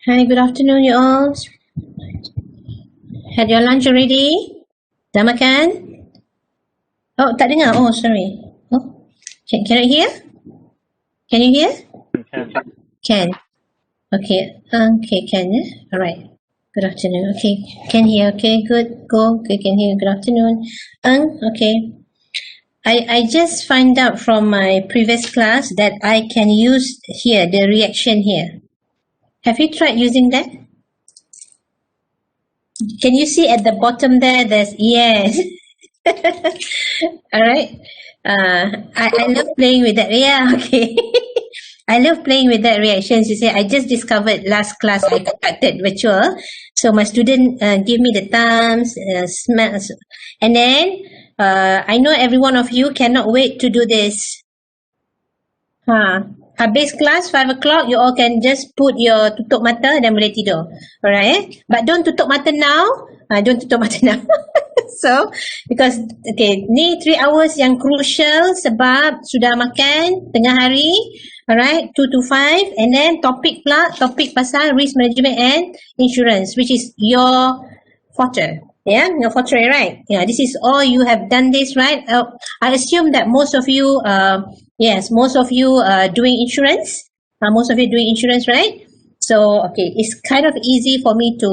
Hi, good afternoon, you all. Had your lunch already? Dah makan? Oh, tak dengar. Oh, sorry. Oh, can I hear? Can you hear? Can. Okay. Okay, can. All right. Good afternoon. Okay, can hear. Okay, good. Go. Okay, can hear. Good afternoon. Okay. I just find out from my previous class that I can use here the reaction here. Have you tried using that? Can you see at the bottom there? There's yes. All right. I love playing with that. Yeah. Okay. I love playing with that reactions. You see, I just discovered last class I conducted virtual. So my student give me the thumbs, smells, and then I know every one of you cannot wait to do this. Habis kelas 5 o'clock, you all can just put your tutup mata dan boleh tidur. Alright? But don't tutup mata now. Don't tutup mata now. So, because, okay, ni 3 hours yang crucial sebab sudah makan tengah hari. Alright? 2 to 5. And then topik pasal risk management and insurance, which is your forte. Yeah, your forte, right? Yeah, this is all you have done this, right? I assume that most of you, yes, most of you doing insurance. Most of you doing insurance, right? So, okay, it's kind of easy for me to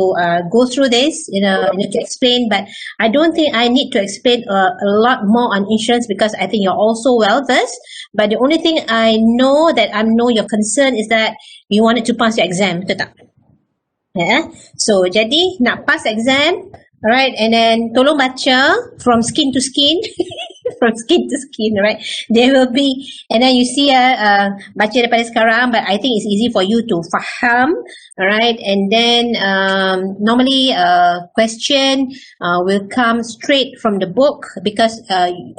go through this, to explain, but I don't think I need to explain a lot more on insurance because I think you're also well versed. But the only thing I know that I know your concern is that you wanted to pass your exam, betul tak? Yeah. So, jadi nak pass exam, alright, and then tolong baca from skin to skin. From skin to skin, right? There will be, and then you see, baca daripada sekarang, but I think it's easy for you to faham, alright? And then, normally, question will come straight from the book because,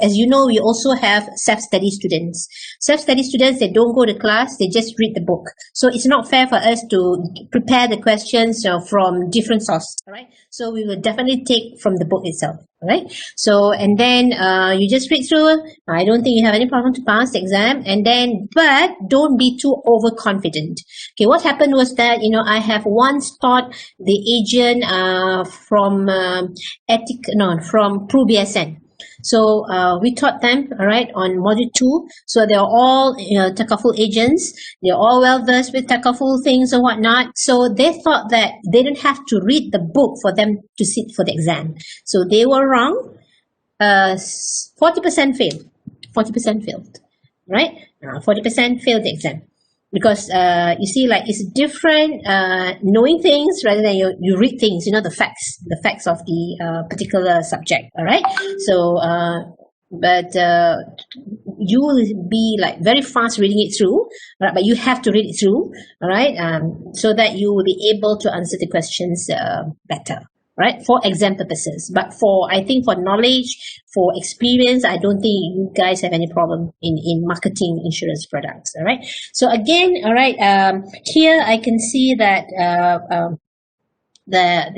as you know, we also have self-study students. Self-study students, they don't go to class, they just read the book. So it's not fair for us to prepare the questions from different sources, alright? So we will definitely take from the book itself. Right, so and then you just read through. I don't think you have any problem to pass the exam, and then but don't be too overconfident. Okay, what happened was that I have once taught the agent from from PRU-BSN. So we taught them, all right, on module 2. So they're all takaful agents. They're all well versed with takaful things and whatnot. So they thought that they didn't have to read the book for them to sit for the exam. So they were wrong. 40% failed. 40% failed, right? 40% failed the exam. Because you see, like, it's different knowing things rather than you read things, the facts of the particular subject, all right? So, but you will be like very fast reading it through, right? But you have to read it through, all right? So that you will be able to answer the questions better. Right, for exam purposes, but I think for knowledge, for experience, I don't think you guys have any problem in marketing insurance products. All right. So again, all right. Here I can see that there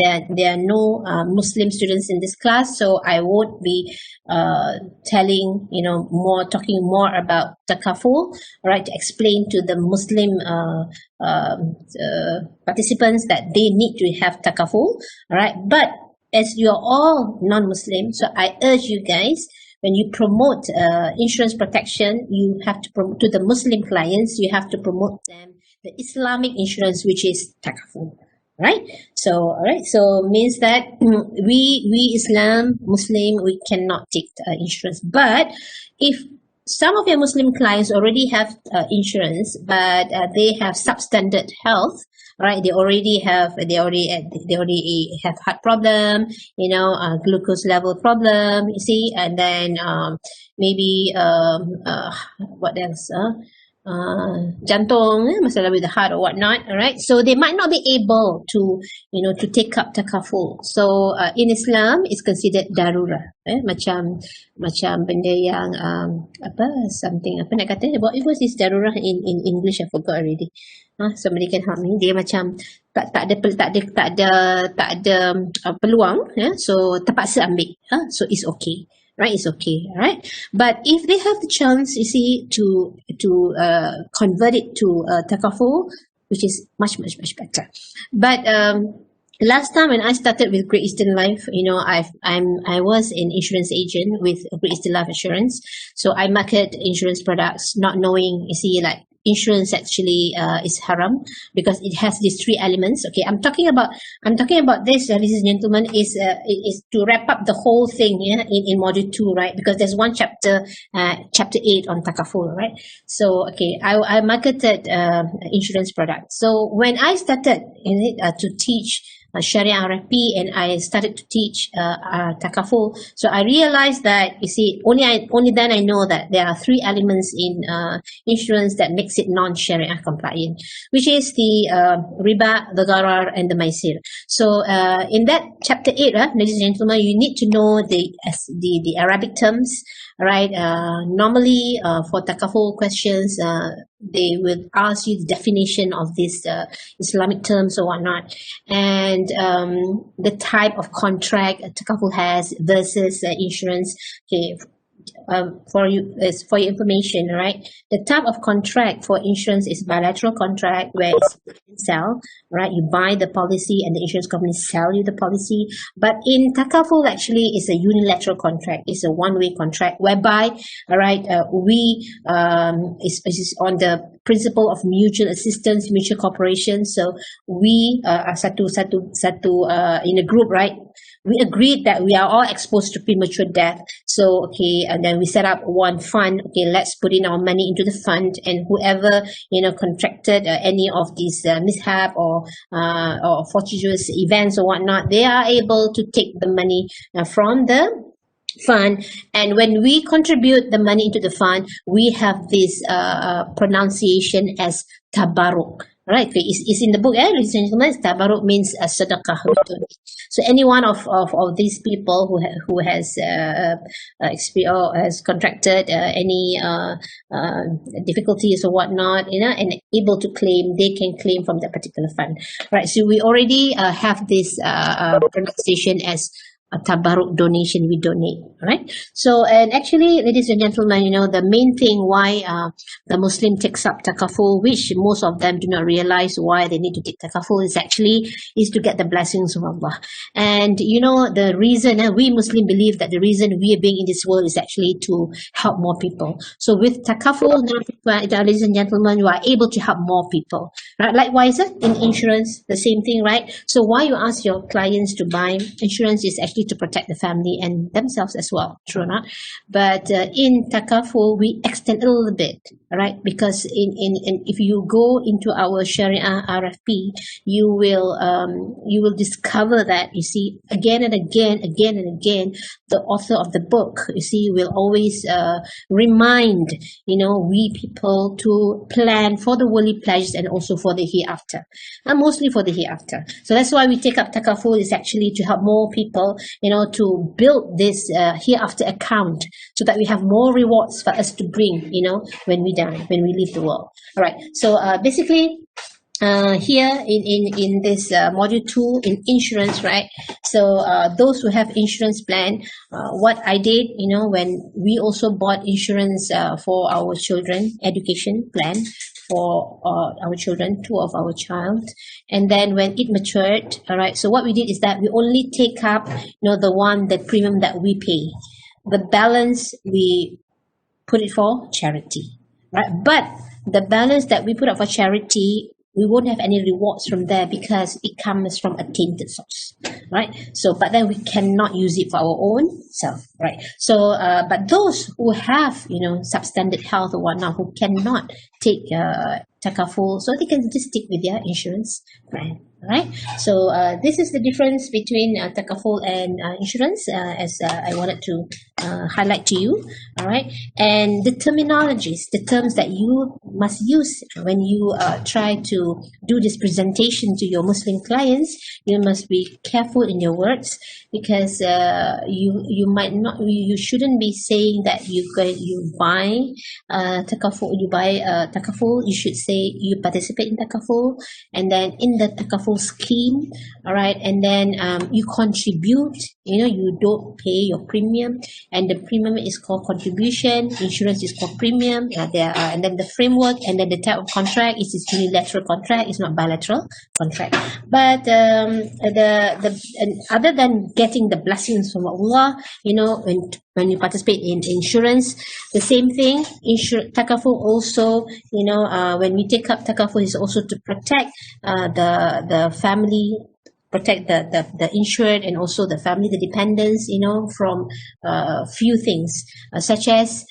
are no Muslim students in this class, so I won't be talking more about takaful, right, to explain to the Muslim participants that they need to have takaful, right? But as you're all non-Muslim, so I urge you guys, when you promote insurance protection, you have to promote to the Muslim clients, you have to promote them the Islamic insurance, which is takaful. Right, so all right, so means that we Islam Muslim, we cannot take insurance. But if some of your Muslim clients already have insurance, but they have substandard health, right? They already have heart problem, glucose level problem. You see, and then maybe what else? Jantung, masalah with the heart or whatnot, all right? So they might not be able to, to take up takaful. So in Islam, it's considered darurah, macam benda yang something apa nak kata? What was this darurah in English? I forgot already. Somebody can help me. Dia macam tak ada peluang, so terpaksa ambil. So it's okay. Right, it's okay, right? But if they have the chance, you see, to convert it to takaful, which is much better. But last time when I started with Great Eastern Life, I was an insurance agent with Great Eastern Life Assurance. So I market insurance products, not knowing, like insurance actually is haram because it has these three elements. Okay, I'm talking about this, ladies and gentlemen, is to wrap up the whole thing, in module 2, right? Because there's one chapter 8 on takaful, right? So okay, I marketed insurance products. So when I started to teach Sharia RFP, and I started to teach takaful. So I realized that, only then I know that there are three elements in insurance that makes it non-Sharia compliant, which is the riba, the gharar, and the maisir. So in that chapter 8, ladies and gentlemen, you need to know the Arabic terms, right? Normally for takaful questions, they will ask you the definition of these Islamic terms or whatnot, and the type of contract takaful has versus insurance. Okay, for your information, right? The type of contract for insurance is bilateral contract, where it's buy and sell, right? You buy the policy and the insurance company sell you the policy. But in takaful, actually, it's a unilateral contract. It's a one-way contract whereby, all right, we is on the principle of mutual assistance, mutual cooperation. So we are satu in a group, right? We agreed that we are all exposed to premature death. So, okay, and then we set up one fund. Okay, let's put in our money into the fund, and whoever, contracted any of these mishap or fortuitous events or whatnot, they are able to take the money from the fund. And when we contribute the money into the fund, we have this pronunciation as tabaruk. Right, it's in the book, ladies and gentlemen. Tabaruk means a sadaqah. So any one of these people who has experienced or has contracted any difficulties or whatnot, and able to claim, they can claim from that particular fund. Right. So we already have this pronunciation as a tabaruk donation. We donate, right? So, and actually, ladies and gentlemen, the main thing why the Muslim takes up takaful, which most of them do not realize why they need to take takaful, is to get the blessings of Allah. And the reason, we Muslim believe that the reason we are being in this world is actually to help more people. So with takaful, ladies and gentlemen, you are able to help more people, right? Likewise, in insurance, the same thing, right? So why you ask your clients to buy insurance is actually to protect the family and themselves as well, true or not? But in takaful, we extend a little bit, right? Because if you go into our Sharia RFP, you will discover that, again and again, the author of the book, will always remind, we people to plan for the worldly pleasures and also for the hereafter, and mostly for the hereafter. So that's why we take up takaful, is actually to help more people, to build this hereafter account, so that we have more rewards for us to bring, when we die, when we leave the world. All right. So basically, here in this module 2 in insurance, right? So those who have insurance plan, what I did, when we also bought insurance for our children, education plan for our children, 2 of our child, and then when it matured, all right, so what we did is that we only take up, the premium that we pay. The balance we put it for charity, right? But the balance that we put up for charity, we won't have any rewards from there because it comes from a tainted source, right? So, but then we cannot use it for our own self, right? So, but those who have, substandard health or whatnot, who cannot take takaful, so they can just stick with their insurance plan, right? So, this is the difference between takaful and insurance, as I wanted to highlight to you, all right? And the terminologies, the terms that you must use when you try to do this presentation to your Muslim clients, you must be careful in your words, because you you might not, you shouldn't be saying that you buy takaful, you should say you participate in takaful, and then in the takaful scheme, all right, and then you contribute, you don't pay your premium, and the premium is called contribution, insurance is called premium, and then the framework, and then the type of contract is unilateral contract, it's not bilateral contract. But and other than getting the blessings from Allah, when you participate in insurance, the same thing. Takaful also, when we take up takaful, is also to protect the family, protect the insured, and also the family, the dependents, from few things, such as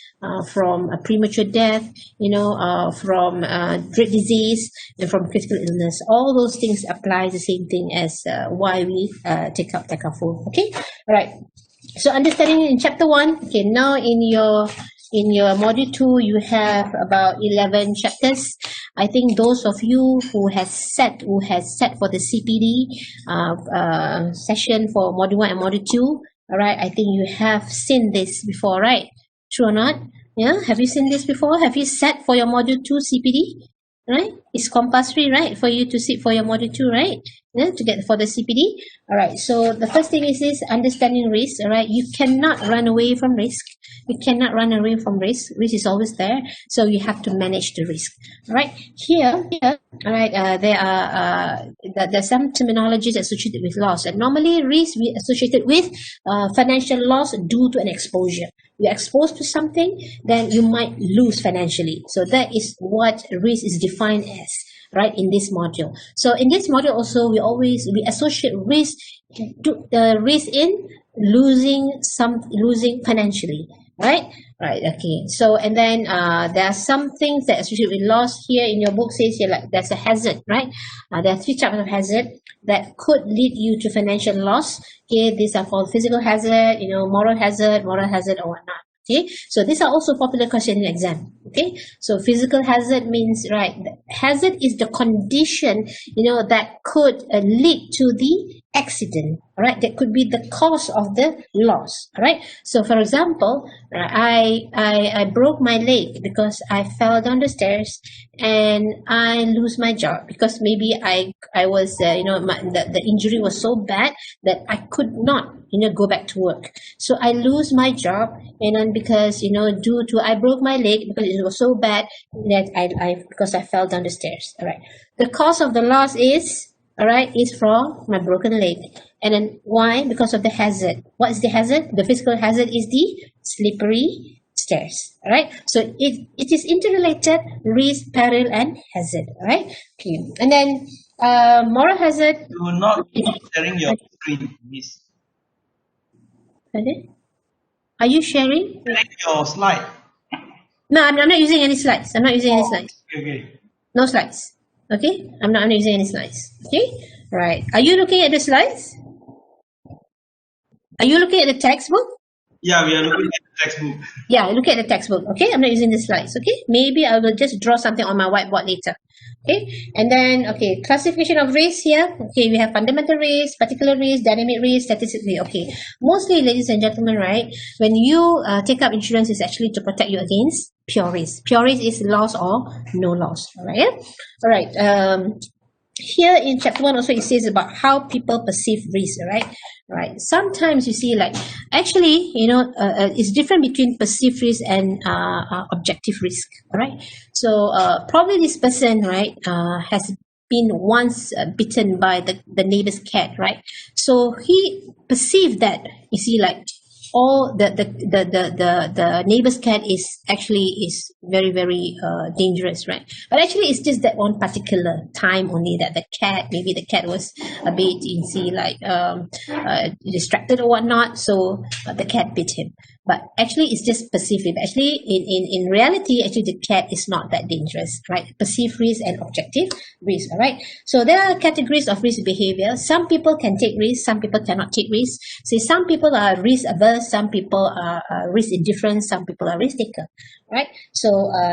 from a premature death, from dread disease, and from critical illness. All those things apply the same thing as why we take up takaful. Okay, all right. So understanding in chapter 1. Okay, now in your module 2, you have about 11 chapters. I think those of you who has set for the CPD session for module 1 and module 2, all right, I think you have seen this before, right? True or not? Yeah, have you seen this before? Have you set for your module 2 CPD? Right? It's compulsory, right, for you to sit for your module 2, right? Yeah, to get for the CPD. All right. So the first thing is this: understanding risk. All right. You cannot run away from risk. You cannot run away from risk. Risk is always there. So you have to manage the risk. All right. Here, all right. There's some terminologies associated with loss, and normally risk we associated with financial loss due to an exposure. You're exposed to something, then you might lose financially. So that is what risk is defined as, right, in this module. So in this module also, we associate risk to risk in losing financially, right? Right. Okay. So and then there are some things that associated with loss. Here in your book says here, like there's a hazard, right? There are 3 types of hazard that could lead you to financial loss. Okay, these are called physical hazard, moral hazard, or whatnot. Okay, so these are also popular questions in exam. Okay, so physical hazard means, right, hazard is the condition, that could lead to the accident. All right, that could be the cause of the loss. All right, so for example, I broke my leg because I fell down the stairs, and I lose my job because maybe I was the injury was so bad that I could not go back to work. So I lose my job, and then because due to I broke my leg because it was so bad that because I fell down the stairs. All right, the cause of the loss is, all right, is from my broken leg. And then why? Because of the hazard. What is the hazard? The physical hazard is the slippery stairs. All right, so it is interrelated: risk, peril, and hazard. All right, okay. And then moral hazard. You will not be sharing your screen, miss. Pardon? Are you sharing? Sharing your slide. No, I'm not using any slides. I'm not using any slides. Okay. No slides. Okay, I'm not using any slides. Okay, right. Are you looking at the slides? Are you looking at the textbook? Yeah, we are looking at the textbook. Yeah, look at the textbook. Okay, I'm not using the slides. Okay, maybe I will just draw something on my whiteboard later. Okay, and then okay, classification of risk here. Okay, we have fundamental risk, particular risk, dynamic risk, statistic risk. Okay, mostly, ladies and gentlemen, right, when you take up insurance, is actually to protect you against pure risk. Pure risk is loss or no loss. All right. All right. Here in chapter 1 also it says about how people perceive risk, right? Sometimes you see, like, actually, it's different between perceived risk and objective risk, right? So probably this person, right, has been once bitten by the neighbor's cat, right? So he perceived that, you see, like, all the neighbor's cat is very, very dangerous, right? But actually it's just that one particular time only that maybe the cat was a bit, distracted or whatnot, so the cat bit him. but actually it's just perceived risk. Actually, in reality, actually the cat is not that dangerous, right? Perceived risk and objective risk, all right? So there are categories of risk behavior. Some people can take risks, some people cannot take risks. See, some people are risk averse, some people are risk indifferent, some people are risk taker, right? So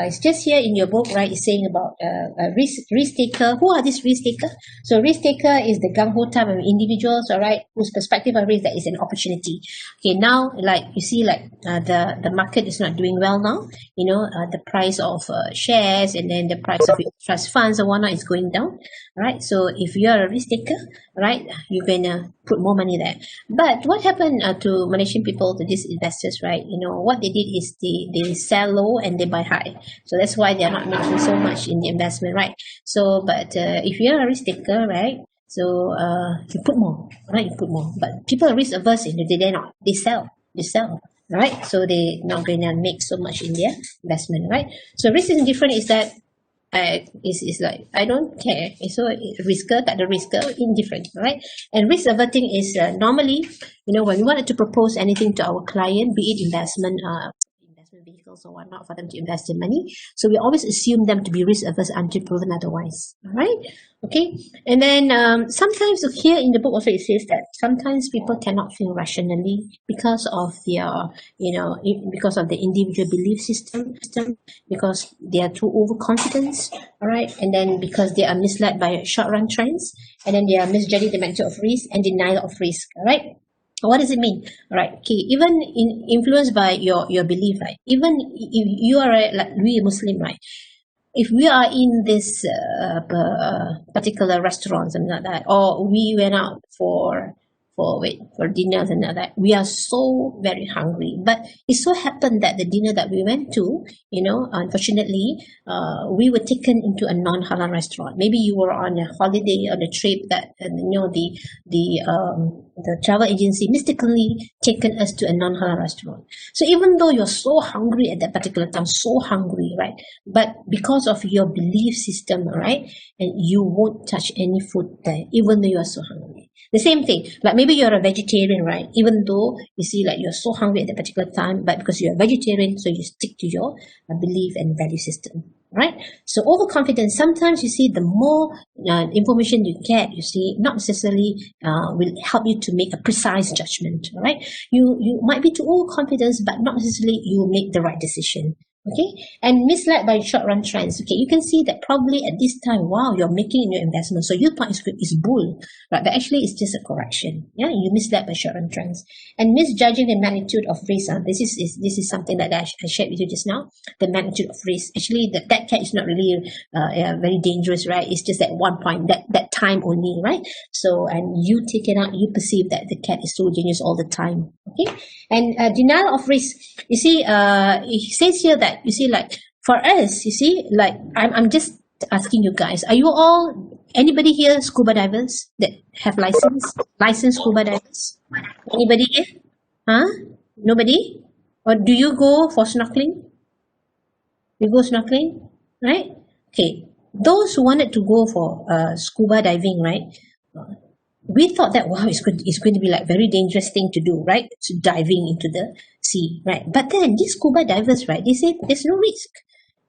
it's just here in your book, right? It's saying about a risk taker. Who are these risk taker? So risk taker is the gung ho type of individuals, all right, whose perspective of risk that is an opportunity. Okay, now like you see, like the market is not doing well now. You know, the price of shares and then the price of trust funds and whatnot is going down, right? So if you are a risk taker, right, you're gonna put more money there. But what happened to Malaysian people, to these investors, right? You know, what they did is they sell low and they buy high. So that's why they are not making so much in the investment, right? So, but if you're a risk taker, right? So you put more, right? You put more. But people are risk averse, they're not. They sell, right? So they're not going to make so much in their investment, right? So risk is different. Is that is like I don't care. So risker, tak ada risker, indifferent, right? And risk averting is normally, you know, when we wanted to propose anything to our client, be it investment vehicles or whatnot, for them to invest in money. So we always assume them to be risk averse until proven otherwise. All right. Okay. And then sometimes here in the book also it says that sometimes people cannot think rationally because of their, you know, because of the individual belief system, because they are too overconfident. All right. And then because they are misled by short run trends, and then they are misjudging the magnitude of risk and denial of risk. All right. What does it mean? Right. Okay. Even influenced by your belief, right? Even if you are like we Muslim, right? If we are in this particular restaurant, something like that, or we went out for dinner and like that, we are so very hungry. But it so happened that the dinner that we went to, you know, unfortunately, we were taken into a non-halal restaurant. Maybe you were on a holiday, on a trip that you know the travel agency mistakenly taken us to a non-halal restaurant. So even though you're so hungry at that particular time, so hungry, right? But because of your belief system, right, and you won't touch any food there, even though you are so hungry. The same thing, like maybe you're a vegetarian, right? Even though you see like you're so hungry at that particular time, but because you're a vegetarian, so you stick to your belief and value system, right? So overconfidence, sometimes you see the more information you get, you see, not necessarily will help you to make a precise judgment, right? You might be too overconfident, but not necessarily you will make the right decision. Okay, and misled by short-run trends. Okay, you can see that probably at this time, wow, you're making your investment, so you thought is bull, right? But actually, it's just a correction. Yeah, you misled by short-run trends and misjudging the magnitude of risk. This is something that I shared with you just now. The magnitude of risk. Actually, that cat is not really very dangerous, right? It's just at one point, that time only, right? So, and you take it out, you perceive that the cat is so dangerous all the time. Okay, and denial of risk. You see, it says here that you see, like for us, you see, like I'm just asking you guys, are you all, anybody here scuba divers that have licensed scuba divers? Anybody here? Huh? Nobody? Or do you go for snorkeling? You go snorkeling, right? Okay, those who wanted to go for scuba diving, right? We thought that, wow, it's going to be like very dangerous thing to do, right? So diving into the sea, right? But then these scuba divers, right, they say there's no risk.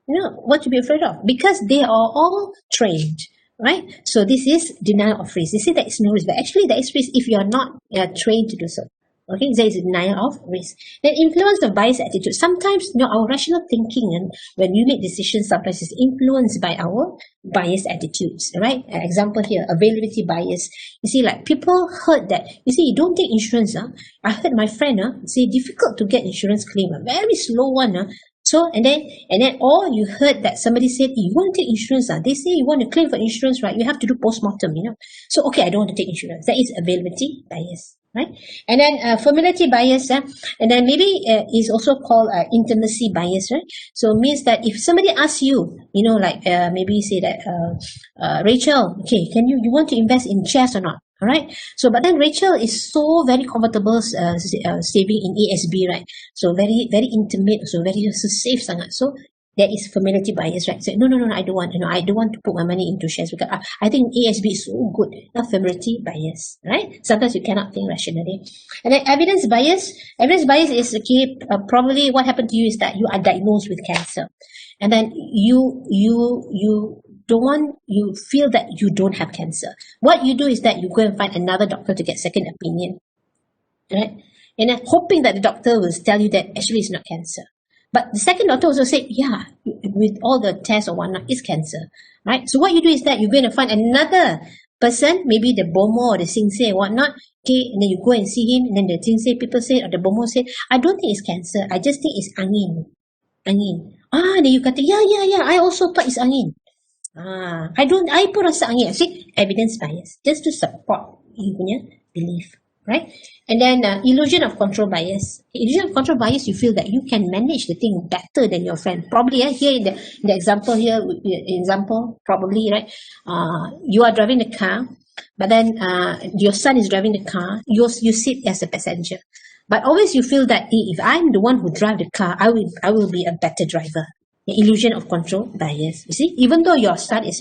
You know, what to be afraid of? Because they are all trained, right? So this is denial of risk. They say there is no risk, but actually there is risk if you are not trained to do so. Okay, there is denial of risk. Then influence of bias attitude. Sometimes, you know, our rational thinking and when we make decisions, sometimes is influenced by our bias attitudes, right? Example here, availability bias. You see, like people heard that, you see, you don't take insurance. I heard my friend say difficult to get insurance claim, very slow one. So, and then, or you heard that somebody said, you want to take insurance, they say you want to claim for insurance, right? You have to do post-mortem, you know. So, okay, I don't want to take insurance. That is availability bias, right? And then familiarity bias, and then maybe is also called intimacy bias, right? So, means that if somebody asks you, you know, like maybe say that, Rachel, okay, you want to invest in shares or not? All right. So, but then Rachel is so very comfortable saving in ASB, right? So very, very intimate. So very safe sangat. So there is familiarity bias, right? So no, I don't want, I don't want to put my money into shares because I think ASB is so good. Now familiarity bias, right? Sometimes you cannot think rationally. And then evidence bias. Evidence bias is okay. Probably what happened to you is that you are diagnosed with cancer, and then you don't want, you feel that you don't have cancer. What you do is that you go and find another doctor to get second opinion, right? And then hoping that the doctor will tell you that actually it's not cancer. But the second doctor also said, yeah, with all the tests or whatnot, it's cancer, right? So what you do is that you're going to find another person, maybe the BOMO or the Singsay or whatnot, okay, and then you go and see him, and then the Singsay people say, or the BOMO say, I don't think it's cancer, I just think it's angin. Then you kata, yeah, I also thought it's angin. I pun rasa angin. See, evidence bias, just to support you punya belief, right? And then illusion of control bias. Illusion of control bias, you feel that you can manage the thing better than your friend. Probably here in the example here, probably, right? You are driving the car, but then your son is driving the car. You sit as a passenger, but always you feel that if I'm the one who drive the car, I will be a better driver. The illusion of control bias. You see, even though your son is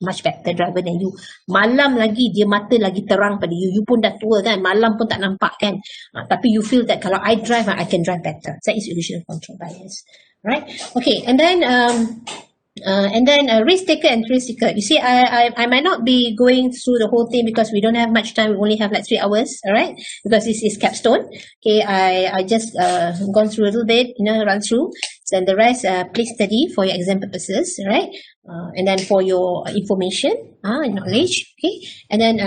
much better driver than you, malam lagi dia mata lagi terang pada you pun dah tua kan, malam pun tak nampak kan, tapi you feel that kalau I drive, I can drive better. That is illusion of control bias, right? Okay, and then risk taker and thrill seeker. You see, I might not be going through the whole thing because we don't have much time. We only have like 3 hours, all right? Because this is capstone. Okay, I just gone through a little bit, run through. So, and the rest, please study for your exam purposes, right? And then for your information, knowledge, okay? And then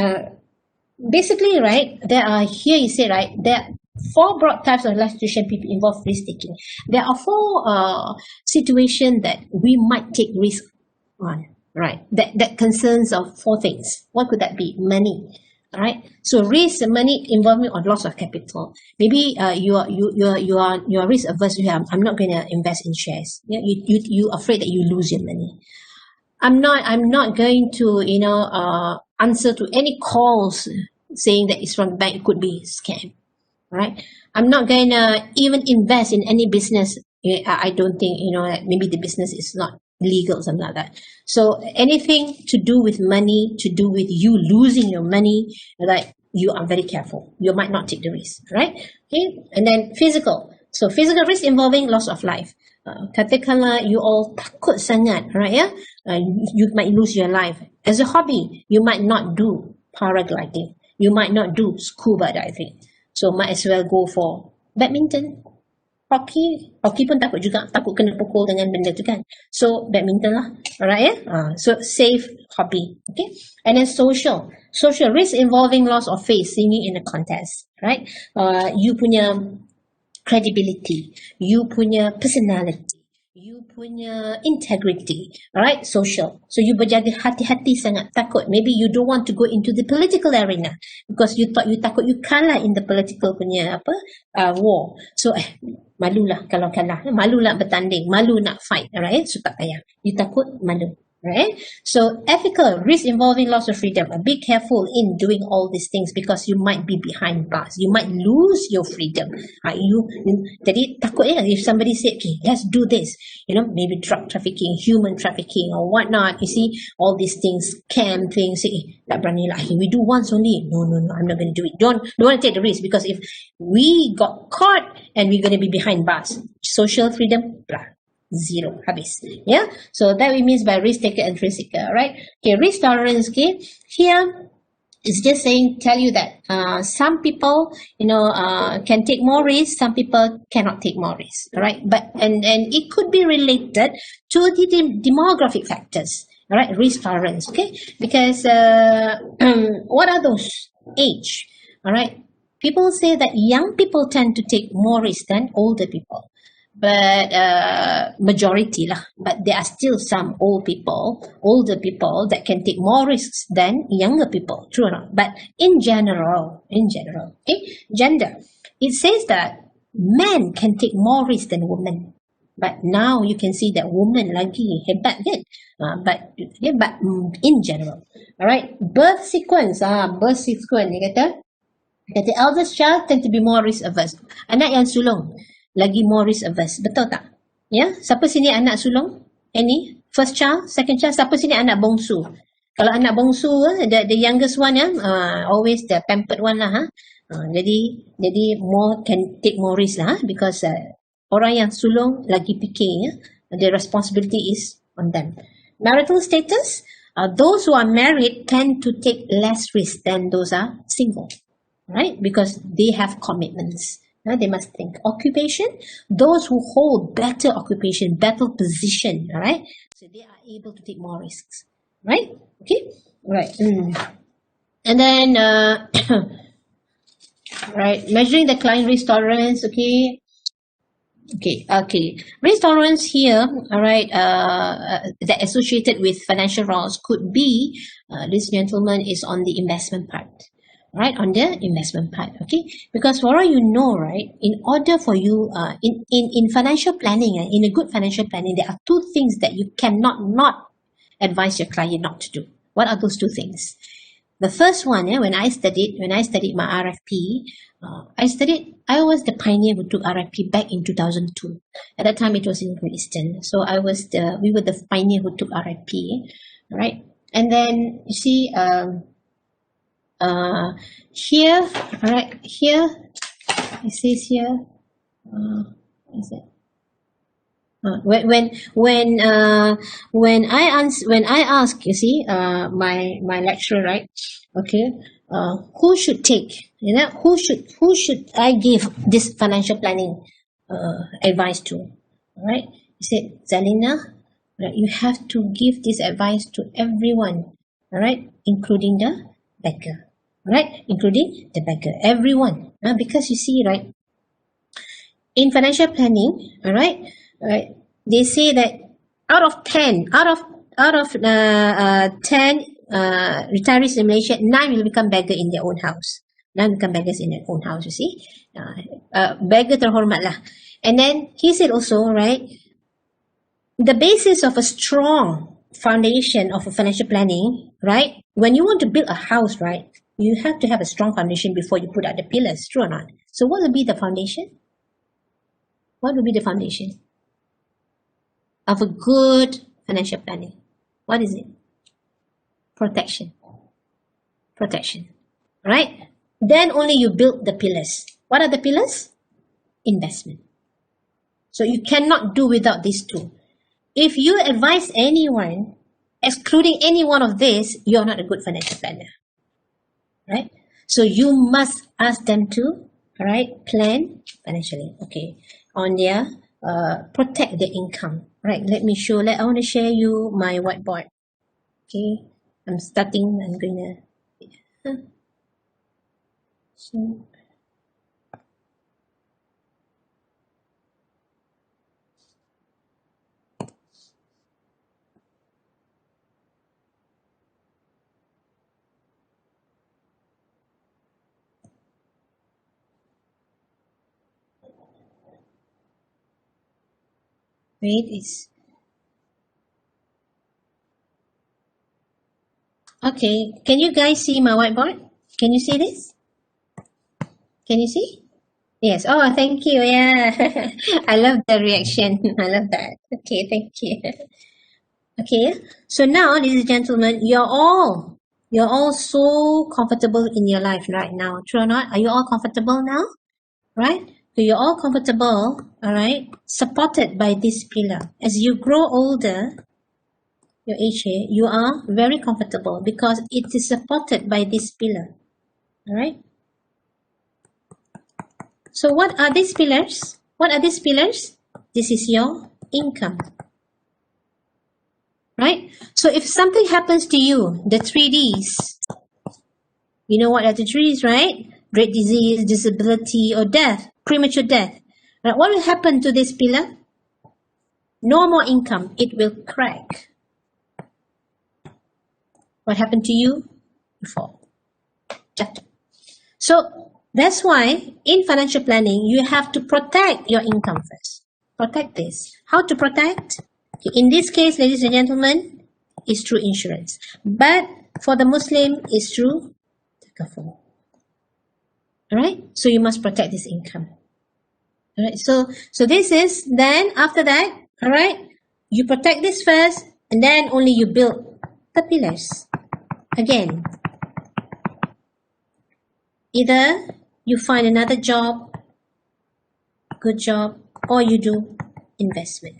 basically, right, there are, here you say, right, there are 4 broad types of life situation people involve risk taking. There are 4 situations that we might take risk on, right? That concerns of 4 things. What could that be? Money. All right. So risk, money involving or loss of capital. Maybe you are risk averse. I'm not going to invest in shares. Yeah, you afraid that you lose your money. I'm not going to answer to any calls saying that it's from the bank. It could be scam. Right? I'm not going to even invest in any business. I don't think, maybe the business is not legal or something like that. So anything to do with money, to do with you losing your money, like, you are very careful. You might not take the risk, right? Okay. And then physical. So physical risk involving loss of life. Katakanlah you all takut sangat, right? Yeah, you might lose your life. As a hobby, you might not do paragliding. You might not do scuba diving. So might as well go for badminton, hockey pun takut juga, takut kena pukul dengan benda tu kan. So badminton lah, alright, so safe hobby, okay. And then social risk involving loss of face, singing in a contest, right? You punya credibility, you punya personality, you punya integrity, alright, social. So you berjaga hati-hati sangat, takut. Maybe you don't want to go into the political arena because you takut you kalah in the political punya war. So malulah kalau kalah, malulah bertanding, malu nak fight, alright? So tak payah. You takut, malu. Right? So ethical, risk involving loss of freedom. Be careful in doing all these things because you might be behind bars. You might lose your freedom. Jadi takut if somebody said, okay, let's do this. Maybe drug trafficking, human trafficking or whatnot. You see, all these things, scam things. Say, tak berani lah. We do once only. No, I'm not going to do it. Don't want to take the risk because if we got caught and we're going to be behind bars, social freedom, blah. Zero, habis. Yeah, so that we means by risk taker and thrill seeker, right? Okay, risk tolerance. Okay, here it's just tell you that some people can take more risk, some people cannot take more risk, right? But and it could be related to the demographic factors, all right? Risk tolerance, okay? Because what are those? Age, all right? People say that young people tend to take more risk than older people. But majority lah. But there are still some older people that can take more risks than younger people. True or not? But in general, okay, gender. It says that men can take more risks than women. But now you can see that women lagi hebat kan? But in general, alright. Birth sequence. Dia kata eldest child tend to be more risk averse. Anak yang sulung lagi more risk averse. Betul tak? Ya, siapa sini anak sulung? Any? First child, second child, siapa sini anak bongsu? Kalau anak bongsu, the youngest one ya, always the pampered one lah. Jadi more can take more risk lah, because orang yang sulung lagi fikir ya, the responsibility is on them. Marital status, those who are married tend to take less risk than those are single, right? Because they have commitments. Now they must think. Occupation, those who hold better occupation, better position, all right? So they are able to take more risks, right? Okay, right. And then, right, measuring the client risk tolerance, okay. Okay. Risk tolerance here, all right, that associated with financial loss could be, this gentleman is on the investment part. Right, on the investment part, okay? Because for all you know, right, in order for you, in financial planning, in a good financial planning, there are two things that you cannot not advise your client not to do. What are those two things? The first one, when I studied my RFP, I was the pioneer who took RFP back in 2002. At that time, it was in Great Eastern. So we were the pioneer who took RFP, right? And then, you see, here, all right, here, it says here, is it? When I ask, you see, my lecturer, right? Okay, who should take? You know, who should I give this financial planning advice to? All right, he said, Zalina, right, you have to give this advice to everyone, all right, including the beggar. Right, including the beggar, everyone, because you see, right, in financial planning, all right, they say that out of 10 retirees in Malaysia, 9 will become beggar in their own house. 9 become beggars in their own house, you see. Beggar terhormat lah. And then he said also, right, the basis of a strong foundation of a financial planning, right, when you want to build a house, right, you have to have a strong foundation before you put out the pillars, true or not? So what will be the foundation? What will be the foundation of a good financial planning? What is it? Protection. Protection. Right? Then only you build the pillars. What are the pillars? Investment. So you cannot do without these two. If you advise anyone, excluding any one of these, you're not a good financial planner. Right? So you must ask them to, right, plan financially. Okay. On their protect their income. Right. Let me show. I want to share you my whiteboard. Okay. I'm going to. So. Wait, it's okay. Can you guys see my whiteboard? Can you see this? Can you see? Yes. Oh, thank you. Yeah. I love the reaction. I love that. Okay, thank you. Okay. So now, ladies and gentlemen, you're all so comfortable in your life right now. True or not? Are you all comfortable now? Right? So you're all comfortable, all right, supported by this pillar. As you grow older, your age here, you are very comfortable because it is supported by this pillar. All right. So what are these pillars? What are these pillars? This is your income. Right? So if something happens to you, the 3Ds, you know what are the 3Ds, right? Great disease, disability, or death, premature death. Right? What will happen to this pillar? No more income. It will crack. What happened to you? You fall. Jatuh. So that's why in financial planning, you have to protect your income first. Protect this. How to protect? In this case, ladies and gentlemen, it's through insurance. But for the Muslim, it's through takaful. Alright? So you must protect this income. Alright, so this is, then after that, Alright? You protect this first, and then only you build the pillars. Again, either you find another job, good job, or you do investment.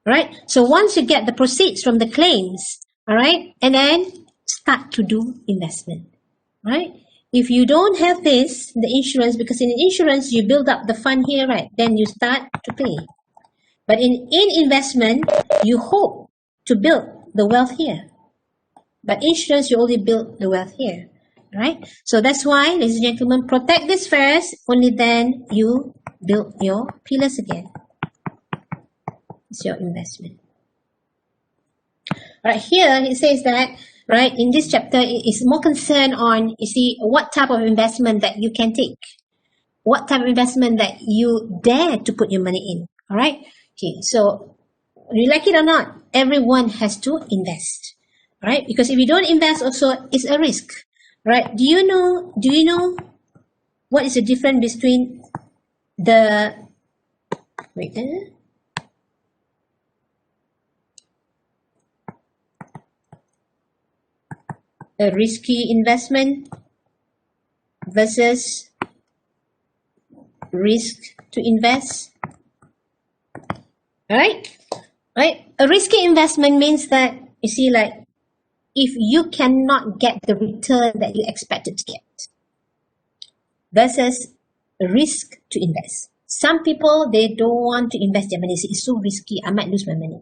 Right? So once you get the proceeds from the claims, alright, and then start to do investment. Right? If you don't have this, the insurance, because in insurance you build up the fund here, right? Then you start to pay. But in investment, you hope to build the wealth here. But insurance, you only build the wealth here. Right? So that's why, ladies and gentlemen, protect this first, only then you build your pillars again. It's your investment. Right here, it says that, right, in this chapter, it is more concerned on, you see, what type of investment that you can take. What type of investment that you dare to put your money in. All right? Okay, so you like it or not, everyone has to invest. Right? Because if you don't invest also, it's a risk. Right? Do you know what is the difference between the, wait there. A risky investment versus risk to invest? Right? A risky investment means that, you see, like, if you cannot get the return that you expected to get, versus risk to invest. Some people, they don't want to invest their money. Say, it's so risky, I might lose my money.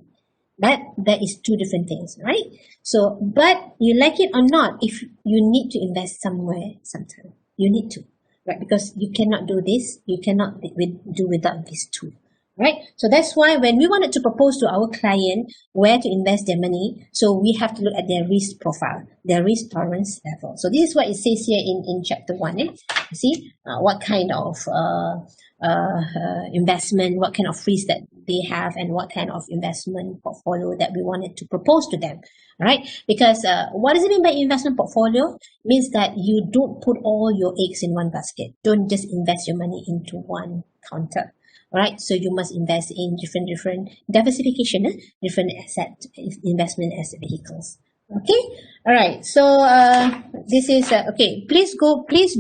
That is two different things, right? So, but you like it or not, if you need to invest somewhere, sometime, you need to, right? Because you cannot do this, you cannot do without these two, right? So that's why when we wanted to propose to our client where to invest their money, so we have to look at their risk profile, their risk tolerance level. So this is what it says here in chapter 1. You see, what kind of investment, what kind of risk that they have, and what kind of investment portfolio that we wanted to propose to them, right? Because what does it mean by investment portfolio? It means that you don't put all your eggs in one basket. Don't just invest your money into one counter. Right, so you must invest in different diversification, different asset investment asset vehicles. Okay, all right. So this is okay. Please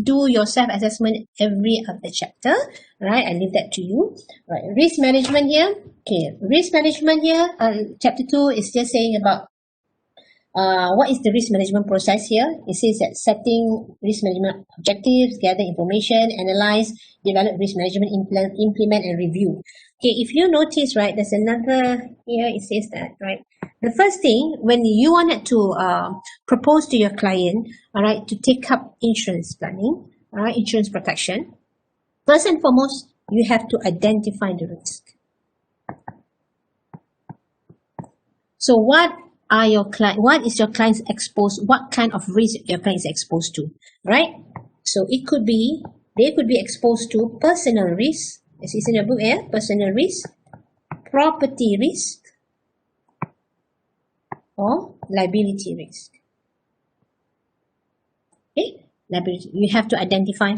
do your self-assessment every other chapter. Right, I leave that to you. Right, risk management here. Okay, risk management here. Chapter 2 is just saying about what is the risk management process here? It says that setting risk management objectives, gather information, analyze, develop risk management, implement and review. Okay, if you notice, right, there's another here, it says that, right, the first thing, when you wanted to propose to your client, all right, to take up insurance planning, all right, insurance protection, first and foremost, you have to identify the risk. So what is your client's exposed, what kind of risk your client is exposed to, right? So they could be exposed to personal risk, as is in your book here, personal risk, property risk, or liability risk. Okay, liability, you have to identify,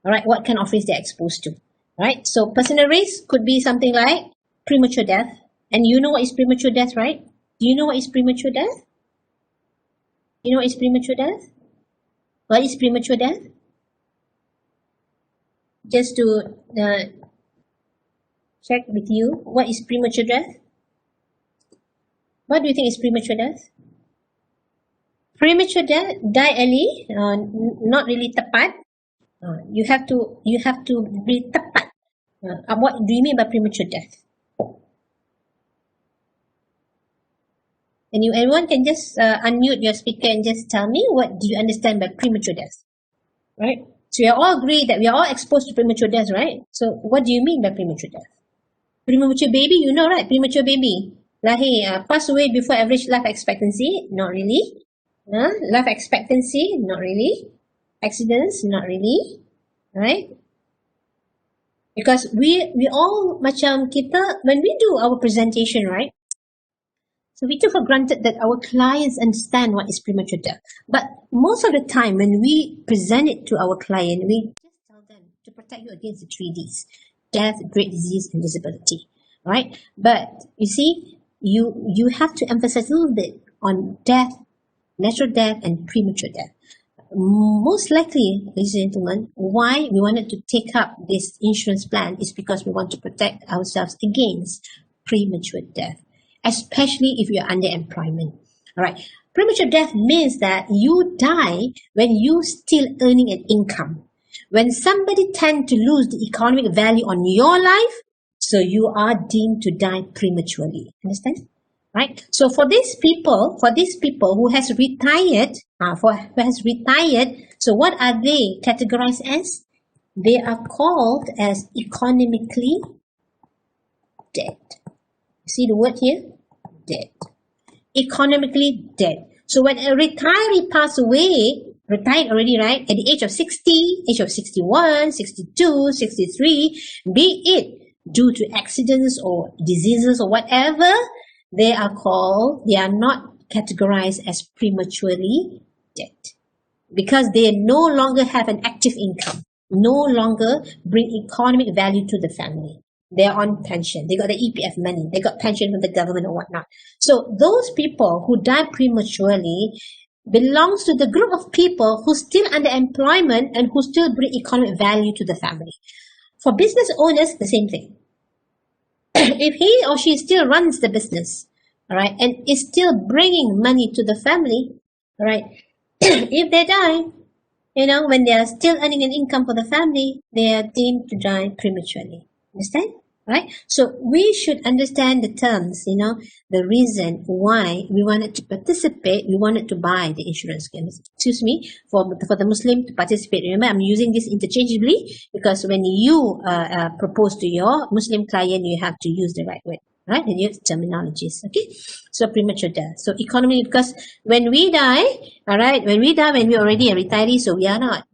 all right, what kind of risk they're exposed to, right? So personal risk could be something like premature death, and you know what is premature death, right? Do you know what is premature death? You know what is premature death? What is premature death? Just to check with you, what is premature death? What do you think is premature death? Premature death, die early, not really tepat. You have to be tepat. What do you mean by premature death? And everyone can just unmute your speaker and just tell me, what do you understand by premature death? Right? So we all agree that we are all exposed to premature death, right? So what do you mean by premature death? Premature baby, you know, right? Premature baby. Lahir, pass away before average life expectancy? Not really. Life expectancy? Not really. Accidents? Not really. Right? Because we all macam kita, when we do our presentation, right? So we took for granted that our clients understand what is premature death. But most of the time when we present it to our client, we just tell them to protect you against the 3 Ds: death, great disease, and disability. right? But you see, you have to emphasize a little bit on death, natural death, and premature death. Most likely, ladies and gentlemen, why we wanted to take up this insurance plan is because we want to protect ourselves against premature death, especially if you're under employment. All right. Premature death means that you die when you still earning an income. When somebody tend to lose the economic value on your life, so you are deemed to die prematurely. Understand? Right? So for these people who has retired, so what are they categorized as? They are called as economically dead. See the word here? Dead. Economically dead. So when a retiree passes away, retired already, right? At the age of 60, age of 61, 62, 63, be it due to accidents or diseases or whatever, they are not categorized as prematurely dead because they no longer have an active income, no longer bring economic value to the family. They're on pension. They got the EPF money. They got pension from the government or whatnot. So those people who die prematurely belongs to the group of people who still under employment and who still bring economic value to the family. For business owners, the same thing. If he or she still runs the business, all right, and is still bringing money to the family, all right, if they die, when they are still earning an income for the family, they are deemed to die prematurely. Understand? Right? So we should understand the terms, the reason why we wanted to participate, we wanted to buy the insurance scheme. Excuse me, for the Muslim to participate. Remember, I'm using this interchangeably because when you propose to your Muslim client, you have to use the right word. Right? And use terminologies. Okay? So premature death. So economy, because when we die, all right, when we're already a retiree, so we are not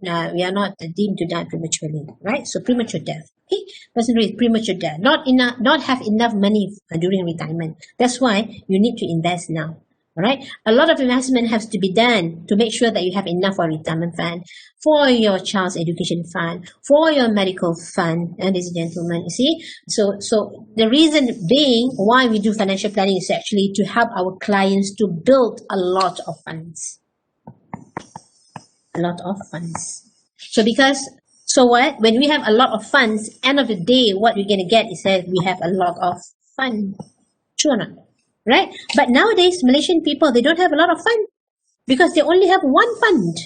deemed to die prematurely. Right? So premature death. Okay? Person with premature death. Not have enough money during retirement. That's why you need to invest now. Alright, a lot of investment has to be done to make sure that you have enough for retirement fund, for your child's education fund, for your medical fund, ladies and gentlemen, you see. So the reason being why we do financial planning is actually to help our clients to build a lot of funds. A lot of funds. So what? When we have a lot of funds, end of the day, what we're going to get is that we have a lot of fun. True or not? Right? But nowadays, Malaysian people, they don't have a lot of fun because they only have one fund.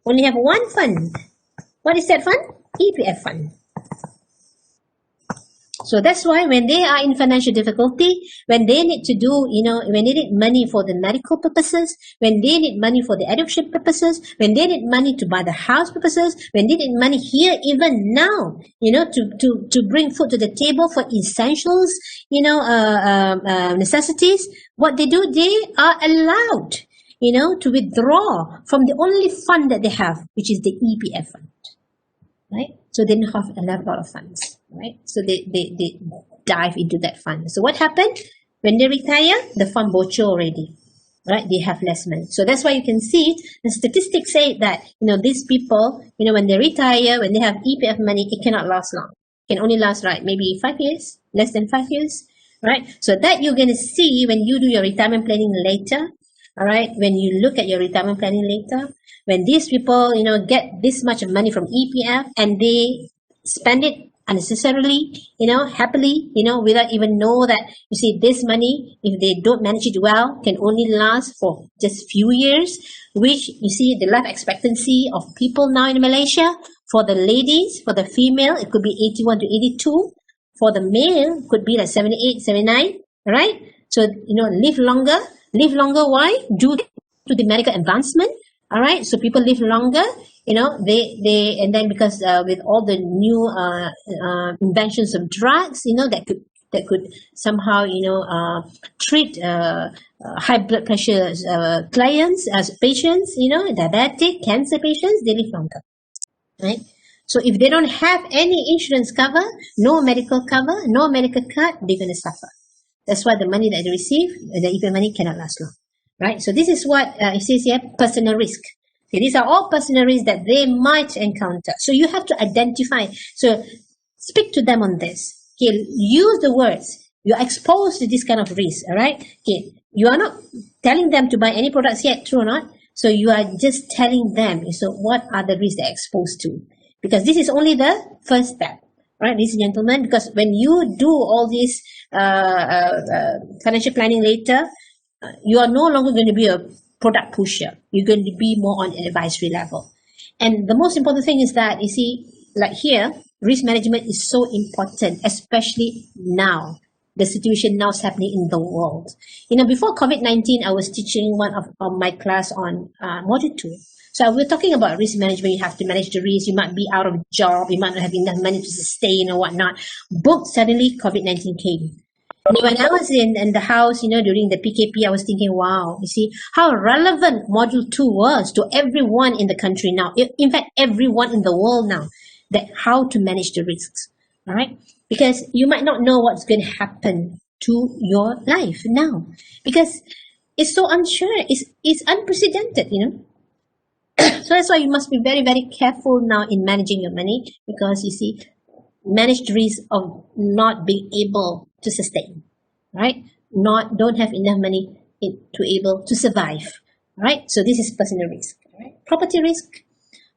Only have one fund. What is that fund? EPF fund. So that's why when they are in financial difficulty, when they need to do, when they need money for the medical purposes, when they need money for the education purposes, when they need money to buy the house purposes, when they need money here even now, to bring food to the table for essentials, necessities, what they do, they are allowed, to withdraw from the only fund that they have, which is the EPF fund. Right? So they don't have a lot of funds, right? So they dive into that fund. So what happened? When they retire, the fund bocho already, right? They have less money. So that's why you can see the statistics say that, these people, when they retire, when they have EPF money, it cannot last long. It can only last, right, maybe 5 years, less than 5 years, right? So that you're going to see when you do your retirement planning later. All right, when you look at your retirement planning later, when these people, get this much money from EPF and they spend it unnecessarily, happily, without even know that, you see, this money, if they don't manage it well, can only last for just few years, which, you see, the life expectancy of people now in Malaysia, for the ladies, for the female, it could be 81 to 82. For the male, it could be like 78, 79, right? So, live longer. Live longer, why? Due to the medical advancement, all right? So people live longer, and then because with all the new inventions of drugs, that could somehow, treat high blood pressure clients as patients, diabetic, cancer patients, they live longer, right? So if they don't have any insurance cover, no medical cover, no medical card, they're going to suffer. That's why the money that they receive, the EPF money cannot last long, right? So this is what it says here, personal risk. Okay, these are all personal risks that they might encounter. So you have to identify. So speak to them on this. Okay, use the words. You're exposed to this kind of risk, all right? Okay, you are not telling them to buy any products yet, true or not? So you are just telling them, so what are the risks they're exposed to? Because this is only the first step, right, ladies and gentlemen? Because when you do all this financial planning later, you are no longer going to be a product pusher. You're going to be more on an advisory level. And the most important thing is that, you see, like here, risk management is so important, especially now. The situation now is happening in the world. You know, before COVID-19, I was teaching one of my class on module 2. So we're talking about risk management. You have to manage the risk. You might be out of job. You might not have enough money to sustain or whatnot. But suddenly COVID-19 came. And when I was in the house, you know, during the PKP, I was thinking, wow, you see how relevant module 2 was to everyone in the country now. In fact, everyone in the world now, that how to manage the risks. All right, because you might not know what's going to happen to your life now, because it's so unsure. It's unprecedented, you know. So that's why you must be very, very careful now in managing your money, because you see, manage the risk of not being able to sustain, right? Don't have enough money to able to survive, right? So this is personal risk, right? Property risk.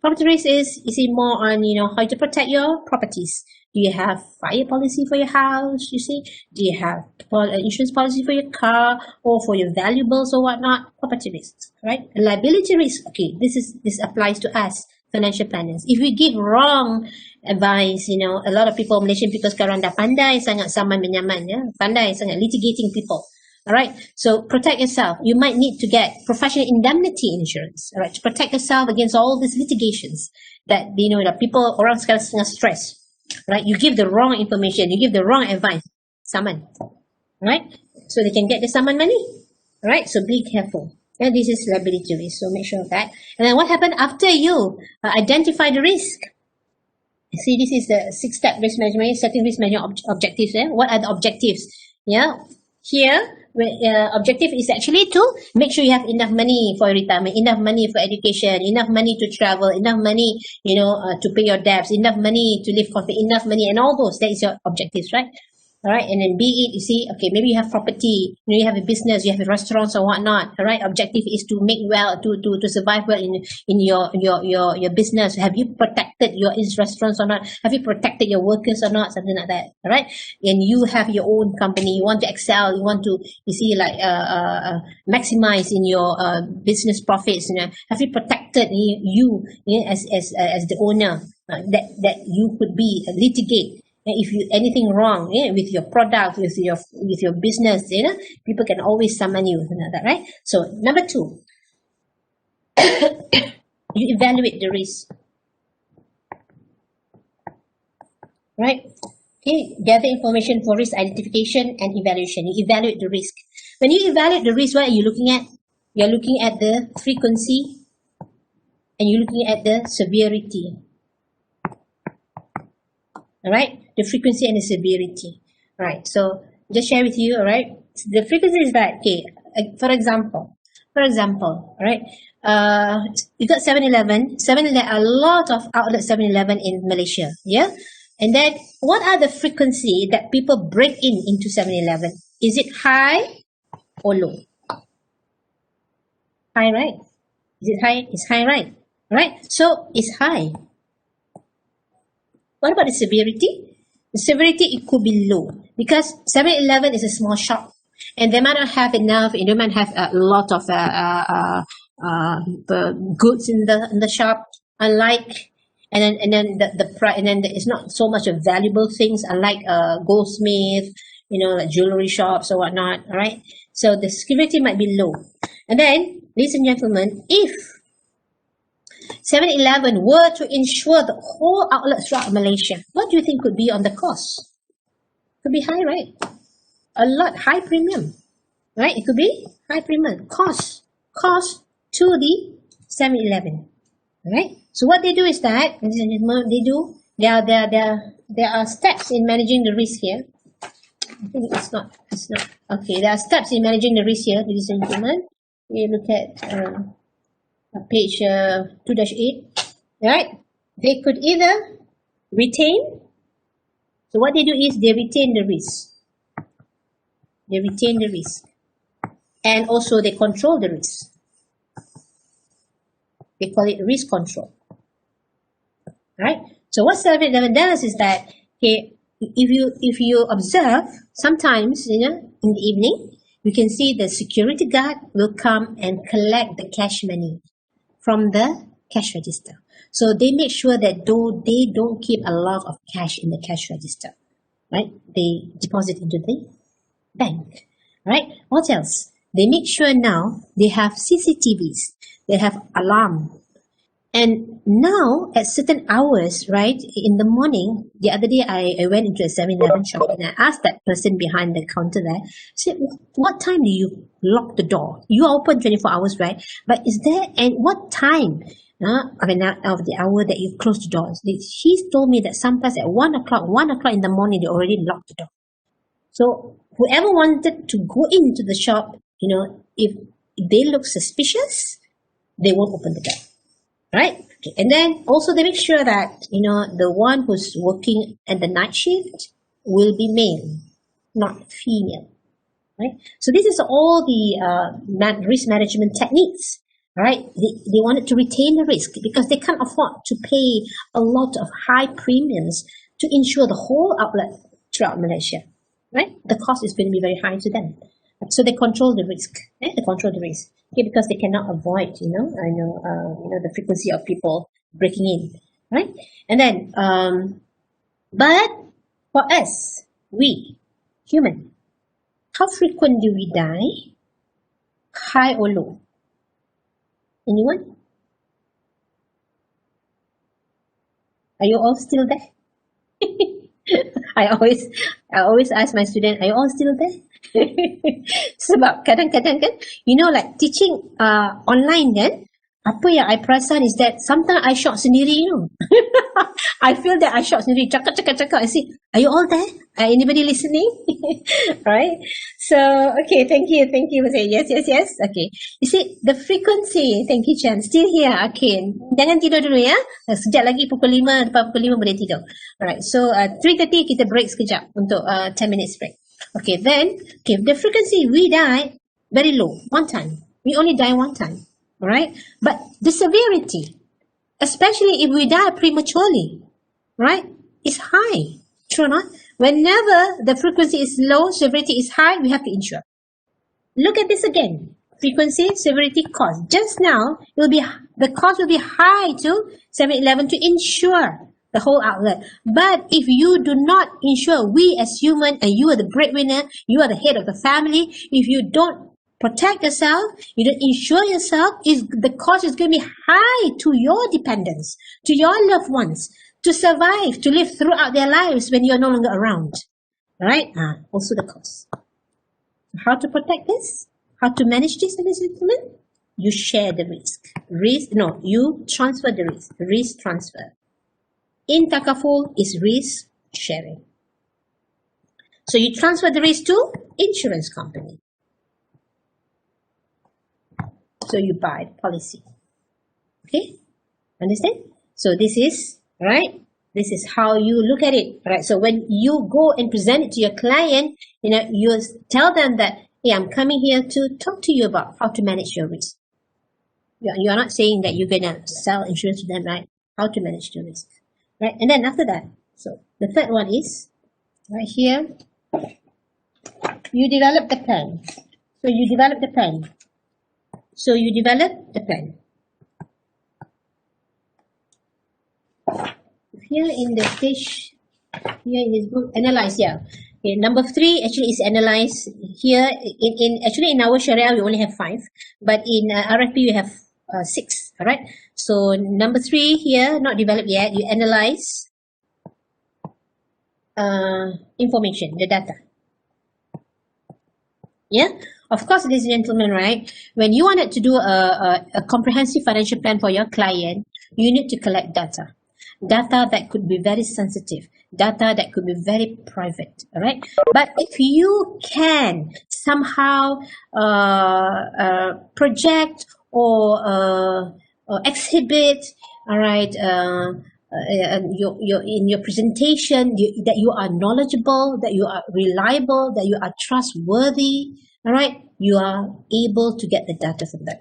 Property risk is, you see, more on, you know, how to protect your properties. Do you have fire policy for your house? You see, do you have insurance policy for your car or for your valuables or whatnot? Property risks, right? Liability risk. Okay, this applies to us financial planners. If we give wrong advice, you know, a lot of people, Malaysian people sekarang dah pandai sangat saman menyaman, ya, pandai sangat litigating people. All right, so protect yourself. You might need to get professional indemnity insurance, all right, to protect yourself against all these litigations that, you know, that people orang sekarang setengah stress. Right, you give the wrong information, you give the wrong advice, saman, right? So they can get the saman money, right? So be careful. And this is liability risk, so make sure of that. And then what happened after you identify the risk? See, this is the 6-step risk management, setting risk management objectives. What are the objectives? Yeah, here, objective is actually to make sure you have enough money for retirement, enough money for education, enough money to travel, enough money, you know, to pay your debts, enough money to live comfortably, enough money, and all those. That is your objectives, right? All right, and then be it, you see, okay, maybe you have property, you know, you have a business, you have restaurants or whatnot. All right, objective is to make well, to survive well in your business. Have you protected your restaurants or not? Have you protected your workers or not? Something like that. All right, and you have your own company. You want to excel. You want to, you see, like maximize in your business profits. You know, have you protected you know, as the owner that you could be litigate. And if you anything wrong, with your product, with your business, you know, people can always summon you, right? So number 2, you evaluate the risk, right? Okay, gather information for risk identification and evaluation. You evaluate the risk. When you evaluate the risk, what are you looking at? You're looking at the frequency, and you're looking at the severity. All right, the frequency and the severity. All right, so just share with you. All right, the frequency is that, okay, for example, all right, you got 7-Eleven. There are a lot of outlets 7-Eleven in Malaysia, yeah. And then what are the frequency that people break into 7-Eleven? Is it high or low? High, right? Is it high? It's high, right? All right, so it's high. What about the severity? The severity, it could be low, because 7-Eleven is a small shop, and they might not have enough. They might have a lot of goods in the shop. Unlike, and then the price, and then it's not so much of valuable things. Unlike goldsmith, you know, like jewelry shops or whatnot. All right. So the security might be low. And then, ladies and gentlemen, if 7-Eleven were to insure the whole outlets throughout Malaysia, what do you think could be on the cost? Could be high, right? A lot, high premium, right? It could be high premium. Cost to the 7-Eleven, right? So what they do is that, ladies and gentlemen, there are steps in managing the risk here. I think it's not, okay, there are steps in managing the risk here, ladies and gentlemen. We look at page 2-8, right? They could either retain, So what they do is they retain the risk. They retain the risk. And also they control the risk. They call it risk control. Right? So what self-reliant does is that, okay, if you observe, sometimes, in the evening, you can see the security guard will come and collect the cash money from the cash register. So they make sure that they don't keep a lot of cash in the cash register, right? They deposit into the bank, right? What else? They make sure now they have CCTVs, they have alarm. And now at certain hours, right, in the morning, the other day I went into a 7-Eleven shop and I asked that person behind the counter there, I said, what time do you lock the door? You are open 24 hours, right? But is there, and what time, of the hour that you close the doors? He told me that sometimes at 1 o'clock in the morning, they already locked the door. So whoever wanted to go into the shop, if they look suspicious, they won't open the door. Right? Okay. And then also they make sure that, the one who's working at the night shift will be male, not female. Right? So this is all the risk management techniques. Right? They wanted to retain the risk because they can't afford to pay a lot of high premiums to insure the whole outlet throughout Malaysia. Right? The cost is going to be very high to them. So they control the risk. They control the risk. Okay, because they cannot avoid, the frequency of people breaking in, right? And then, but for us, we, human, how frequent do we die? High or low? Anyone? Are you all still there? I always ask my student, are you all still there? Sebab kadang-kadang kan, like teaching online kan, apa yang I perasan is that sometimes I shock sendiri, I feel that I shock sendiri, cakap. I say, are you all there? Anybody listening? Right? So, okay, thank you for saying yes. Okay. You see, the frequency, thank you Chan, still here. Okay, jangan tidur dulu ya. Sekejap lagi pukul 5, lepas pukul 5 boleh tidur. Alright, so 3:30 kita break sekejap untuk 10 minutes break. Okay, then, the frequency, we die very low, one time. We only die one time, alright? But the severity, especially if we die prematurely, right, is high. True or not? Whenever the frequency is low, severity is high, we have to insure. Look at this again. Frequency, severity, cost. Just now, the cost will be high to 7-Eleven to insure the whole outlet. But if you do not insure, we as human, and you are the breadwinner, you are the head of the family, if you don't protect yourself, you don't insure yourself, the cost is going to be high to your dependents, to your loved ones, to survive, to live throughout their lives when you're no longer around. Right? Also the cost. How to protect this? How to manage this, ladies and gentlemen? You share the risk. You transfer the risk. Risk transfer. In Takaful is risk sharing. So you transfer the risk to insurance company. So you buy the policy. Okay? Understand? So this is, right? This is how you look at it. Right? So when you go and present it to your client, you tell them that, hey, I'm coming here to talk to you about how to manage your risk. You are not saying that you're going to sell insurance to them, right? How to manage the risk. Right? And then after that, so the third one is, right here, you develop the plan. So you develop the plan. Here in the stage, here in this book, analyze, yeah. Okay, number 3 actually is analyze. Here, in our Sharia, we only have 5. But in RFP, we have 6, alright? So number 3 here, not developed yet, you analyze information, the data. Yeah? Of course, ladies and gentlemen, right? When you wanted to do a comprehensive financial plan for your client, you need to collect data. Data that could be very sensitive. Data that could be very private, alright? But if you can somehow project or exhibit, alright, in your presentation, that you are knowledgeable, that you are reliable, that you are trustworthy. All right, you are able to get the data from them.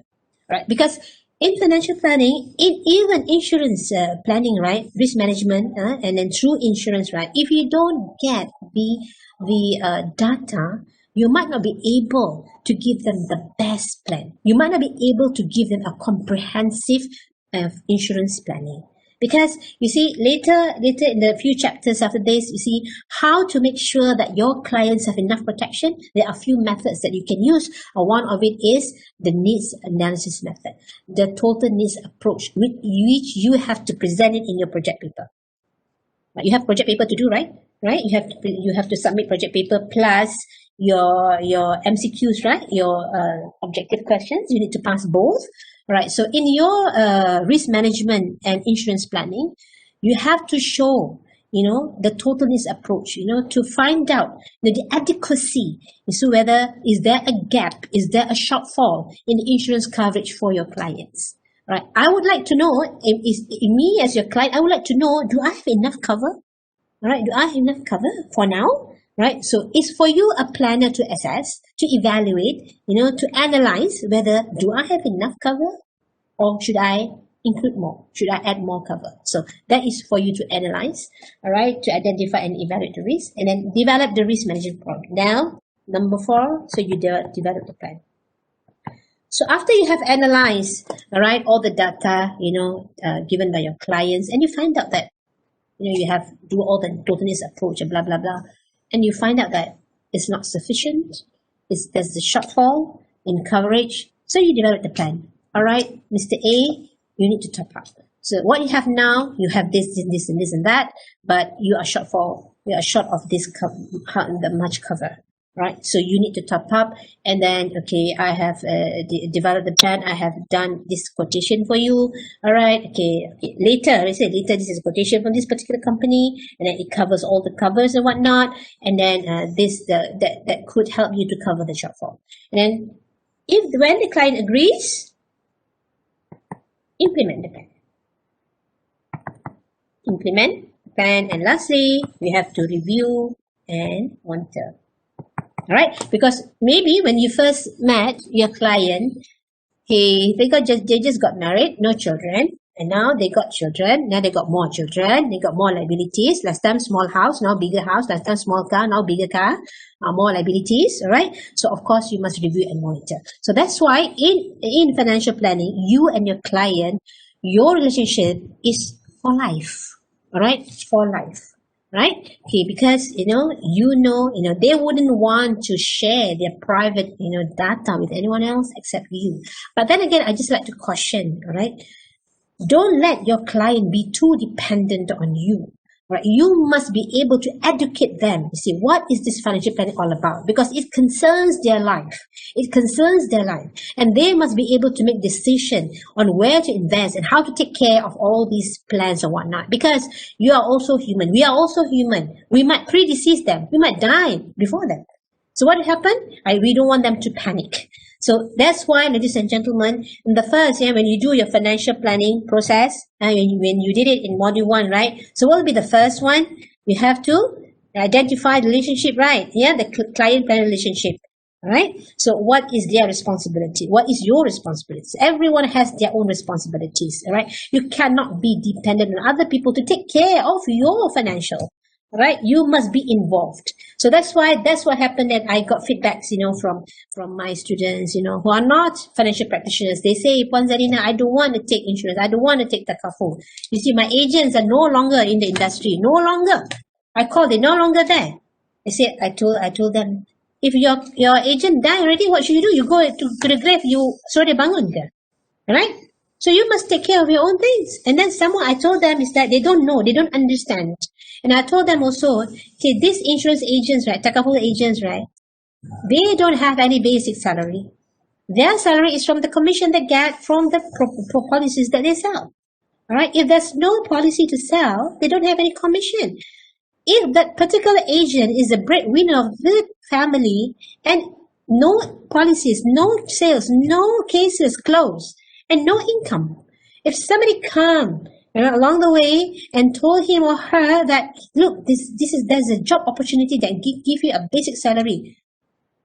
Right, because in financial planning, in even insurance planning, right, risk management, and then through insurance, right, if you don't get the data, you might not be able to give them the best plan. You might not be able to give them a comprehensive insurance planning. Because you see, later in the few chapters after this, you see how to make sure that your clients have enough protection. There are a few methods that you can use. One of it is the needs analysis method, the total needs approach, which you have to present it in your project paper. You have project paper to do, right? You have to submit project paper plus your MCQs, right? Your objective questions. You need to pass both. Right, so in your risk management and insurance planning, you have to show, the total needs approach, to find out the adequacy. So whether is there a gap, is there a shortfall in the insurance coverage for your clients? Right, I would like to know, me as your client, I would like to know, do I have enough cover? All right, do I have enough cover for now? Right, so it's for you, a planner, to assess, to evaluate, to analyze whether do I have enough cover, or should I include more? Should I add more cover? So that is for you to analyze, all right, to identify and evaluate the risk, and then develop the risk management program. Now, number 4, so you develop the plan. So after you have analyzed, all right, all the data, given by your clients, and you find out that, you have do all the total needs approach and blah blah blah, and you find out that it's not sufficient, there's a shortfall in coverage, so you develop the plan. All right, Mr. A, you need to top up. So what you have now, you have this and this and that, but you are short of this much cover. Right, so you need to top up, and then, okay, I have developed the plan, I have done this quotation for you. All right, okay, later, let's say later, this is a quotation from this particular company, and then it covers all the covers and whatnot, and then that could help you to cover the shortfall. And then when the client agrees, implement the plan. Implement the plan, and lastly, we have to review and monitor. All right, because maybe when you first met your client, they just got married, no children, and now they got children. Now they got more children, they got more liabilities. Last time small house, now bigger house. Last time small car, now bigger car. More liabilities. All right, so of course you must review and monitor. So that's why in financial planning, you and your client, your relationship is for life. All right, for life. Right? Okay, because they wouldn't want to share their private data with anyone else except you. But then again, I just like to caution, all right? Don't let your client be too dependent on you. Right? You must be able to educate them. You see, what is this financial planning all about? Because it concerns their life. It concerns their life. And they must be able to make decisions on where to invest and how to take care of all these plans and whatnot. Because you are also human. We are also human. We might predecease them. We might die before them. So what will happen? We don't want them to panic. So that's why, ladies and gentlemen, in the first year, when you do your financial planning process, when you did it in module 1, right? So what will be the first one? You have to identify the relationship, right? Yeah, the client-planner relationship. All right. So what is their responsibility? What is your responsibility? Everyone has their own responsibilities. All right. You cannot be dependent on other people to take care of your financial. Right, you must be involved. So that's what happened, that I got feedbacks, from my students, who are not financial practitioners. They say, Puan Zarina, I don't want to take insurance. I don't want to take takaful. You see, my agents are no longer in the industry. No longer. I called, they're no longer there. I told them, if your agent die already, what should you do? You go to the grave, you suruh dia bangun ke? Right? So you must take care of your own things. And then I told them is that they don't know, they don't understand. And I told them also, okay, these insurance agents, right, takaful agents, right, they don't have any basic salary. Their salary is from the commission they get from the policies that they sell. All right, if there's no policy to sell, they don't have any commission. If that particular agent is the breadwinner of the family and no policies, no sales, no cases closed, and no income, if somebody come along the way, and told him or her that, look, there's a job opportunity that give you a basic salary.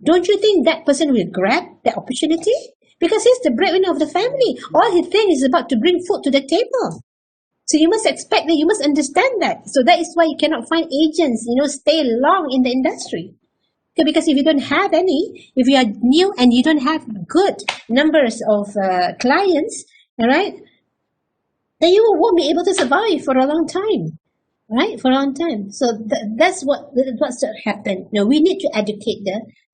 Don't you think that person will grab that opportunity? Because he's the breadwinner of the family. All he thinks is about to bring food to the table. So you must expect that, you must understand that. So that is why you cannot find agents, stay long in the industry. Okay, because if you don't have any, if you are new and you don't have good numbers of clients, all right, then you won't be able to survive for a long time, right? For a long time. So that's what's to happen. Now we need to educate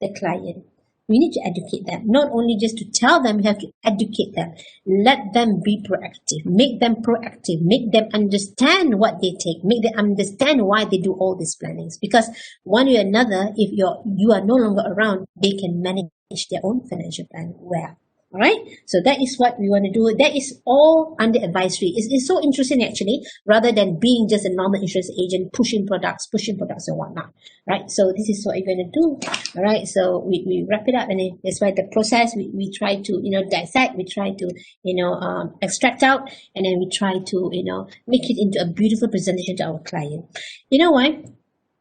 the client. We need to educate them, not only just to tell them, we have to educate them. Let them be proactive, make them proactive, make them understand what they take, make them understand why they do all these plannings. Because one way or another, if you are no longer around, they can manage their own financial plan well. All right, so that is what we want to do. That is all under advisory. It's so interesting actually, rather than being just a normal insurance agent pushing products and whatnot. Right, so this is what you're going to do. All right, so we wrap it up, and that's why the process we try to dissect, we try to extract out, and then we try to make it into a beautiful presentation to our client. You know why?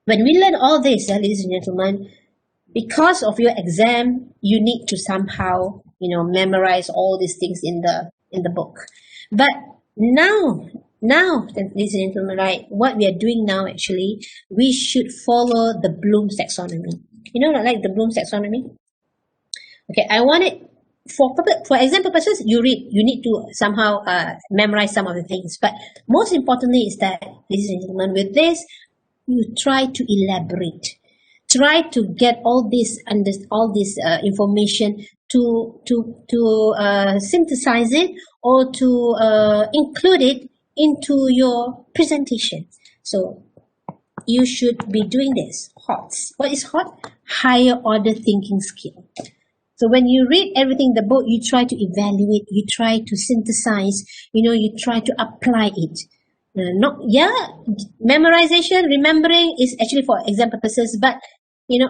When we learn all this, ladies and gentlemen, because of your exam, you need to somehow memorize all these things in the book. But now, ladies and gentlemen, right, what we are doing now actually, we should follow the Bloom's taxonomy. Like the Bloom's taxonomy. Okay, I want it for exam purposes. You need to somehow memorize some of the things. But most importantly is that, ladies and gentlemen, with this, you try to elaborate. Try to get all this information to synthesize it, or to include it into your presentation. So you should be doing this. HOTS. What is HOT? Higher order thinking skill. So when you read everything in the book, you try to evaluate, you try to synthesize, you try to apply it. Memorization, remembering is actually for exam purposes, but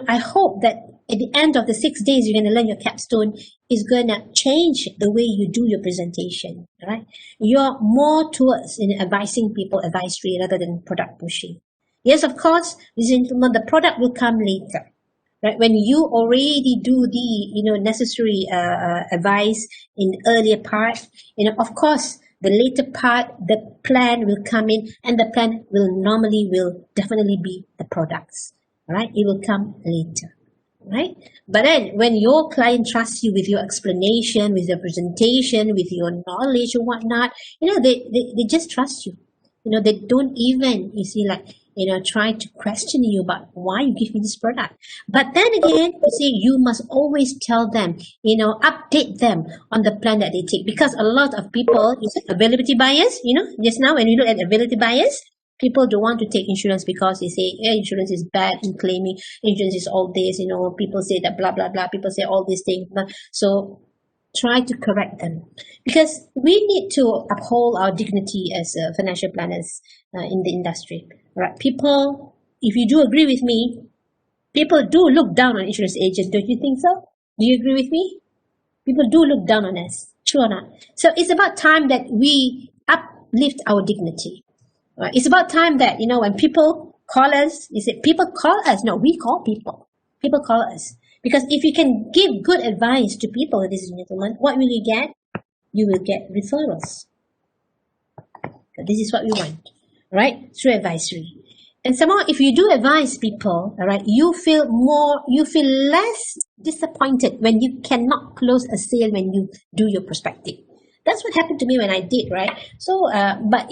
I hope that at the end of the 6 days you're going to learn your capstone is going to change the way you do your presentation. Right? You're more towards advising people, advisory, rather than product pushing. Yes, of course, the product will come later. Right? When you already do the necessary advice in the earlier part, of course, the later part, the plan will come in, and the plan will definitely be the products. Right? It will come later. Right? But then when your client trusts you with your explanation, with your presentation, with your knowledge or whatnot, they just trust you. They don't even, try to question you about why you give me this product. But then again, you must always tell them, update them on the plan that they take. Because a lot of people, availability bias, just now when we look at availability bias, people don't want to take insurance because they say, insurance is bad in claiming, insurance is all this, people say that blah, blah, blah, people say all these things. So try to correct them, because we need to uphold our dignity as financial planners in the industry. Right? People, if you do agree with me, people do look down on insurance agents. Don't you think so? Do you agree with me? People do look down on us. True or not? So it's about time that we uplift our dignity. Right? It's about time that, when people call us, you say, people call us. No, we call people. People call us. Because if you can give good advice to people, ladies and gentlemen, what will you get? You will get referrals. This is what we want, right? Through advisory. And somehow, if you do advise people, all right, you feel less disappointed when you cannot close a sale when you do your prospecting. That's what happened to me when I did, right? So, but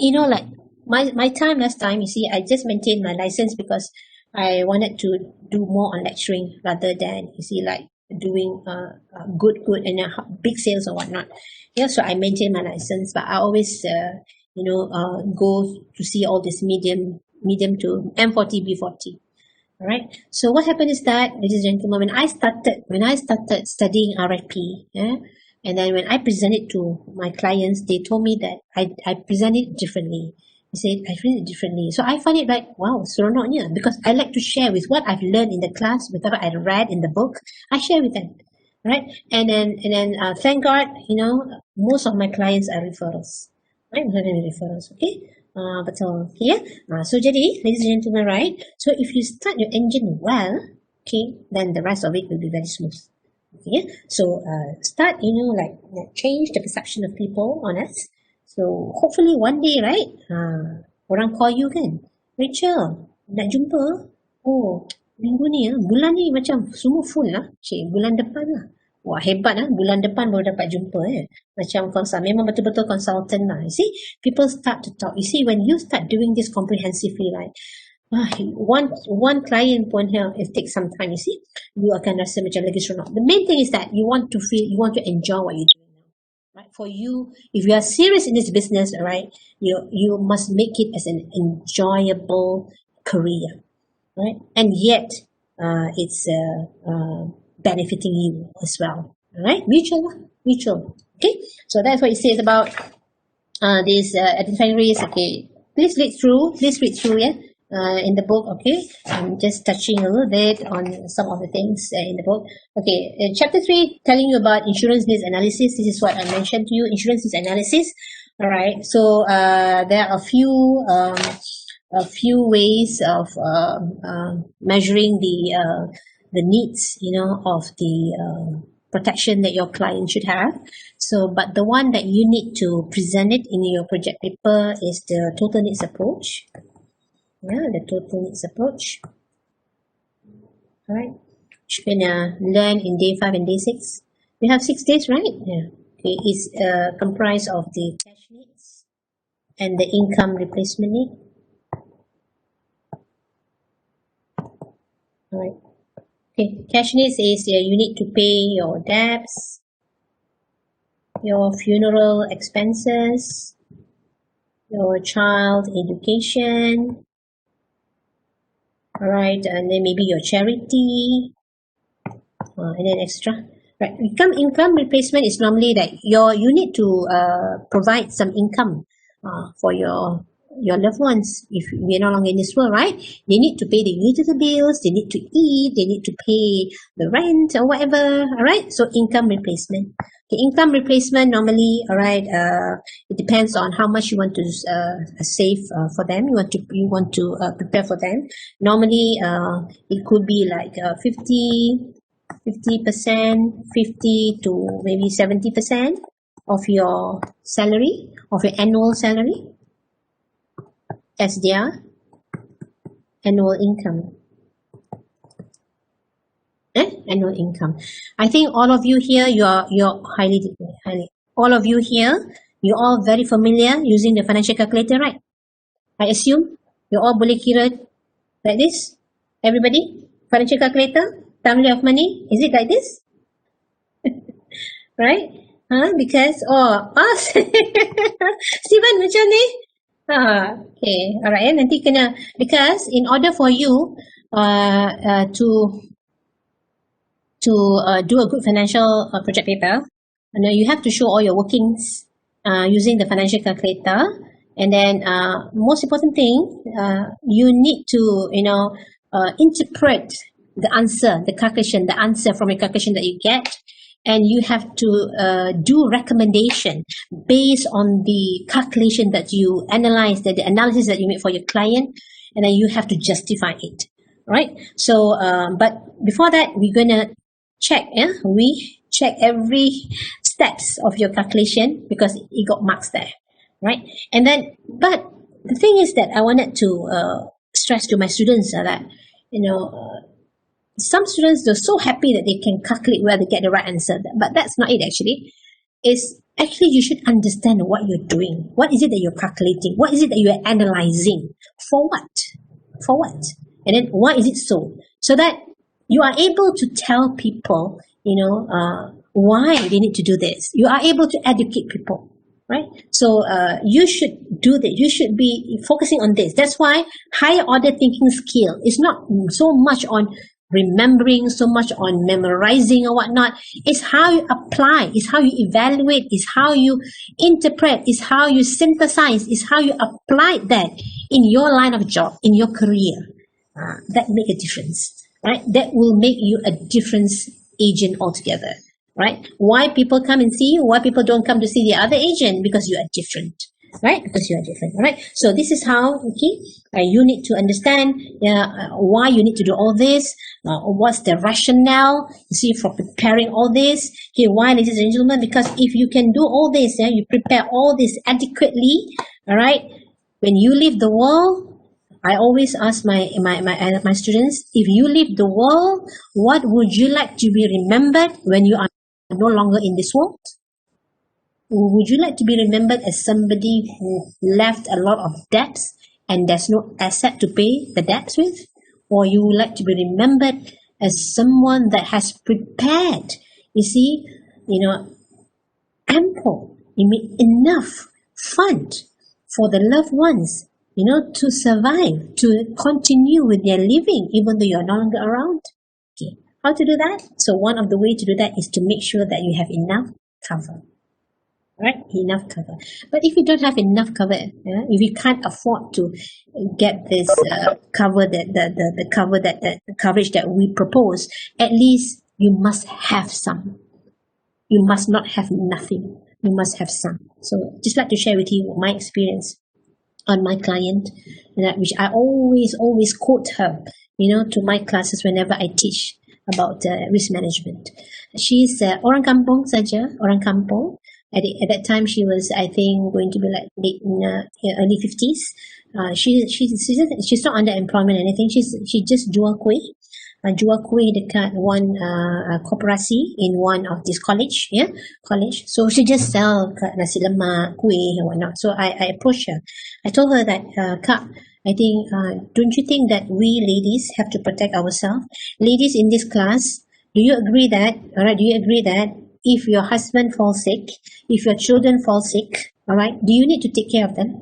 my time last time, I just maintained my license because I wanted to do more on lecturing rather than, doing good and big sales or whatnot. Yeah, so I maintained my license, but I always, go to see all this medium to M40, B40. All right. So what happened is that, ladies and gentlemen, when I started studying RFP, and then when I presented to my clients, they told me that I present it differently. He said, I read it differently. So I find it like, wow, seronoknya, because I like to share with what I've learned in the class, with what I read in the book, I share with them, right? And then, thank God, most of my clients are referrals, Right, referrals. Okay, betul. Okay, so jadi, ladies and gentlemen, right? So if you start your engine well, okay, then the rest of it will be very smooth. Okay, so start, like change the perception of people on us. So hopefully one day, right? Orang call you kan, Rachel, nak jumpa? Oh, minggu ni bulan ni macam semua full lah. Cik, bulan depan lah. Wah, hebat lah. Bulan depan baru dapat jumpa Macam consult. Memang betul-betul consultant lah. You see, people start to talk. You see, when you start doing this comprehensively, right? One client pun here, it takes some time, you see. You akan rasa macam lagi seronok. The main thing is that you want to enjoy what you're doing now. Right? For you, if you are serious in this business, right, you must make it as an enjoyable career. Right? And yet, it's benefiting you as well. Alright, mutual. Okay, so that's what it says about this identifying risk. Okay, please read through. In the book. Okay, I'm just touching a little bit on some of the things in the book. Okay, chapter 3, telling you about insurance needs analysis. This is what I mentioned to you. Insurance needs analysis. Alright, so there are a few ways of measuring the needs, of the protection that your client should have. So, but the one that you need to present it in your project paper is the total needs approach. Yeah, the total needs approach. All right, you're gonna learn in day 5 and day 6. We have 6 days, right? Yeah. Okay, it's comprised of the cash needs and the income replacement need. All right. Okay, cash needs is you need to pay your debts, your funeral expenses, your child education, alright, and then maybe your charity, and then extra. Right, income replacement is normally that you need to provide some income for your loved ones. If you're no longer in this world, right, they need to pay the utility bills, they need to eat, they need to pay the rent or whatever. All right, so income replacement. Okay, income replacement normally, all right, it depends on how much you want to save for them. You want to prepare for them. Normally it could be like 50%, 50 to maybe 70% of your salary, of your annual salary, as their annual income. Annual income. I think all of you here, you're highly, all of you here, you're all very familiar using the financial calculator, right? I assume you all boleh kira like this. Everybody, financial calculator, family of money, is it like this? Right? Because Steven macam ni. Okay, alright. Nanti kena, because in order for you to do a good financial project paper, you have to show all your workings using the financial calculator, and then most important thing, you need to interpret the answer, the answer from your calculation that you get, and you have to do recommendation based on the calculation that you analyze, the analysis that you make for your client, and then you have to justify it, right? So, but before that, we're gonna check. We check every steps of your calculation because it got marks there, right? And then, but the thing is that I wanted to stress to my students that some students, they're so happy that they can calculate where they get the right answer, but that's not it actually. It's actually you should understand what you're doing. What is it that you're calculating? What is it that you're analyzing? For what? For what? And then why is it so? So that you are able to tell people, why they need to do this. You are able to educate people, right? So you should do that. You should be focusing on this. That's why higher order thinking skill is not so much on remembering, so much on memorizing or whatnot. It's how you apply, it's how you evaluate, it's how you interpret, it's how you synthesize, it's how you apply that in your line of job, in your career. That make a difference, right? That will make you a difference agent altogether, right? Why people come and see you, why people don't come to see the other agent? Because you are different, right? Because you are different, all right? So this is how, okay, you need to understand why you need to do all this, what's the rationale, you see, for preparing all this. Okay, why, ladies and gentlemen? Because if you can do all this, you prepare all this adequately, all right, when you leave the world, I always ask my students, if you leave the world, what would you like to be remembered when you are no longer in this world? Would you like to be remembered as somebody who left a lot of debts and there's no asset to pay the debts with? Or you would like to be remembered as someone that has prepared, you see, ample, enough fund for the loved ones, to survive, to continue with their living, even though you're no longer around? Okay, how to do that? So one of the way to do that is to make sure that you have enough cover. Right, enough cover. But if you don't have enough cover, if you can't afford to get this cover, the coverage that we propose, at least you must have some. You must not have nothing. You must have some. So just like to share with you my experience on my client, which I always quote her, to my classes whenever I teach about risk management. She's orang kampung saja, orang kampung. At that time, she was, I think, going to be like late in early 50s. She's not under employment or anything. She just jual kuih dekat one koperasi in one of this college. So she just sell nasi lemak, kuih and whatnot. So I approached her. I told her that, Kak, I think, don't you think that we ladies have to protect ourselves? Ladies in this class, do you agree that, if your husband falls sick, if your children fall sick, all right, do you need to take care of them?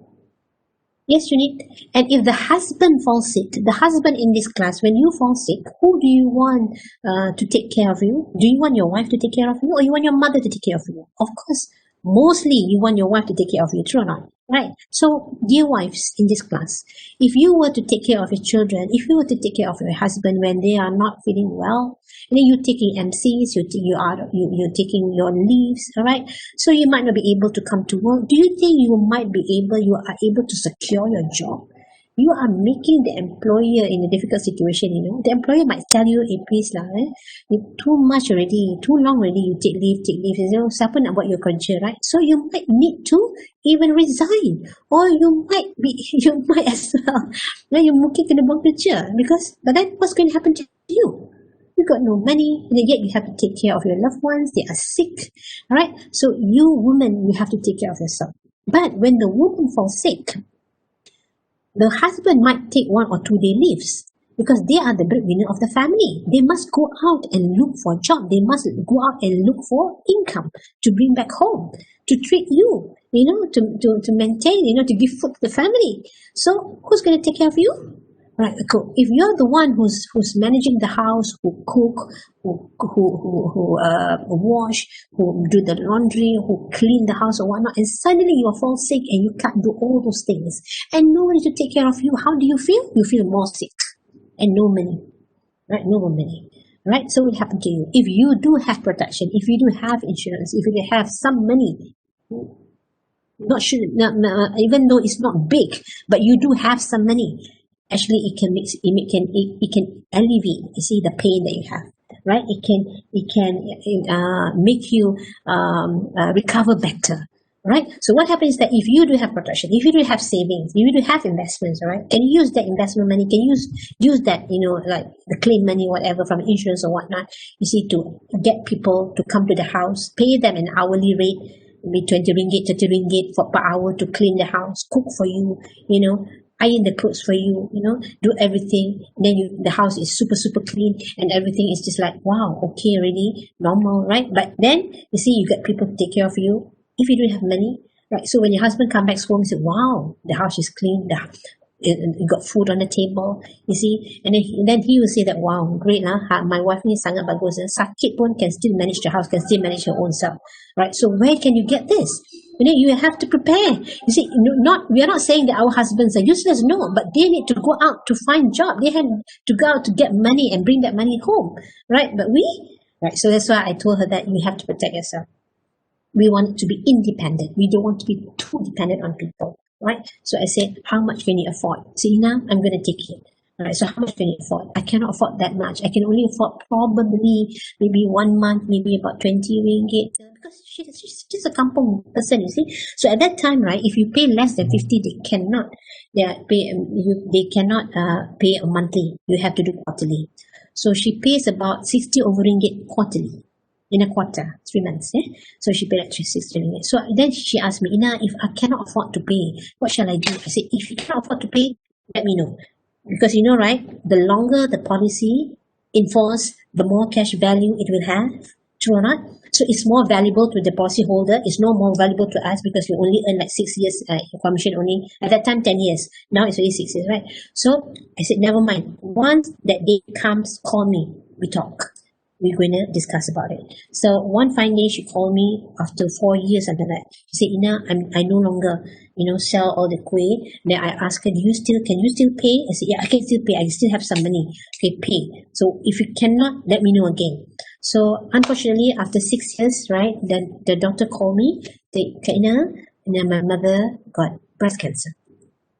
Yes, you need. And if the husband falls sick, the husband in this class, when you fall sick, who do you want to take care of you? Do you want your wife to take care of you, or you want your mother to take care of you? Of course, mostly you want your wife to take care of you, true or not? Right? So, dear wives in this class, if you were to take care of your children, if you were to take care of your husband when they are not feeling well, and then you're taking MCs, you're taking your leaves, all right? So you might not be able to come to work. Do you think you are able to secure your job? You are making the employer in a difficult situation, The employer might tell you, hey, please lah, too much already, too long already, you take leave. Siapa nak buat your kerja, right? So you might need to even resign, or you might as well, you mungkin kena buang kerja, but then what's going to happen to you? You got no money, and yet you have to take care of your loved ones. They are sick, all right? So you women, you have to take care of yourself. But when the woman falls sick, the husband might take 1 or 2 day leaves because they are the breadwinner of the family. They must go out and look for a job. They must go out and look for income to bring back home, to treat you, to maintain, to give food to the family. So who's going to take care of you? Right, cool. If you're the one who's managing the house, who cook, who wash, who do the laundry, who clean the house or whatnot, and suddenly you fall sick and you can't do all those things, and nobody to take care of you, how do you feel? You feel more sick and no money, right? No more money, right? So what happened to you? If you do have protection, if you do have insurance, if you have some money, even though it's not big, but you do have some money. Actually, it can alleviate, you see, the pain that you have, right? It can make you recover better, right? So what happens is that if you do have protection, if you do have savings, if you do have investments, all right, can you use that investment money? Can you use that, like the claim money, whatever, from insurance or whatnot, you see, to get people to come to the house, pay them an hourly rate, maybe 20 ringgit, 30 ringgit per hour to clean the house, cook for you, iron the clothes for you, do everything. Then the house is super, super clean and everything is just like, wow, okay, already, normal, right? But then, you see, you get people to take care of you if you don't have money, right? So when your husband comes back home, you say, wow, the house is clean, you got food on the table, you see, and then he will say that, wow, great lah, my wife ni sangat bagus, sakit pun can still manage the house, can still manage her own self, right? So where can you get this? You have to prepare. You see, we are not saying that our husbands are useless, no, but they need to go out to find job. They had to go out to get money and bring that money home, right? But right? So that's why I told her that you have to protect yourself. We want to be independent. We don't want to be too dependent on people, right? So I said, how much can you afford? See, now I'm going to take it. All right, so how much can you afford? I cannot afford that much. I can only afford probably maybe 1 month, maybe about 20 ringgit. Because she's just a kampung person, you see. So at that time, right, if you pay less than 50, they cannot pay a monthly. You have to do quarterly. So she pays about 60 over ringgit quarterly. In a quarter, 3 months. So she paid like 360 ringgit. So then she asked me, Ina, if I cannot afford to pay, what shall I do? I said, if you cannot afford to pay, let me know. Because you know, right, the longer the policy enforced, the more cash value it will have. True or not? So it's more valuable to the policy holder. It's no more valuable to us because you only earn like 6 years commission only. At that time, 10 years. Now it's only 6 years, right? So I said, never mind. Once that day comes, call me. We talk. We're going to discuss about it. So one fine day, she called me after 4 years after that. She said, Ina, I no longer, sell all the kuih. Then I asked her, can you still pay? I said, yeah, I can still pay. I still have some money. Okay, pay. So if you cannot, let me know again. So unfortunately, after 6 years, right, the doctor called me, Ina, and then my mother got breast cancer.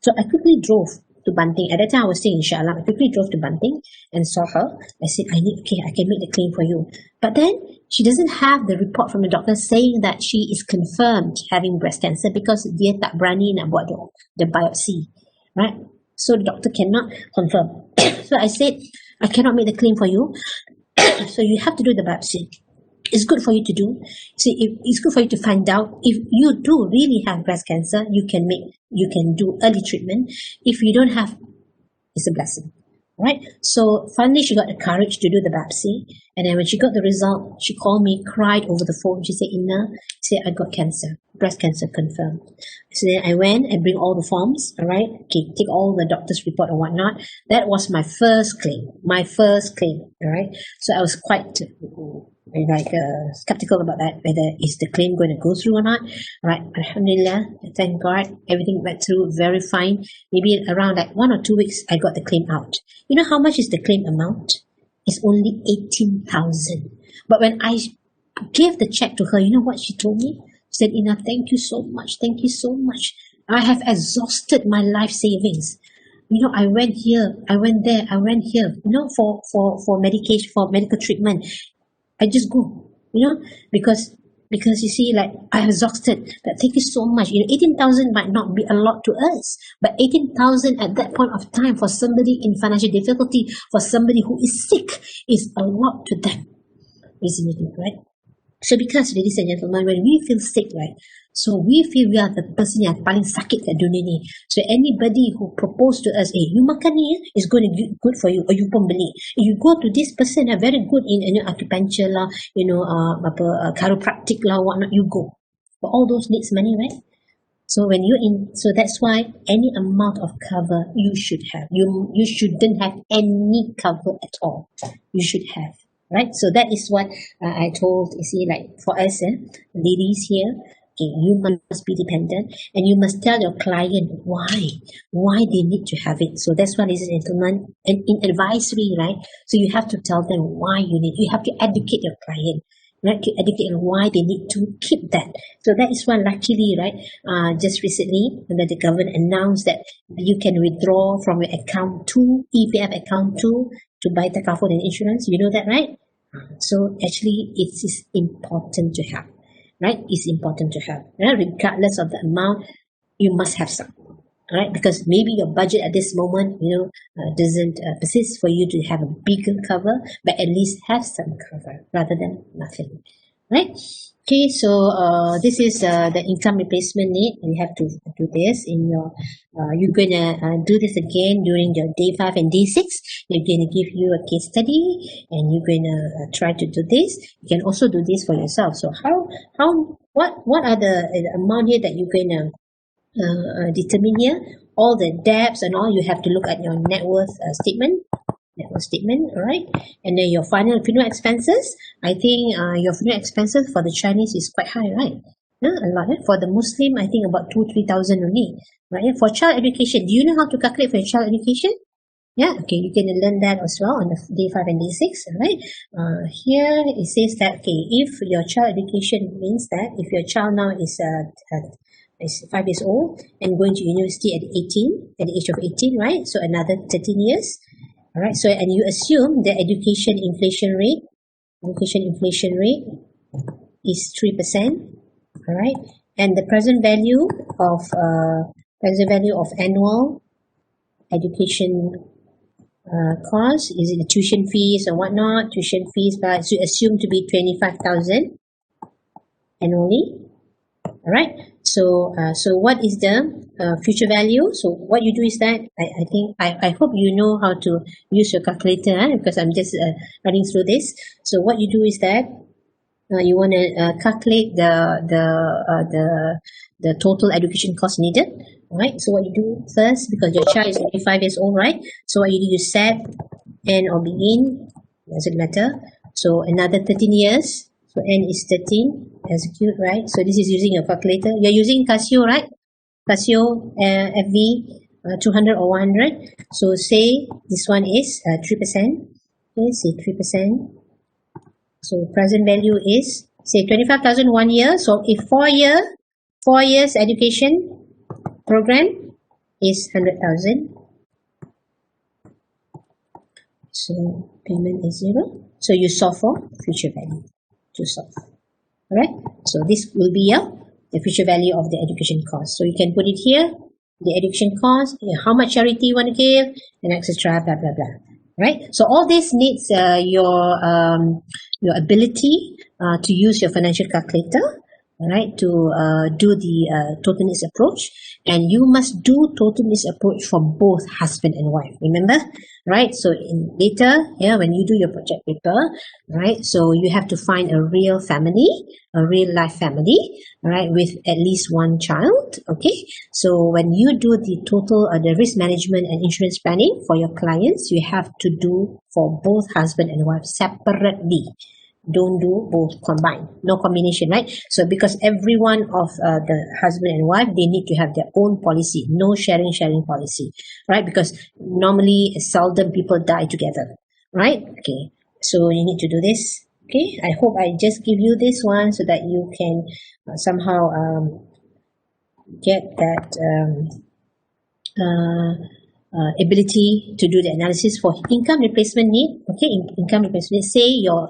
So I quickly drove to Banting. At that time, I was staying in Shah Alam. I quickly drove to Banting and saw her. I said, I can make the claim for you. But then she doesn't have the report from the doctor saying that she is confirmed having breast cancer because dia tak berani nak buat the biopsy, right? So the doctor cannot confirm. So I said, I cannot make the claim for you. So you have to do the biopsy. It's good for you to do. See, it's good for you to find out if you do really have breast cancer. You can do early treatment. If you don't have, it's a blessing, right? So finally, she got the courage to do the biopsy, and then when she got the result, she called me, cried over the phone. She said, Ina, I got cancer, breast cancer confirmed. So then I went and bring all the forms, all right? Okay, take all the doctor's report and whatnot. That was my first claim, all right? So I was quite skeptical about that, whether is the claim going to go through or not. Right, alhamdulillah, thank God, everything went through very fine. Maybe around like 1 or 2 weeks, I got the claim out. You know how much is the claim amount? It's only 18,000. But when I gave the check to her, you know what she told me? She said, Ina, thank you so much. I have exhausted my life savings. I went here, I went there, for medication, for medical treatment. I just go, because you see, like, I exhausted. But thank you so much. 18,000 might not be a lot to us, but 18,000 at that point of time for somebody in financial difficulty, for somebody who is sick, is a lot to them, isn't it, right? So because, ladies and gentlemen, when we feel sick, right, so we feel we are the person yang paling sakit kat dunia ni. So anybody who propose to us, you makan ni, is going to be good for you, or you pun beli. You go to this person, very good in acupuncture lah, chiropractic lah, whatnot, you go. But all those needs money, right? So when so that's why any amount of cover you should have. You shouldn't have any cover at all. You should have. Right, so that is what I told. You see, like for us, ladies here, okay, you must be dependent, and you must tell your client why they need to have it. So that's why, ladies and gentlemen, and in advisory, right? So you have to tell them why you have to educate your client, right? To educate them why they need to keep that. So that is why, luckily, right? Just recently, when the government announced that you can withdraw from your account to EPF account to buy takaful and insurance. You know that, right? So actually, it is important to have, right? It's important to have, right? Regardless of the amount, you must have some, right? Because maybe your budget at this moment, doesn't persist for you to have a bigger cover, but at least have some cover rather than nothing, right? Okay, so this is the income replacement need. You have to do this in your. You're gonna do this again during your day 5 and day 6. They're gonna give you a case study, and you're gonna try to do this. You can also do this for yourself. So what are the amount here that you're gonna determine here? All the debts and all, you have to look at your net worth statement. All right, and then your final funeral expenses. I think your funeral expenses for the Chinese is quite high, right? A lot. For the Muslim, I think about 2,000-3,000 only, right? For child education, do you know how to calculate for your child education? Yeah, okay, you can learn that as well on the day 5 and day 6, alright? Here it says that, okay, if your child education means that if your child now is 5 years old and going to university at 18, at the age of 18, right? So another 13 years, alright? So, and you assume the education inflation rate is 3%, alright? And the present value of annual education cost, is it the tuition fees or whatnot, tuition fees, but so assume to be 25,000 annually. All right, so what is the future value? So what you do is that I hope you know how to use your calculator, because I'm just running through this. So what you do is that you want to calculate the total education cost needed, right? So what you do first, because your child is only 5 years old, right? So what you do, you set end or begin, doesn't matter. So another 13 years. So n is 13. Execute, right? So this is using your calculator. You're using Casio, right? Casio FV 200 or 100. So say this one is 3%. Okay, say 3%. So present value is say 25,000 1 year. So if 4 years education program is 100,000. So payment is 0. So you solve for future value to solve. Alright. So this will be the future value of the education cost. So you can put it here, the education cost, how much charity you want to give, and etc. Blah blah blah. Right. So all this needs your ability to use your financial calculator, right, to do the total needs approach, and you must do total needs approach for both husband and wife. Remember, right? So in later, when you do your project paper, right, so you have to find a real family, a real life family, right, with at least one child. Okay, so when you do the total the risk management and insurance planning for your clients, you have to do for both husband and wife separately. Don't do both combined, no combination, right? So because every one of the husband and wife, they need to have their own policy, no sharing policy, right? Because normally seldom people die together, right? Okay, so you need to do this. Okay, I hope I just give you this one so that you can somehow get that ability to do the analysis for income replacement need. Okay, income replacement, say your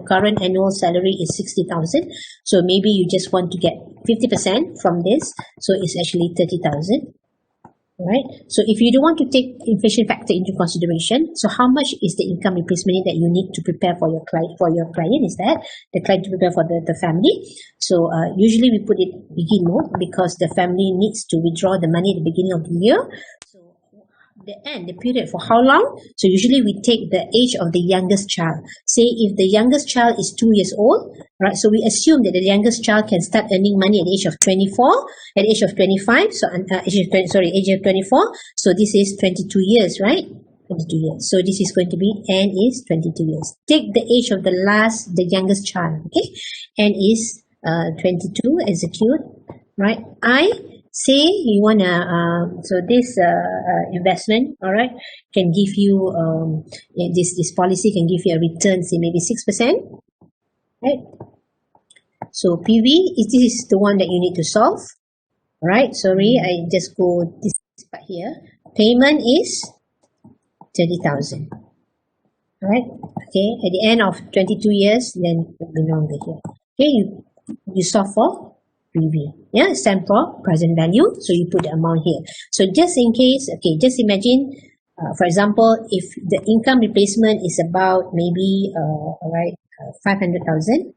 current annual salary is 60,000, so maybe you just want to get 50% from this, so it's actually 30,000. Right, so if you don't want to take inflation factor into consideration, so how much is the income replacement need that you need to prepare for your client? Is that the client to prepare for the family? So usually we put it begin mode because the family needs to withdraw the money at the beginning of the year. The period for how long? So usually we take the age of the youngest child. Say if the youngest child is 2 years old, right? So we assume that the youngest child can start earning money at the age of 24, at the age of 25. So age of 24. So this is 22 years, right? 22 years. So this is going to be n is 22 years. Take the age of the youngest child. Okay, n is 22. Execute, right? Say you wanna so this investment, all right, can give you this policy can give you a return, say maybe 6%, right? So PV this is the one that you need to solve, right? Sorry, I just go this part here. Payment is 30,000. All right. Okay, at the end of 22 years, then it will be longer here. Okay, you solve for PV. Yeah, stand for present value. So you put the amount here. So just in case, okay, just imagine, for example, if the income replacement is about maybe, 500,000,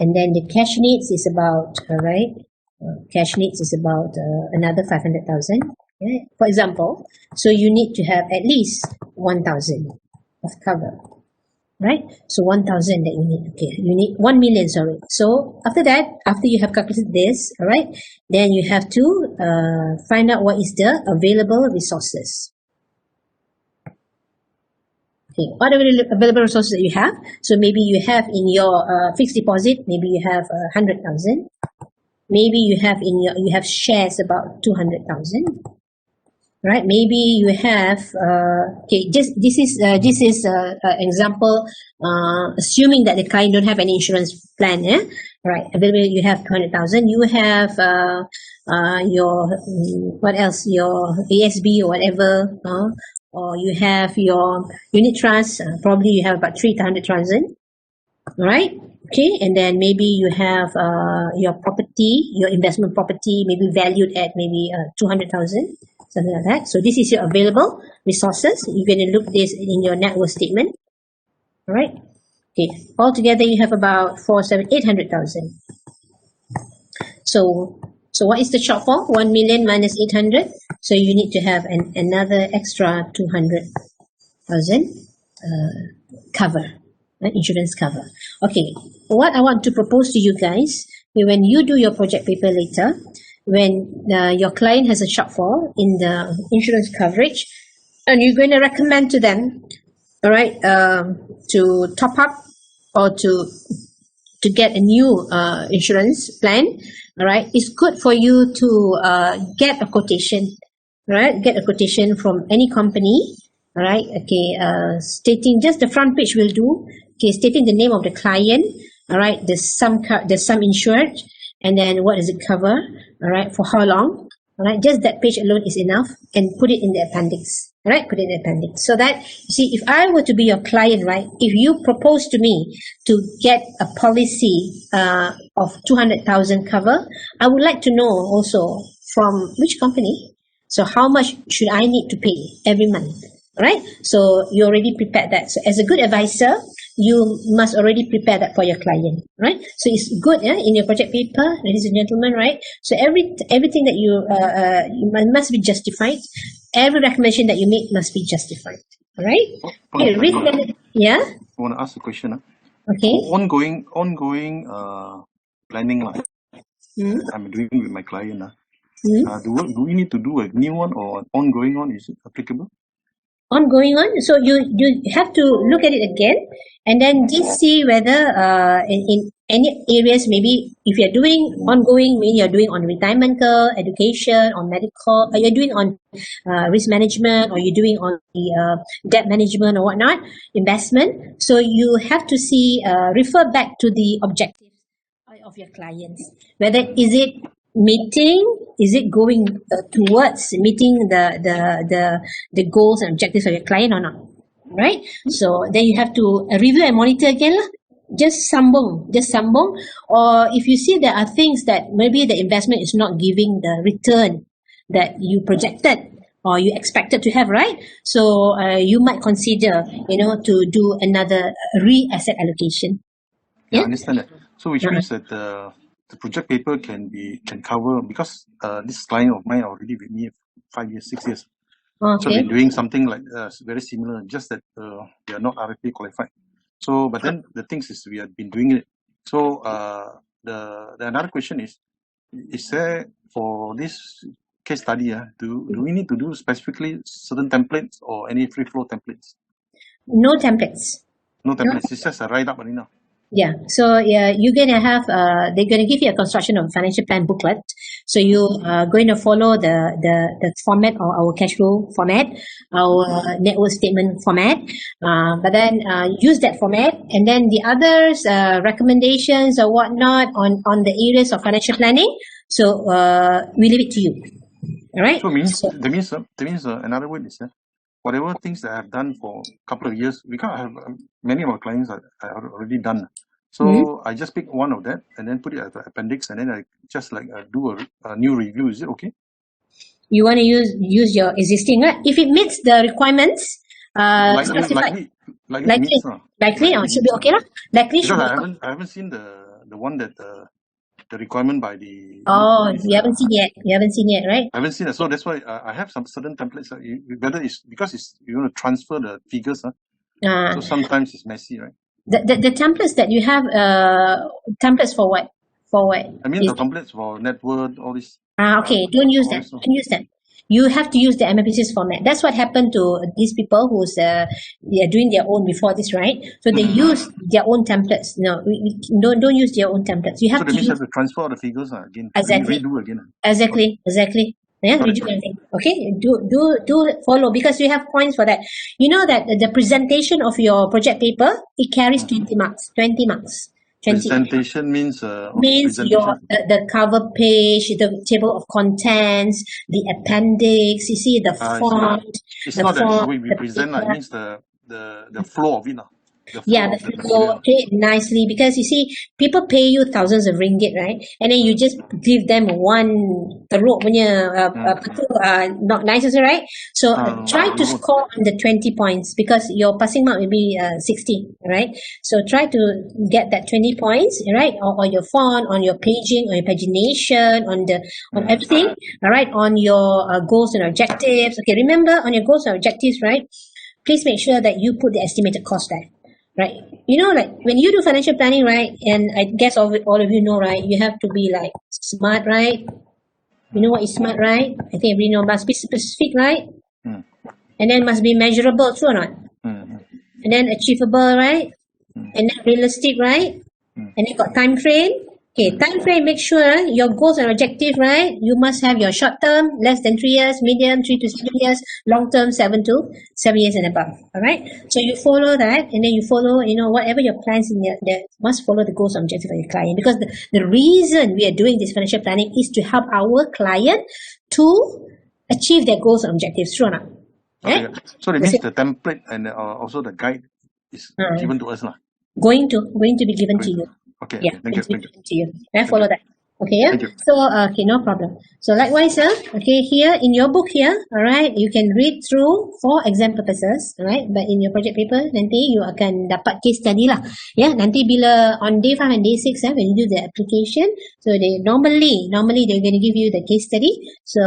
and then the cash needs is about, another 500,000. Yeah, for example, so you need to have at least 1,000 of cover. Right, so 1,000 that you need. Okay, you need 1 million. Sorry. So after that, after you have calculated this, all right, then you have to find out what is the available resources. Okay, what are the available resources that you have? So maybe you have in your fixed deposit, maybe you have 100,000. Maybe you have you have shares about 200,000. right? Maybe you have okay. Just this is example. Assuming that the client don't have any insurance plan, yeah, right? Available, you have 200,000. You have your what else? Your ASB or whatever, or you have your unit trust. Probably you have about 300,000, right? Okay, and then maybe you have your property, your investment property, maybe valued at maybe 200,000, something like that. So this is your available resources. You're going to look this in your net worth statement, all right? Okay, altogether you have about 800,000. So what is the shortfall? 1 million minus 800. So you need to have another extra 200,000 cover. Insurance cover. Okay, what I want to propose to you guys, when you do your project paper later, when your client has a shortfall in the insurance coverage, and you're going to recommend to them, all right, to top up or to get a new insurance plan, all right, it's good for you to get a quotation, right? Get a quotation from any company, all right, okay, stating just the front page will do. Okay, stating the name of the client, all right, there's some insured, and then what does it cover, all right, for how long, all right, just that page alone is enough, and put it in the appendix, all right, put it in the appendix, so that, you see, if I were to be your client, right, if you propose to me to get a policy of 200,000 cover, I would like to know also from which company, so how much should I need to pay every month, all right, so you already prepared that. So as a good advisor, you must already prepare that for your client, right? So it's good, yeah, in your project paper, ladies and gentlemen, right? So everything that you must be justified. Every recommendation that you make must be justified, all right? Okay, yeah. I want to ask a question. Okay. Ongoing planning, I'm doing with my client. Do we need to do a new one or ongoing one? Is it applicable? Ongoing one, so you have to look at it again, and then just see whether in any areas, maybe if you're doing ongoing, maybe you're doing on retirement, education, on medical, or you're doing on risk management, or you're doing on the debt management or whatnot, investment. So you have to see, refer back to the objectives of your clients, whether is it going towards meeting the goals and objectives of your client or not, right? So then you have to review and monitor again lah. Just sambung, or if you see there are things that maybe the investment is not giving the return that you projected or you expected to have, right? So you might consider, to do another re-asset allocation. Yeah, I understand that. So which means that the project paper can cover, because this client of mine already with me 5 years, 6 years. Okay. So they're doing something like very similar, just that they are not RFP qualified. So, but then the things is we have been doing it. So the another question is there, for this case study, do we need to do specifically certain templates or any free flow templates? No templates. No templates. It's just a write up now. Yeah, so you're gonna have they're gonna give you a construction of financial plan booklet. So you are going to follow the format or our cash flow format, our net worth statement format. But then use that format, and then the others recommendations or whatnot on the areas of financial planning. So we leave it to you. All right. So that means another word is that whatever things that I've done for a couple of years, we can't have many of our clients are already done. So I just pick one of that and then put it as an appendix, and then I just do a new review. Is it okay? You want to use your existing, right? If it meets the requirements, likely, it should be okay, lah. Likely, because I haven't seen the one that the requirement by the. Oh, you haven't seen yet. You haven't seen yet, right? I haven't seen it, so that's why I have some certain templates. Whether it's because you want to transfer the figures, so sometimes it's messy, right? The templates that you have, templates for what? For what? I mean the templates for net worth, all this. Okay, don't use that. Don't use that. You have to use the MMPC's format. That's what happened to these people who's they are doing their own before this, right? So they use their own templates. No, don't use their own templates. You have so that means you have to transfer the figures again. Exactly. Redo again. Exactly. Yeah, reduce anything. Okay, do follow, because you have points for that. You know that the presentation of your project paper, it carries 20 marks. 20 marks. 20 Presentation means means your presentation. the cover page, the table of contents, the appendix. You see the I see. font, It's the not that font, we the present, it paper. means the flow of it, the Yeah, flow the of the flow, material. okay, nicely, because you see, people pay you thousands of ringgit, right? And then you just give them one teruk punya apa tu, not nice also, right? So try to score on the 20 points, because your passing mark will be 60, right? So try to get that 20 points, right? On your font, on your paging, on your pagination, on everything, all right? On your goals and objectives. Okay, remember, on your goals and objectives, right? Please make sure that you put the estimated cost there. Right, you know, like when you do financial planning, right, and I guess all of you know, right, you have to be like smart, right? You know what is smart, right? I think everybody know, must be specific, right? And then must be measurable, true or not? And then achievable, right? And then realistic, right? And then got time frame. Okay, time frame, make sure your goals and objective, right? You must have your short term, less than 3 years, medium, 3 to 7 years, long term, 7 years and above. All right. So you follow that, and then you follow, you know, whatever your plans in your, that must follow the goals and objective of your client. Because the reason we are doing this financial planning is to help our client to achieve their goals and objectives. True or not? Okay. Right? So it means the template and also the guide is given to us, lah. Going to be given to you. Okay. Yeah, Thank you. given to you. I follow that. Okay, yeah. Thank you. So okay, no problem. So likewise, okay, here in your book here, all right, you can read through for exam purposes, all right. But in your project paper, nanti you akan dapat case study lah. Yeah, nanti bila on day 5 and day 6, when you do the application, so they normally they're going to give you the case study. So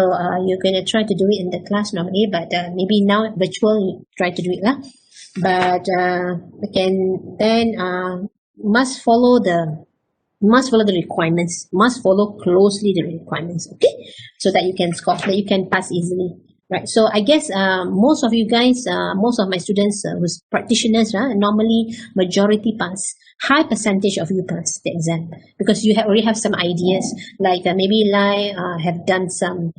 you're going to try to do it in the class normally, but maybe now virtual, you try to do it lah. But then must follow the requirements, must follow closely the requirements, okay, so that you can score, that you can pass easily, right? So I guess most of you guys, most of my students who's practitioners, normally majority pass, high percentage of you pass the exam, because you already have some ideas, like maybe have done some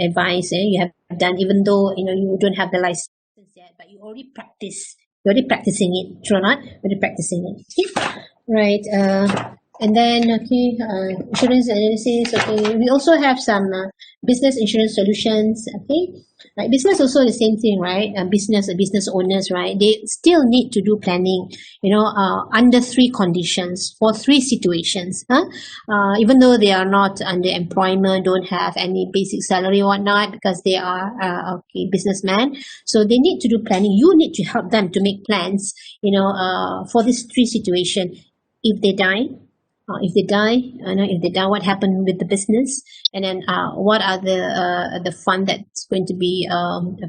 advice, you have done, even though you don't have the license yet, but you already practice. You're already practicing it, true or not? You're already practicing it. Okay? Right. And then, okay, insurance analysis. Okay, we also have some business insurance solutions. Okay, like business also the same thing, right? Business owners, right? They still need to do planning, under 3 conditions for 3 situations. Even though they are not under employment, don't have any basic salary or whatnot, because they are businessmen. So they need to do planning. You need to help them to make plans, for this 3 situation. If they die, what happened with the business, and then what are the fund that's going to be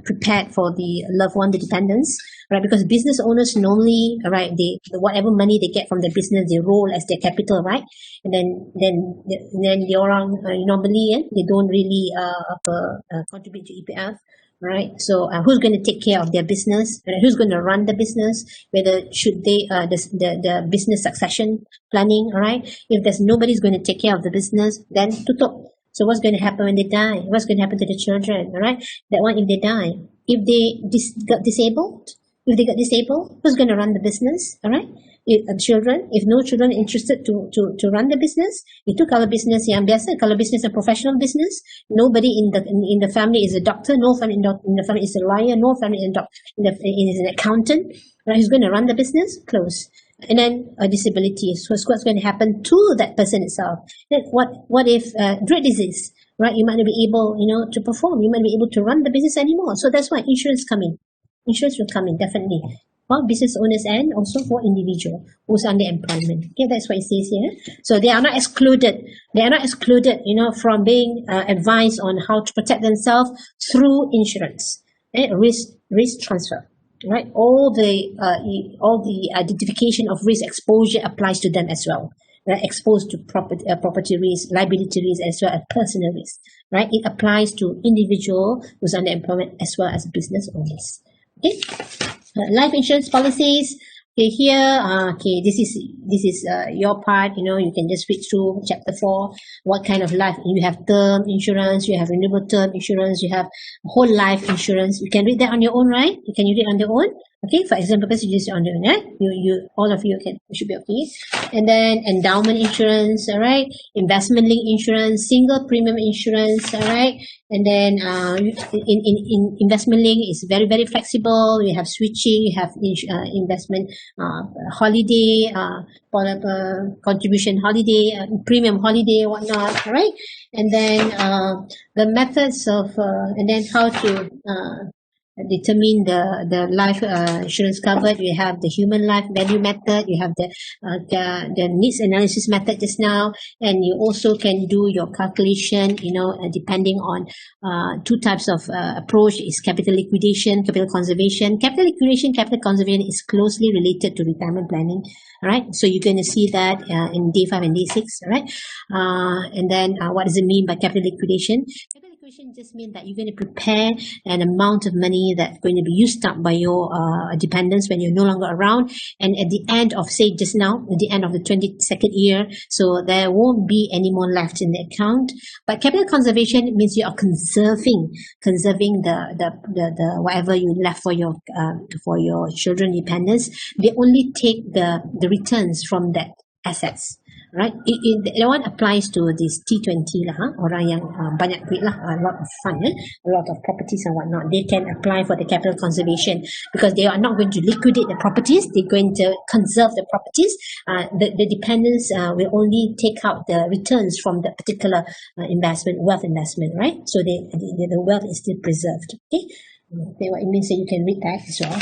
prepared for the loved one, the dependents, right? Because business owners normally, right, whatever money they get from the business, they roll as their capital, right? And then they normally they don't really contribute to EPF. Right, so who's going to take care of their business? Who's going to run the business? Whether should they the business succession planning? All right, if there's nobody's going to take care of the business, then tutup. So what's going to happen when they die? What's going to happen to the children? All right, that one if they die, if they got disabled, who's going to run the business? All right. If no children interested to run the business, itu kalau business yang biasa, kalau business a professional business, nobody in the family is a doctor, no family in the family is a lawyer, no family is an accountant, right? Who's going to run the business? Close. And then a disability. So what's going to happen to that person itself? Then what if dread disease? Right? You might not be able, to perform. You might not be able to run the business anymore. So that's why insurance come in. Insurance will come in, definitely. For business owners and also for individual who's under employment. Okay, that's what it says here. So they are not excluded. They are not excluded, from being advised on how to protect themselves through insurance and risk transfer. Right, all the identification of risk exposure applies to them as well. Right, exposed to property risk, liability risk, as well as personal risk. Right, it applies to individual who's under employment as well as business owners. Okay. Life insurance policies, Okay, here, okay, this is your part. You know, you can just read through chapter 4. What kind of life you have? Term insurance, you have renewable term insurance, you have whole life insurance. You can read that on your own, right? Can you read on your own? Okay, for example, purpose, you just on your own, right? You all of you should be okay. And then endowment insurance, all right? Investment link insurance, single premium insurance, all right? And then in investment link is very very flexible. We have switching, we have investment holiday, contribution holiday, premium holiday, whatnot, all right? And then the methods of and then how to determine the life insurance covered. We have the human life value method, you have the needs analysis method just now, and you also can do your calculation, you know, depending on two types of approach is capital liquidation, capital conservation. Capital liquidation, capital conservation is closely related to retirement planning. All right, so you're going to see that in day 5 and day 6. All right, and then what does it mean by capital liquidation? Capital liquidation just means that you're going to prepare an amount of money that's going to be used up by your dependents when you're no longer around, and at the end of, say, just now, at the end of the 22nd year, so there won't be any more left in the account. But capital conservation means you are conserving the whatever you left for your children dependents. They only take the returns from that assets, right? That one applies to this T20 lah, orang yang banyak duit lah, a lot of fund, a lot of properties and whatnot. They can apply for the capital conservation because they are not going to liquidate the properties. They're going to conserve the properties. The dependents will only take out the returns from the particular wealth investment, right? So the wealth is still preserved. Okay, what it means that you can read that as well.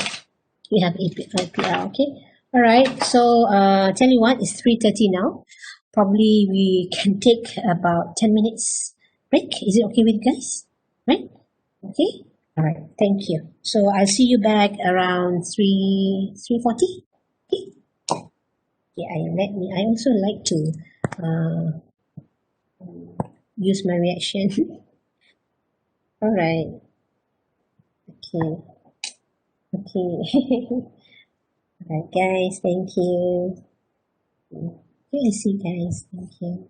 We have APR, okay. All right, so tell you what, it's 3:30 now. Probably we can take about 10 minutes break. Is it okay with you guys? Right? Okay. All right. Thank you. So I'll see you back around 3:40. Okay. I also like to use my reaction. All right. Okay. Okay. Alright guys, thank you. Good to see you guys, thank you.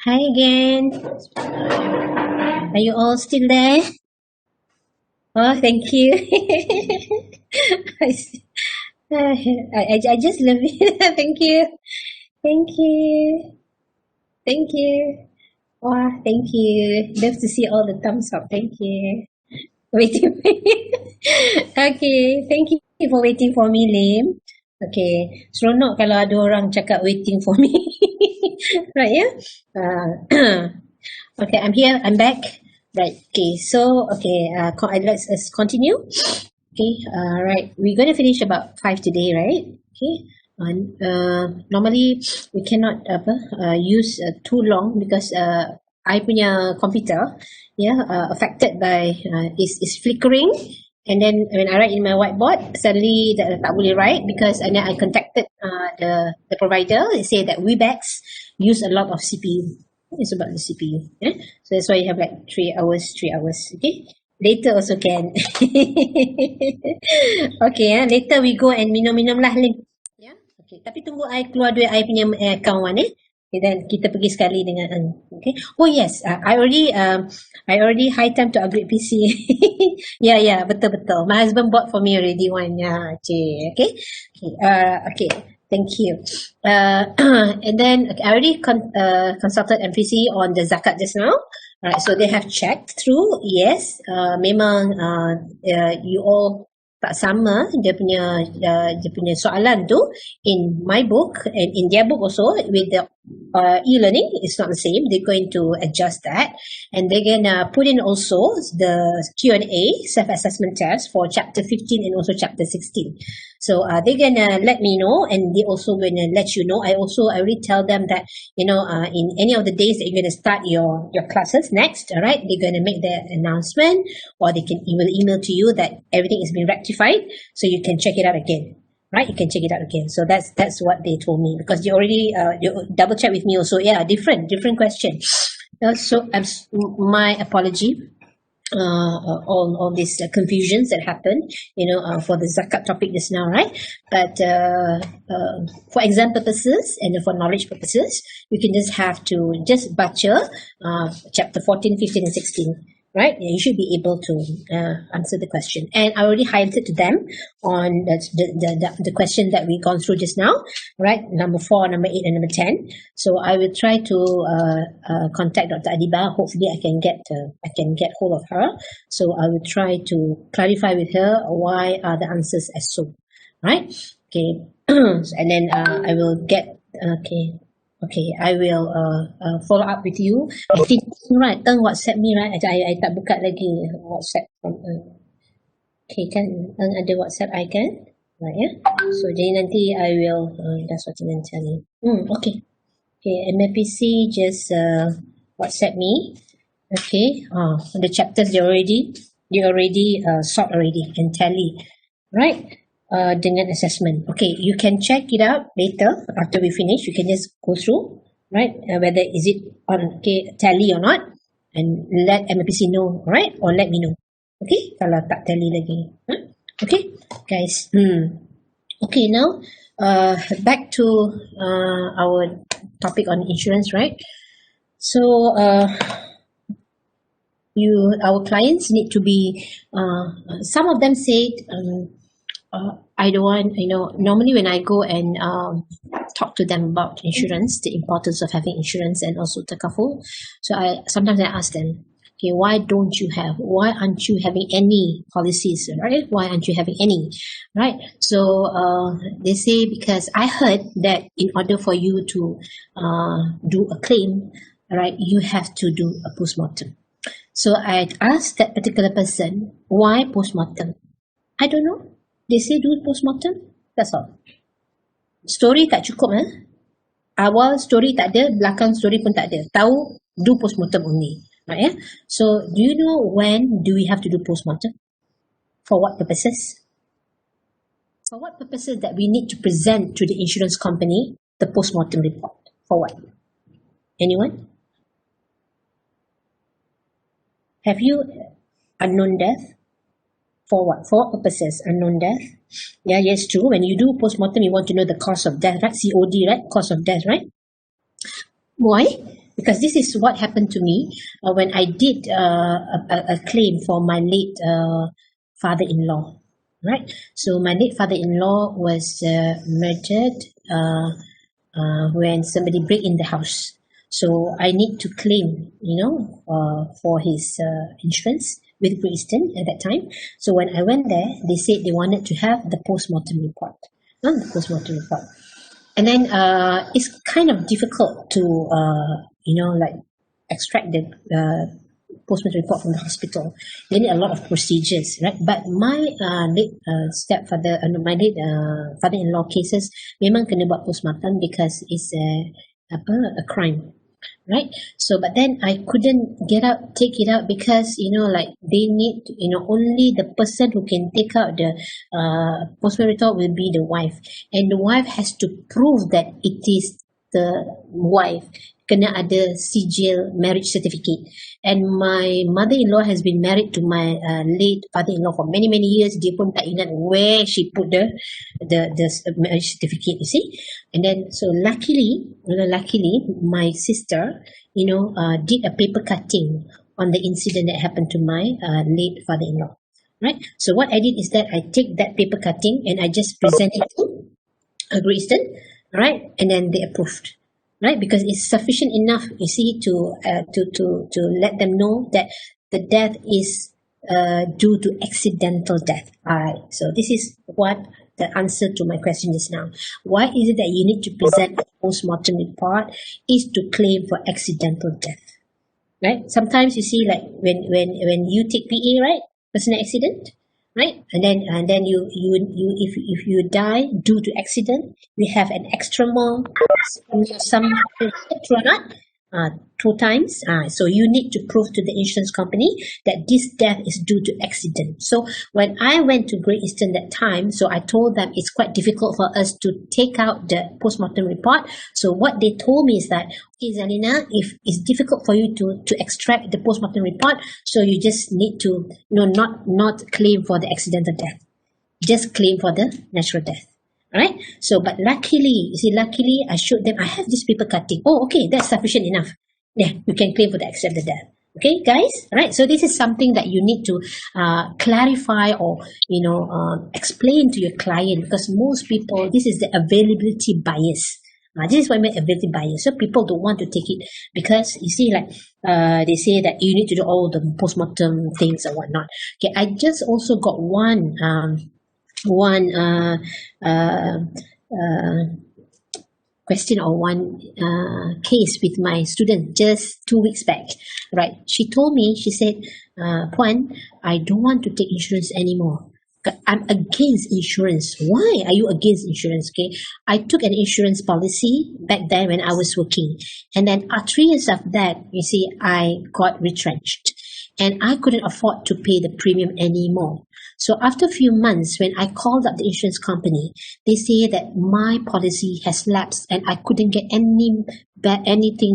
Hi again. Are you all still there? Oh, thank you. I, see. I just love it. Thank you. Thank you. Thank you. Wow, thank you. Love to see all the thumbs up. Thank you. Waiting for you. Okay, thank you for waiting for me, Lim. Okay, seronok kalau ada orang cakap waiting for me. Right, yeah? Okay, I'm here. I'm back. Right, okay, so, okay, let's continue. Okay, right, we're going to finish about 5 today, right? Okay, normally we cannot use too long because I punya computer affected by is flickering, and then when I write in my whiteboard suddenly tak boleh write because and then I contacted the provider. They say that Webex use a lot of CPU. It's about the CPU, so that's why you have like 3 hours. Okay, later also can. Okay, later we go and minum-minum lah, Lim. Yeah, okay, tapi tunggu I keluar duit I punya account okay, then kita pergi sekali dengan okay. Oh yes, I already high time to upgrade PC. Yeah, betul. My husband bought for me already one. Yeah, okay. Okay, thank you. And then okay, I already consulted MPC on the zakat just now. Alright, so they have checked through. Yes, memang you all tak sama dia punya soalan tu in my book and in their book also with the e-learning. It's not the same. They're going to adjust that, and they're gonna put in also the Q&A self-assessment test for chapter 15 and also chapter 16. So they're gonna let me know, and they also gonna let you know. I already tell them that in any of the days that you're gonna start your classes next, all right, they're gonna make the announcement, or they will email to you that everything is being rectified, so you can check it out again. Right, you can check it out again. So that's what they told me because they already double check with me also. Yeah, different question. So my apology. All these confusions that happened, for the zakat topic just now, right? But for exam purposes and for knowledge purposes, you can just have to just baca chapter 14, 15, and 16. Right, you should be able to answer the question. And I already highlighted to them on the question that we gone through just now, right? Number 4, number 8, and number 10. So I will try to contact Dr. Adiba. Hopefully, I can get hold of her. So I will try to clarify with her why are the answers as so, right? Okay, and then I will get Okay, I will follow up with you. I think right, WhatsApp me, right? I tak buka lagi WhatsApp from okay, kan ada WhatsApp I kan? Right, yeah? So jadi nanti I will that's what I'm telling you. Okay. Okay, MPC just WhatsApp me. Okay. The chapters they already sort already and tally. Right? Dengan assessment. Okay, you can check it out later after we finish. You can just go through, right? Whether is it on tally or not, and let MPC know, right? Or let me know. Okay, kalau tak tally lagi. Okay, guys. Okay, now back to our topic on insurance, right? So our clients need to be. Some of them said. I don't want, normally when I go and talk to them about insurance, the importance of having insurance and also takaful. So sometimes I ask them, okay, why aren't you having any policies, right? Why aren't you having any, right? So they say, because I heard that in order for you to do a claim, right, you have to do a postmortem. So I asked that particular person, why postmortem? I don't know. They say do postmortem. That's all. Story tak cukup Awal story tak ada, belakang story pun tak ada. Tahu do postmortem only. Right, yeah? So do you know when do we have to do postmortem? For what purposes? For what purposes that we need to present to the insurance company the postmortem report? For what? Anyone? Have you unknown death? For what? For what purposes? Unknown death? Yeah, yes, true. When you do postmortem, you want to know the cause of death, right? COD, right? Cause of death, right? Why? Because this is what happened to me when I did a claim for my late father-in-law. Right? So my late father-in-law was murdered when somebody break in the house. So I need to claim, for his insurance with Great Eastern at that time. So when I went there, they said they wanted to have the post-mortem report. And then it's kind of difficult to, extract the postmortem report from the hospital. They need a lot of procedures, right? But my late father-in-law cases memang kena buat postmortem because it's a crime, right? So but then I couldn't take it out because they need only the person who can take out the postmortem report will be the wife, and the wife has to prove that it is the wife, kena ada sijil marriage certificate. And my mother-in-law has been married to my late father-in-law for many years. Dia pun tak ingat where she put the marriage certificate, you see. And then so luckily my sister did a paper cutting on the incident that happened to my late father-in-law, right? So what I did is that I take that paper cutting and I just present it to Great Eastern, right? And then they approved, right? Because it's sufficient enough, you see, to let them know that the death is due to accidental death. All right. So this is what the answer to my question is now. Why is it that you need to present a post-mortem report? Is to claim for accidental death, right? Sometimes you see, like when you take PA, right, personal accident, right, and then you if you die due to accident, we have an extra more some true or not. 2 times. So you need to prove to the insurance company that this death is due to accident. So when I went to Great Eastern that time, so I told them it's quite difficult for us to take out the postmortem report. So what they told me is that, okay, Zalina, if it's difficult for you to extract the postmortem report, so you just need to not claim for the accidental death. Just claim for the natural death. Alright, so but luckily I showed them I have this paper cutting. Oh, okay, that's sufficient enough. Yeah, you can claim for the accidental death. Okay, guys. Alright, so this is something that you need to clarify or explain to your client, because most people, this is the availability bias. This is what I mean, availability bias. So people don't want to take it because you see, like they say that you need to do all the postmortem things and whatnot. Okay, I just also got one question or one case with my student just 2 weeks back, right? She told me, she said, Puan, I don't want to take insurance anymore. I'm against insurance. Why are you against insurance? Okay, I took an insurance policy back then when I was working, and then 3 years after that, you see, I got retrenched and I couldn't afford to pay the premium anymore. So after a few months, when I called up the insurance company, they say that my policy has lapsed and I couldn't get anything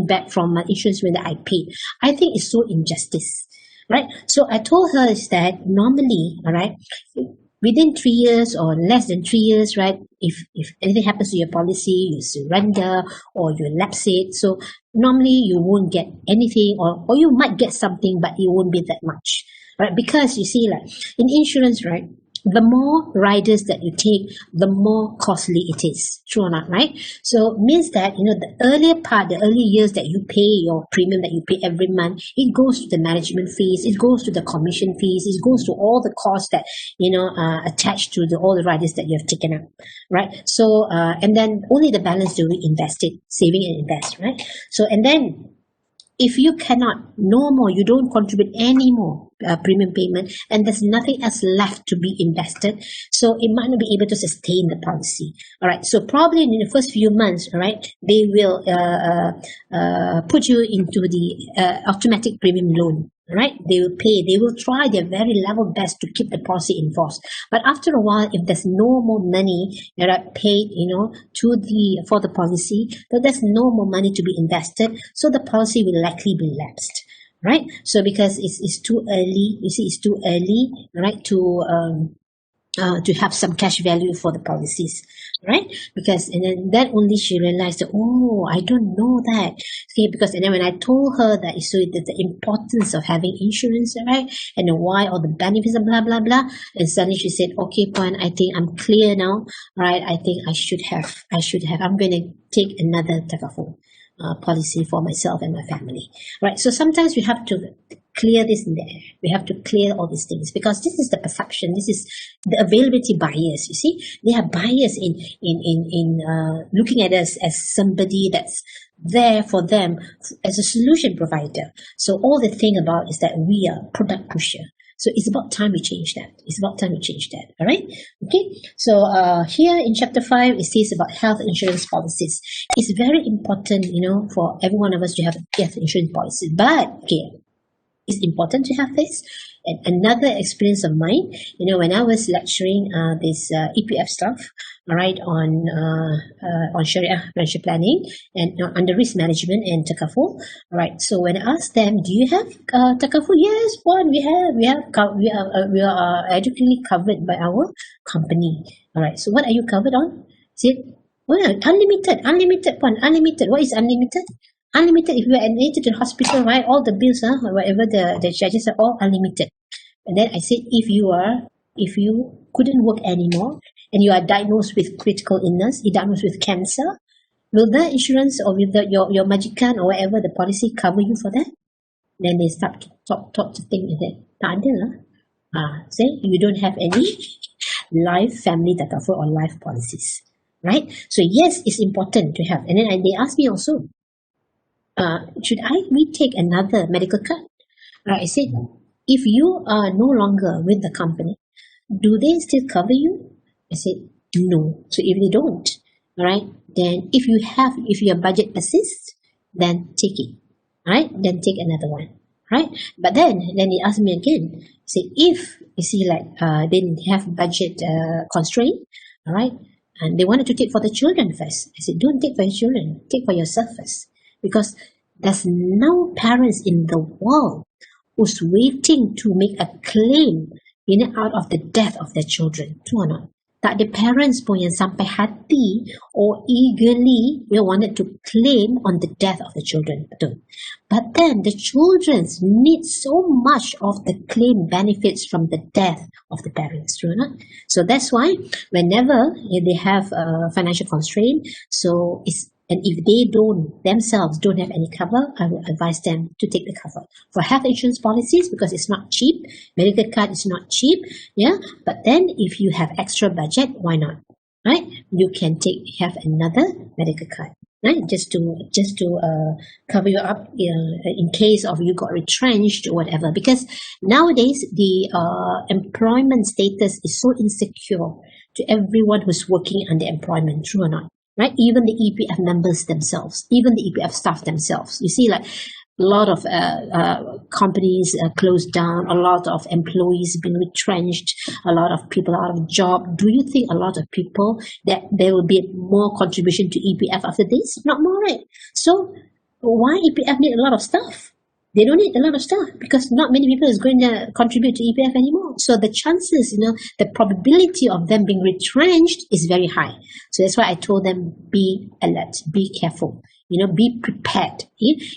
back from my insurance when I paid. I think it's so injustice, right? So I told her is that normally, all right, within 3 years or less than 3 years, right, if anything happens to your policy, you surrender or you lapse it. So normally you won't get anything, or you might get something, but it won't be that much. Right, because you see, like in insurance, right, the more riders that you take, the more costly it is. True or not, right? So it means that the early years that you pay your premium that you pay every month, it goes to the management fees, it goes to the commission fees, it goes to all the costs that attached to all the riders that you have taken up, right? So and then only the balance do we invest it, saving and invest, right? So and then if you cannot, no more, you don't contribute any more premium payment, and there's nothing else left to be invested, so it might not be able to sustain the policy. All right, so probably in the first few months, all right, they will put you into the automatic premium loan. Right, they will pay, they will try their very level best to keep the policy in force. But after a while, if there's no more money that are paid, for the policy, then there's no more money to be invested, so the policy will likely be lapsed. Right, so because it's too early, you see, it's too early, right, to to have some cash value for the policies, right? Because and then only she realized that, oh, I don't know that. Okay, because and then when I told her that, so the importance of having insurance, right, and why all the benefits and blah blah blah, and suddenly she said, okay, Puan, I think I'm clear now, right? I think I should have. I'm going to take another takaful policy for myself and my family, right? So sometimes we have to clear this in the air. We have to clear all these things, because this is the perception. This is the availability bias. You see, they are biased in looking at us as somebody that's there for them as a solution provider. So all they think about is that we are product pusher. So it's about time we change that. All right. Okay. So here in chapter 5, it says about health insurance policies. It's very important, for every one of us to have a health insurance policy. But okay, it's important to have this. And another experience of mine, when I was lecturing this EPF stuff, all right, on Sharia financial planning and on the risk management and takaful, all right. So when I asked them, do you have takaful? Yes, one we are adequately covered by our company. All right. So what are you covered on? Said, well, unlimited, unlimited. What is unlimited? Unlimited, if you are admitted to the hospital, right, all the bills, whatever the charges are all unlimited. And then I said, if you couldn't work anymore and you are diagnosed with critical illness, you're diagnosed with cancer, will the insurance or will your majikan or whatever the policy cover you for that? Then they start to think that, tak ada lah. Say you don't have any life family takaful or life policies, right? So yes, it's important to have. And then they asked me also, should I retake another medical card? I said, if you are no longer with the company, do they still cover you? I said, no. So if they don't, right, then if your budget persists, then take it, right? Then take another one, right? But then he asked me again, say, if you see they have budget constraint, all right, and they wanted to take for the children first. I said, don't take for your children, take for yourself first. Because there's no parents in the world who's waiting to make a claim out of the death of their children. True or not? Tak ada parents pun yang sampai hati or eagerly wanted to claim on the death of the children. Betul. But then the children need so much of the claim benefits from the death of the parents. True or not? So that's why whenever they have a financial constraint, and if they themselves don't have any cover, I will advise them to take the cover. For health insurance policies, because it's not cheap, medical card is not cheap, but then if you have extra budget, why not, right? You can have another medical card, right? Just to cover you up in case of you got retrenched or whatever. Because nowadays, the employment status is so insecure to everyone who's working under employment, true or not? Right, even the EPF members themselves, even the EPF staff themselves. You see, a lot of companies closed down, a lot of employees been retrenched, a lot of people out of job. Do you think a lot of people that there will be more contribution to EPF after this? Not more, right? So why EPF need a lot of staff? They don't need a lot of stuff because not many people is going to contribute to EPF anymore. So the chances, the probability of them being retrenched is very high. So that's why I told them, be alert, be careful, be prepared.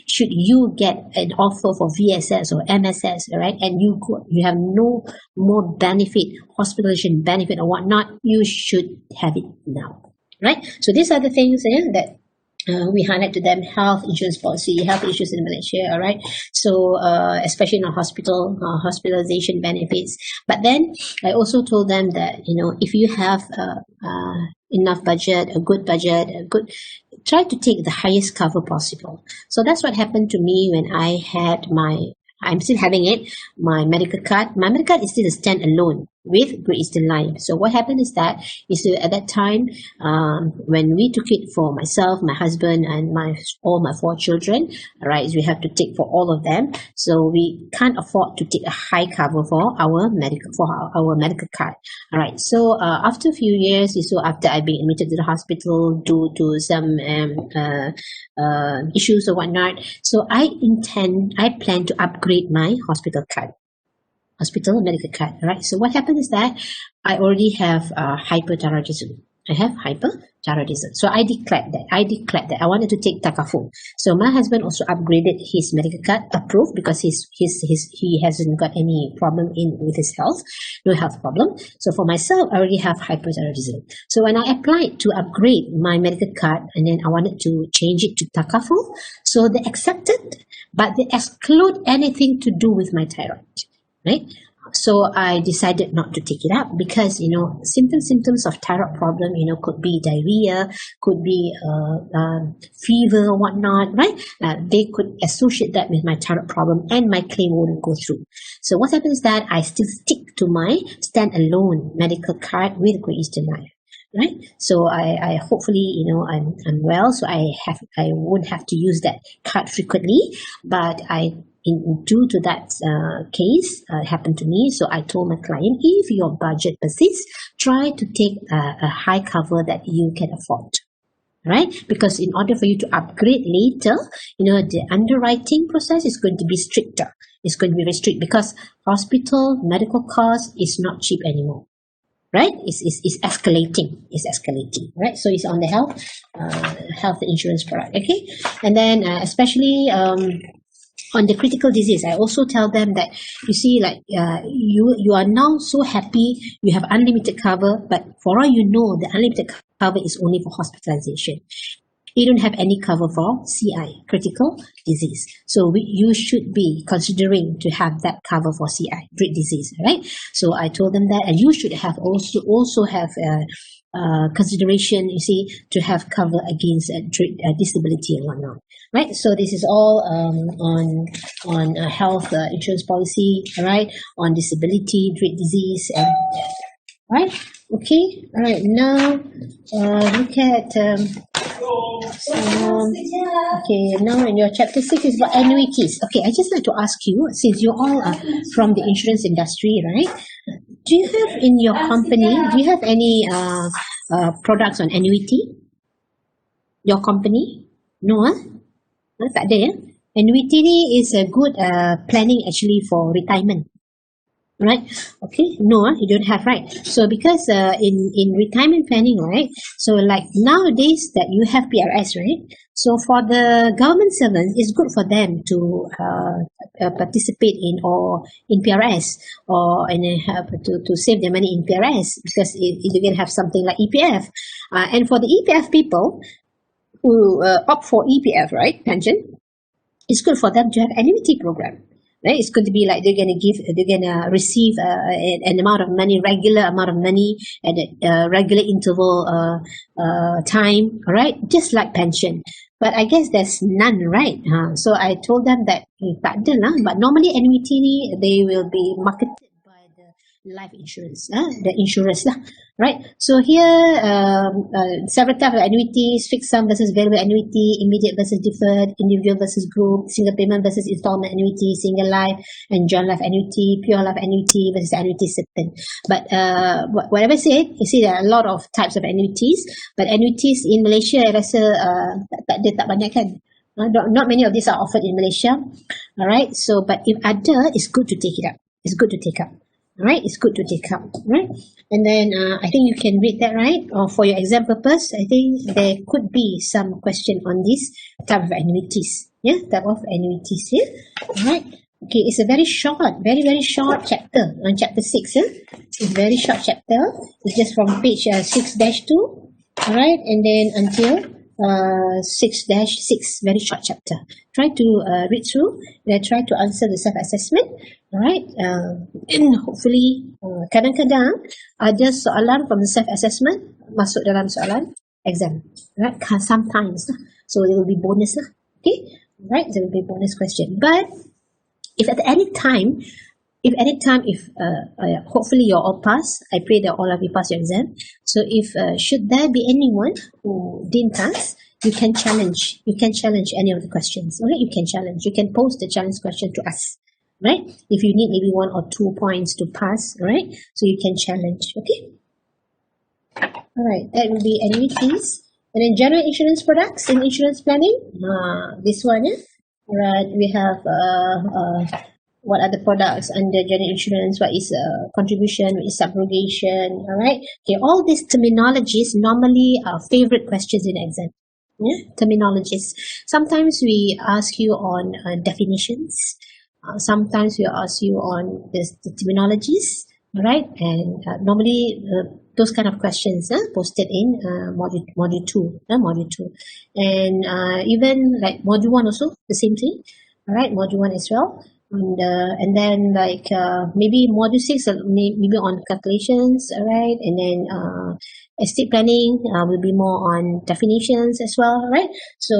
Should you get an offer for VSS or MSS, right, and you have no more benefit, hospitalization benefit or whatnot, you should have it now, right? So these are the things that we highlight to them: health insurance policy, health issues in Malaysia, all right? So especially in hospitalization benefits. But then I also told them that, if you have enough budget, try to take the highest cover possible. So that's what happened to me when I had I'm still having it, my medical card. My medical card is still a stand-alone with Great Eastern Life. So what happened is that at that time, when we took it for myself, my husband, and all my 4 children, right, we have to take for all of them. So we can't afford to take a high cover for our medical card. All right. So after a few years, after I've been admitted to the hospital due to some issues or whatnot, so I plan to upgrade my hospital card. hospital medical card. Right. So what happened is that I already have hyperthyroidism. I have hyperthyroidism. So I declared that. I wanted to take Takaful. So my husband also upgraded his medical card, approved, because he hasn't got any problem with his health, no health problem. So for myself, I already have hyperthyroidism. So when I applied to upgrade my medical card, and then I wanted to change it to Takaful, so they accepted, but they exclude anything to do with my thyroid, right? So I decided not to take it up because, symptoms of thyroid problem, could be diarrhea, could be fever, whatnot, right? They could associate that with my thyroid problem and my claim wouldn't go through. So what happens is that I still stick to my standalone medical card with Great Eastern Life. Right, so I hopefully I'm well, so I won't have to use that card frequently. But due to that case happened to me, so I told my client, if your budget persists, try to take a high cover that you can afford. Right, because in order for you to upgrade later, the underwriting process is going to be stricter. It's going to be very strict because hospital medical cost is not cheap anymore. Right, it's escalating. Right, so it's on the health insurance product. Okay, and then especially on the critical disease, I also tell them that you see, like you are now so happy you have unlimited cover, but for all you know, the unlimited cover is only for hospitalization. You don't have any cover for CI, critical disease. So you should be considering to have that cover for CI, dread disease, right? So I told them that, and you should have also have consideration, you see, to have cover against disability and whatnot, right? So this is all on health insurance policy, right? On disability, dread disease, and right? Okay, all right. Now look at. Okay, now in your chapter 6 is about annuities. Okay, I just like to ask you, since you all are from the insurance industry, right? Do you have in your company, do you have any products on annuity? Your company? No, tak ada ya? Annuity ni is a good planning actually for retirement. Right? Okay, no, you don't have, right? So because in retirement planning, right? So like nowadays that you have PRS, right? So for the government servants, it's good for them to participate in PRS or to save their money in PRS because you can have something like EPF. And for the EPF people who opt for EPF, right, pension, it's good for them to have annuity program. Right? It's going to be like they're going to receive an amount of money, regular amount of money at a regular interval time, right? Just like pension. But I guess there's none, right? So I told them that tak ada lah. But normally annuity ni, they will be marketed by the life insurance, the insurers lah, right? So here several types of annuities: fixed sum versus variable annuity, immediate versus deferred, individual versus group, single payment versus installment annuity, single life and joint life annuity, pure life annuity versus annuity certain. But whatever said, you see there are a lot of types of annuities, but annuities in Malaysia I rasa tak banyak kan. Not many of these are offered in Malaysia. Alright, so but if ada, it's good to take it up. It's good to take up. Right, it's good to take up, right? And then I think you can read that, right? Or for your exam purpose, I think there could be some question on this type of annuities. Yeah, type of annuities here. Right. Okay, it's a very very short chapter on chapter 6. Yeah? It's a very short chapter. It's just from page 6-2, alright, and then until 6-6, very short chapter. Try to read through and try to answer the self-assessment. Alright, and hopefully kadang-kadang ada soalan from the self-assessment masuk dalam soalan exam. Right, sometimes. So there will be bonus lah. Okay, right, there will be bonus question. But if at any time, hopefully you all pass. I pray that all of you pass your exam. So if should there be anyone who didn't pass, you can challenge any of the questions. Okay, you can challenge. You can post the challenge question to us. Right? If you need maybe 1 or 2 points to pass, right? So you can challenge. Okay. All right. That will be annuities. And then general insurance products and insurance planning. This one, yeah. Right. We have What are the products under general insurance? What is contribution? What is subrogation? All right. Okay, all these terminologies normally are favorite questions in exam. Yeah, terminologies. Sometimes we ask you on definitions. Sometimes we ask you on the terminologies. All right, and normally those kind of questions posted in module 2, module 2, and even like module 1 also the same thing. All right, module 1 as well. And then like maybe module 6 maybe on calculations, all right, and then estate planning will be more on definitions as well, right? So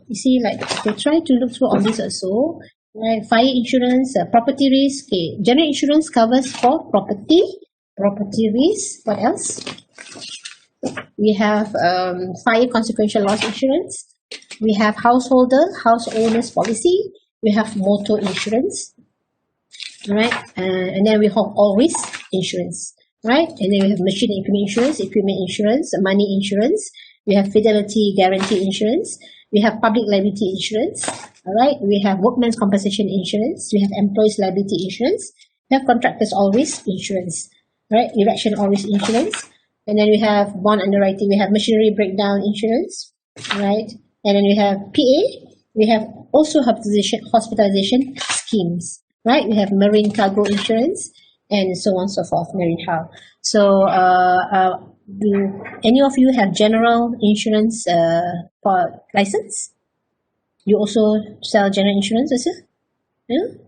you see, like they try to look through on this also, right? Fire insurance, property risk. Okay, general insurance covers for property risk. What else? We have fire consequential loss insurance. We have house owners policy. We have motor insurance, right? And then we have all risk insurance, right? And then we have machine and equipment insurance, money insurance. We have fidelity guarantee insurance. We have public liability insurance, all right? We have workmen's compensation insurance. We have employees liability insurance. We have contractors all risk insurance, right? Erection all risk insurance. And then we have bond underwriting. We have machinery breakdown insurance, right? And then we have PA. We have also hospitalization schemes, right? We have marine cargo insurance and so on and so forth, marine health. So do any of you have general insurance for license? You also sell general insurance, is it? Yeah?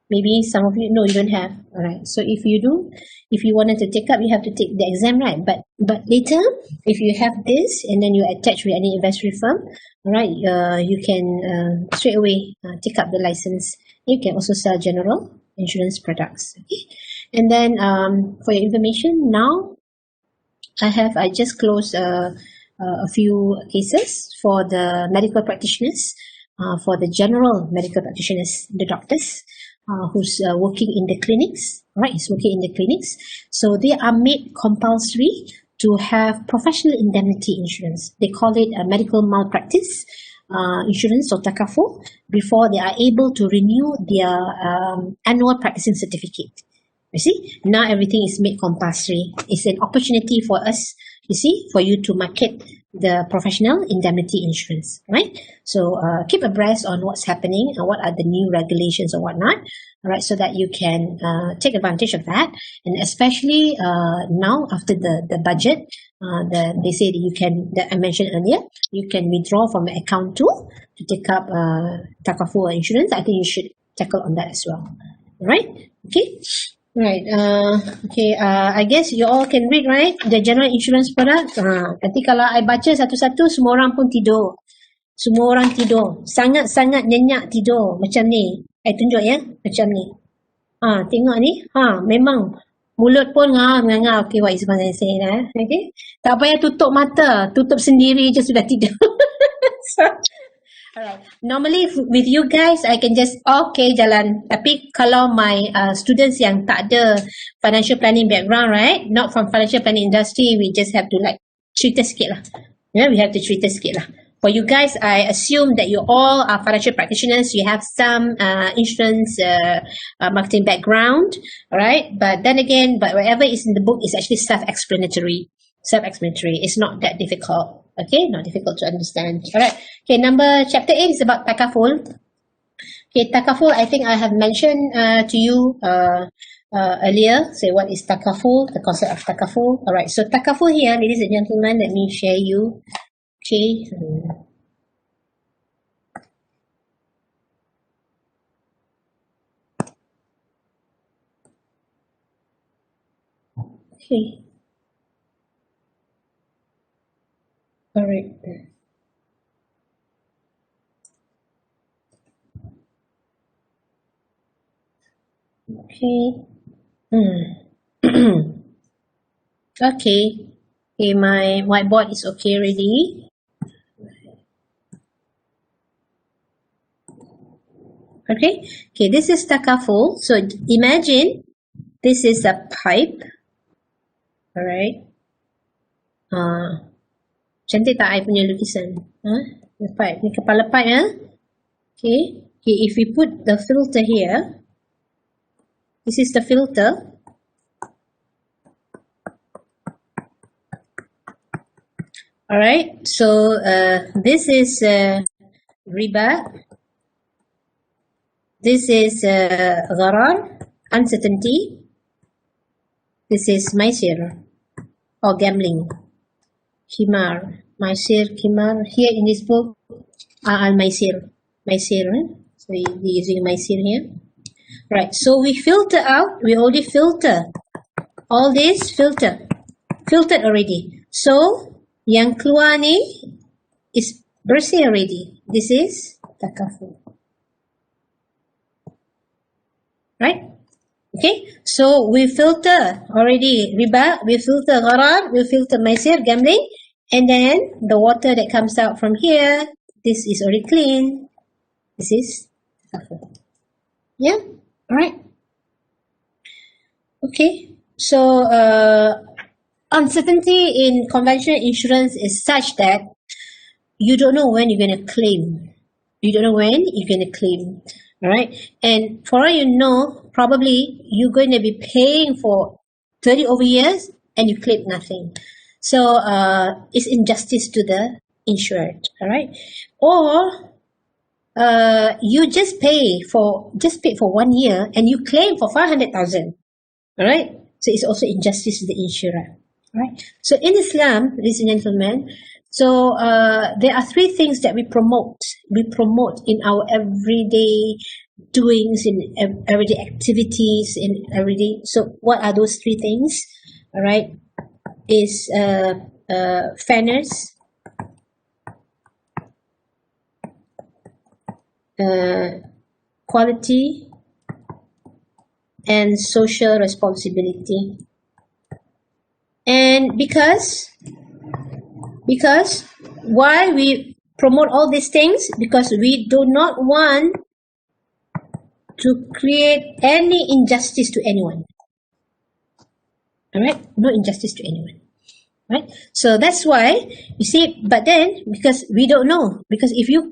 Maybe some of you, no, you don't have. All right. So if you do, if you wanted to take up, you have to take the exam, right? But later, if you have this and then you attach with any investment firm, all right, you can straight away take up the license. You can also sell general insurance products. Okay. And then for your information, now I just closed a few cases for the medical practitioners, for the general medical practitioners, the doctors. Who's working in the clinics, right? Is working in the clinics. So they are made compulsory to have professional indemnity insurance. They call it a medical malpractice insurance or takaful before they are able to renew their annual practicing certificate. You see, now everything is made compulsory. It's an opportunity for us, you see, for you to market the professional indemnity insurance, right? So keep abreast on what's happening and what are the new regulations or whatnot, all right, so that you can take advantage of that. And especially now after the budget, they say that you can, that I mentioned earlier, you can withdraw from the account too to take up takaful insurance. I think you should tackle on that as well, all right? Okay. Right. Okay. I guess you all can read, right? The general insurance product. Nanti kalau I baca satu-satu, semua orang pun tidur. Semua orang tidur. Sangat-sangat nyenyak tidur. Macam ni. I tunjuk ya. Macam ni. Tengok ni. Memang mulut pun nganga. Okay, what is going to say lah. Okay. Tak payah tutup mata. Tutup sendiri je sudah tidur. So, alright. Normally with you guys, I can just okay jalan. Tapi kalau my students yang tak ada financial planning background, right? Not from financial planning industry, we just have to like cerita sikit lah. Yeah, we have to cerita sikit lah. For you guys, I assume that you all are financial practitioners. You have some insurance marketing background, right? But then again, whatever is in the book is actually self-explanatory. Self-explanatory. It's not that difficult. Okay, not difficult to understand. All right. Okay, chapter 8 is about takaful. Okay, takaful, I think I have mentioned to you earlier. Say what is takaful, the concept of takaful. All right. So takaful here, ladies and gentlemen, let me share you. Okay. Okay. All right. Okay. Okay. Okay, my whiteboard is okay already. Okay. Okay, this is takaful. So imagine this is a pipe. All right. Cantik tak I punya lukisan? The pipe. Ni kepala pipe. Okay. Okay, if we put the filter here, This is the filter. Alright, so this is riba. This is gharar, uncertainty. This is maisir, or gambling. Khimar, maisir, khimar. Here in this book, al-maisir. Maisir, so we're using maisir here. Right, so we filter out, we already filter. All this filtered already. So, yang keluar ni is bersih already. This is takaful. Right? Okay, so we filter already riba, we filter gharar, we filter maisir, gambling, and then the water that comes out from here, this is already clean. This is takaful. Yeah? Alright. Okay, so uncertainty in conventional insurance is such that you don't know when you're going to claim. You don't know when you're going to claim. Alright, and for all you know, probably you're going to be paying for 30 over years and you claim nothing. So it's injustice to the insured. Alright, or you just paid for 1 year and you claim for 500,000. Alright, so it's also injustice to the insurer. Right. So in Islam, ladies and gentlemen, so there are 3 things that we promote. We promote in our everyday doings, in everyday activities, in everyday. So what are those 3 things? All right, is fairness, quality, and social responsibility. And because why we promote all these things? Because we do not want to create any injustice to anyone. Alright, no injustice to anyone. Right? So that's why you see, but then because we don't know, because if you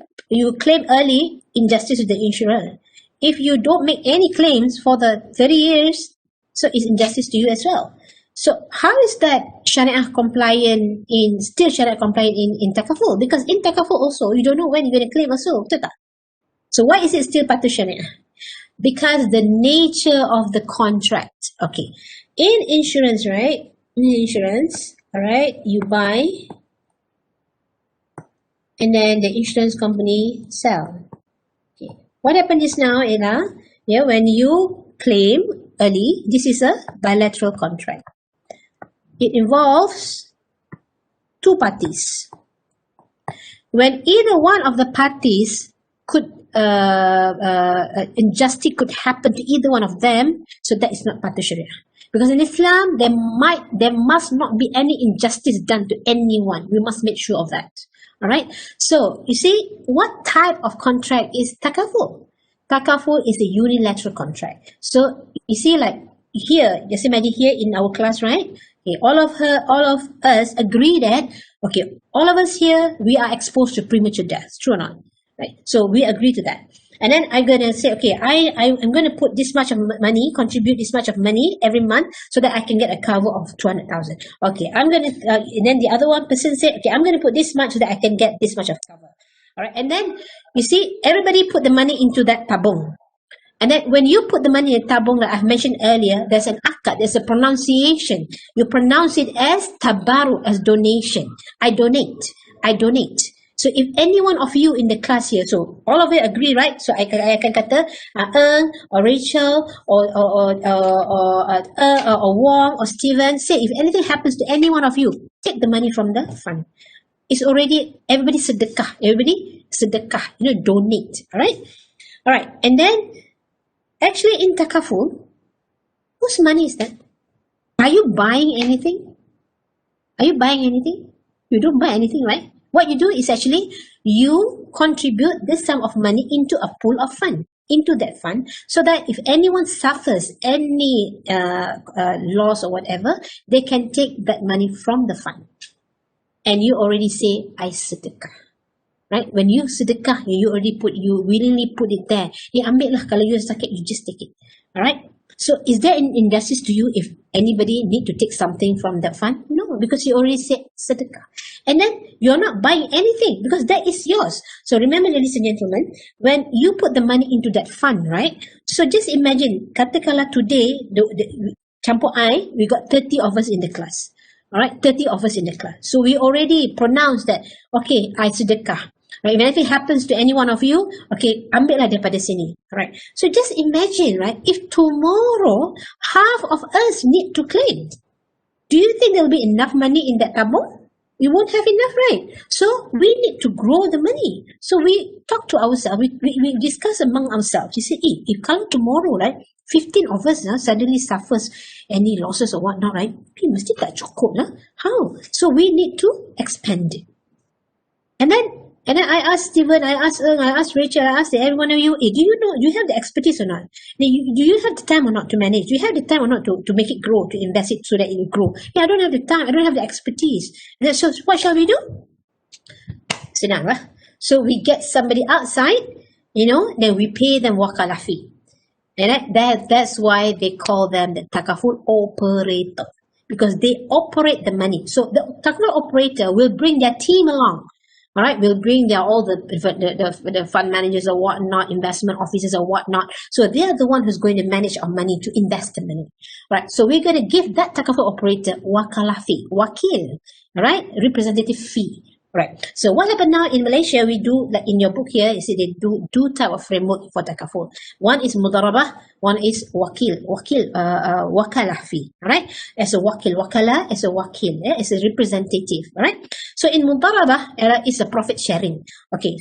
claim early, injustice to the insurer. If you don't make any claims for the 30 years, so it's injustice to you as well. So how is that Sharia compliant in takaful? Because in takaful also, you don't know when you're going to claim also. Betul tak? So why is it still patuh Sharia? Because the nature of the contract. Okay. In insurance, right? In insurance, alright, you buy and then the insurance company sell. Okay. What happened just now, Ella? Yeah, when you claim early, this is a bilateral contract. It involves 2 parties. When either one of the parties could injustice could happen to either one of them, so that is not patuh Sharia. Because in Islam, there must not be any injustice done to anyone. We must make sure of that. Alright? So, you see, what type of contract is takaful? Takaful is a unilateral contract. So, you see, like here, Yasimadi here in our class, right? Okay, all of us agree that, okay, all of us here, we are exposed to premature death. True or not? Right? So we agree to that. And then I'm going to say, okay, I'm going to put this much of money, contribute this much of money every month so that I can get a cover of 200,000. Okay, I'm going to, and then the other one person said, okay, I'm going to put this much so that I can get this much of cover. All right, and then you see, everybody put the money into that tabung. And then when you put the money in the tabung, like I've mentioned earlier, there's an akad, there's a pronunciation. You pronounce it as tabaru, as donation. I donate. So if any one of you in the class here, so all of you agree, right? So I can kata Eng or Rachel or Wong or Steven, say if anything happens to any one of you, take the money from the fund. It's already, everybody sedekah, donate, all right, and then actually in takaful, whose money is that? Are you buying anything? You don't buy anything, right? What you do is actually you contribute this sum of money into a pool of fund, into that fund, so that if anyone suffers any loss or whatever, they can take that money from the fund. And you already say, I sedekah. Right? When you sedekah, you willingly put it there. Ambil lah, kalau you sakit, you just take it. Alright? So is there an injustice to you if anybody need to take something from that fund? No, because you already said sedekah. And then you're not buying anything because that is yours. So remember, ladies and gentlemen, when you put the money into that fund, right? So just imagine, katakanlah today, campur I, we got 30 of us in the class. All right, 30 of us in the class. So we already pronounced that, okay, I sedekah. Right, if anything happens to any one of you, okay, ambil lah daripada sini. Right. So just imagine, right, if tomorrow half of us need to claim, do you think there will be enough money in that tabung? We won't have enough, right? So we need to grow the money. So we talk to ourselves, we discuss among ourselves. You say, if kalau tomorrow, right, 15 of us suddenly suffers any losses or whatnot, right? Mesti tak cukup lah. How? So we need to expand it. And then I asked Stephen, I asked Rachel, I asked every one of you, do you have the expertise or not? Do you have the time or not to manage? Do you have the time or not to make it grow, to invest it so that it will grow? Yeah, I don't have the time, I don't have the expertise. So what shall we do? Senang lah. So we get somebody outside, then we pay them wakalah fee. And that's why they call them the takaful operator. Because they operate the money. So the takaful operator will bring their team along. All right, we'll bring all the fund managers or whatnot, investment officers or whatnot. So they're the one who's going to manage our money to invest the money. Right, so we're going to give that takaful operator wakalah fee, wakil, all right, representative fee. Right, so what happened now in Malaysia, we do, like in your book here, you see they do two type of framework for takaful. One is mudarabah, one is wakalah fee, right? As a wakil, wakalah as a wakil, as a representative, right? So in mudarabah, it's a profit sharing. Okay,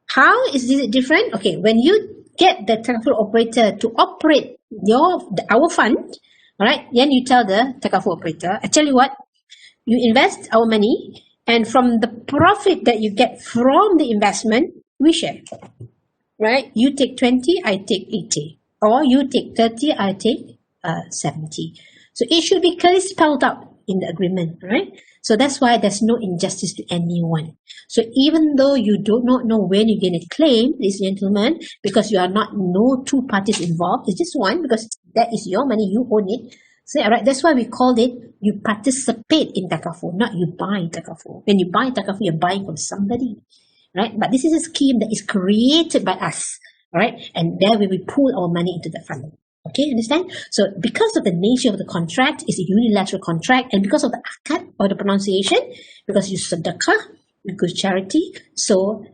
how is this different? Okay, when you get the takaful operator to operate our fund, all right, then you tell the takaful operator, I tell you what, you invest our money, and from the profit that you get from the investment, we share. Right? You take 20, I take 80. Or you take 30, I take 70. So it should be clearly spelled out in the agreement, right? So that's why there's no injustice to anyone. So even though you do not know when you're going to claim, ladies and gentlemen, because you are not no two parties involved, it's just one, because that is your money, you own it. So, right, that's why we called it, you participate in takaful, not you buy takaful. When you buy takaful, you're buying from somebody, right? But this is a scheme that is created by us, right? And there we will pool our money into the fund. Okay, understand? So because of the nature of the contract, it's a unilateral contract, and because of the akad or the pronunciation, because you sedekah, you give charity, so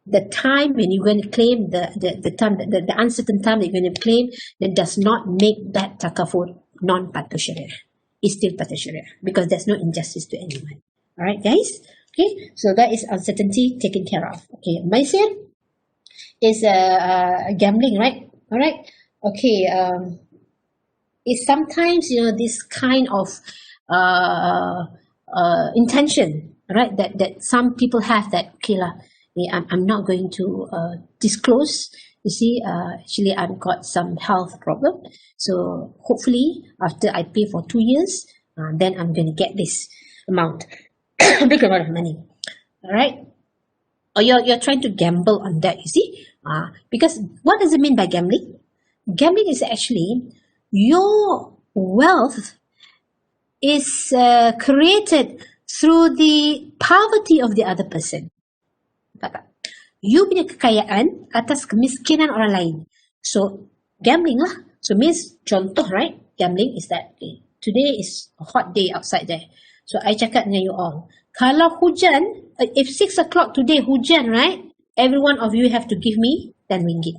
the time when you're going to claim, the uncertain time that you're going to claim, that does not make that takaful non-patuh syariah. It's still patuh syariah because there's no injustice to anyone. Alright guys? Okay, so that is uncertainty taken care of. Okay, maisir is gambling, right? Alright? Okay, it's sometimes, this kind of intention, right? That some people have that, okay lah, I'm not going to disclose. You see, actually I've got some health problem. So hopefully after I pay for 2 years, then I'm going to get this amount, big amount of money. All right? Or you're trying to gamble on that, you see? Because what does it mean by gambling? Gambling is actually your wealth is created through the poverty of the other person. You punya kekayaan atas kemiskinan orang lain. So, gambling lah. So, means, contoh, right? Gambling is that, okay, today is a hot day outside there. So, I cakap dengan you all, kalau hujan, if 6 o'clock today hujan, right? Every one of you have to give me 10 ringgit.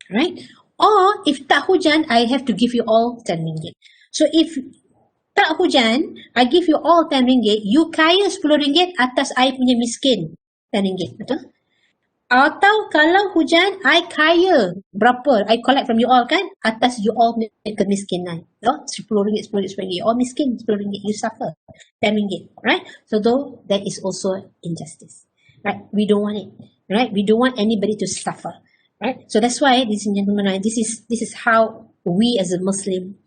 Right? Or, if tak hujan, I have to give you all 10 ringgit. So, if tak hujan, I give you all 10 ringgit, you kaya 10 ringgit atas I punya miskin 10 ringgit. Betul? Atau kalau hujan, I kaya berapa? I collect from you all kan? Atas you all kemiskinan. No? 10 ringgit, 10 ringgit, 10 ringgit. All miskin, 10 ringgit. You suffer. 10 ringgit. Right? So though, that is also injustice. Right? We don't want it. Right? We don't want anybody to suffer. Right? So that's why, ladies and gentlemen, this is how we as a Muslim,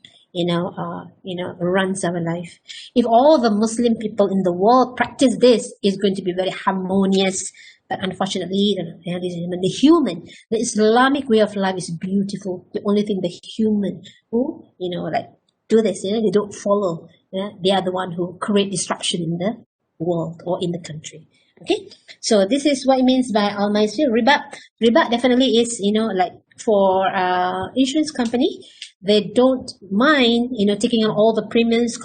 runs our life. If all the Muslim people in the world practice this, it's going to be very harmonious But unfortunately, the Islamic way of life is beautiful. The only thing the human who, do this, they don't follow. They are the one who create disruption in the world or in the country. Okay, so this is what it means by al-maisir. Riba definitely is, for insurance company, they don't mind, taking on all the premiums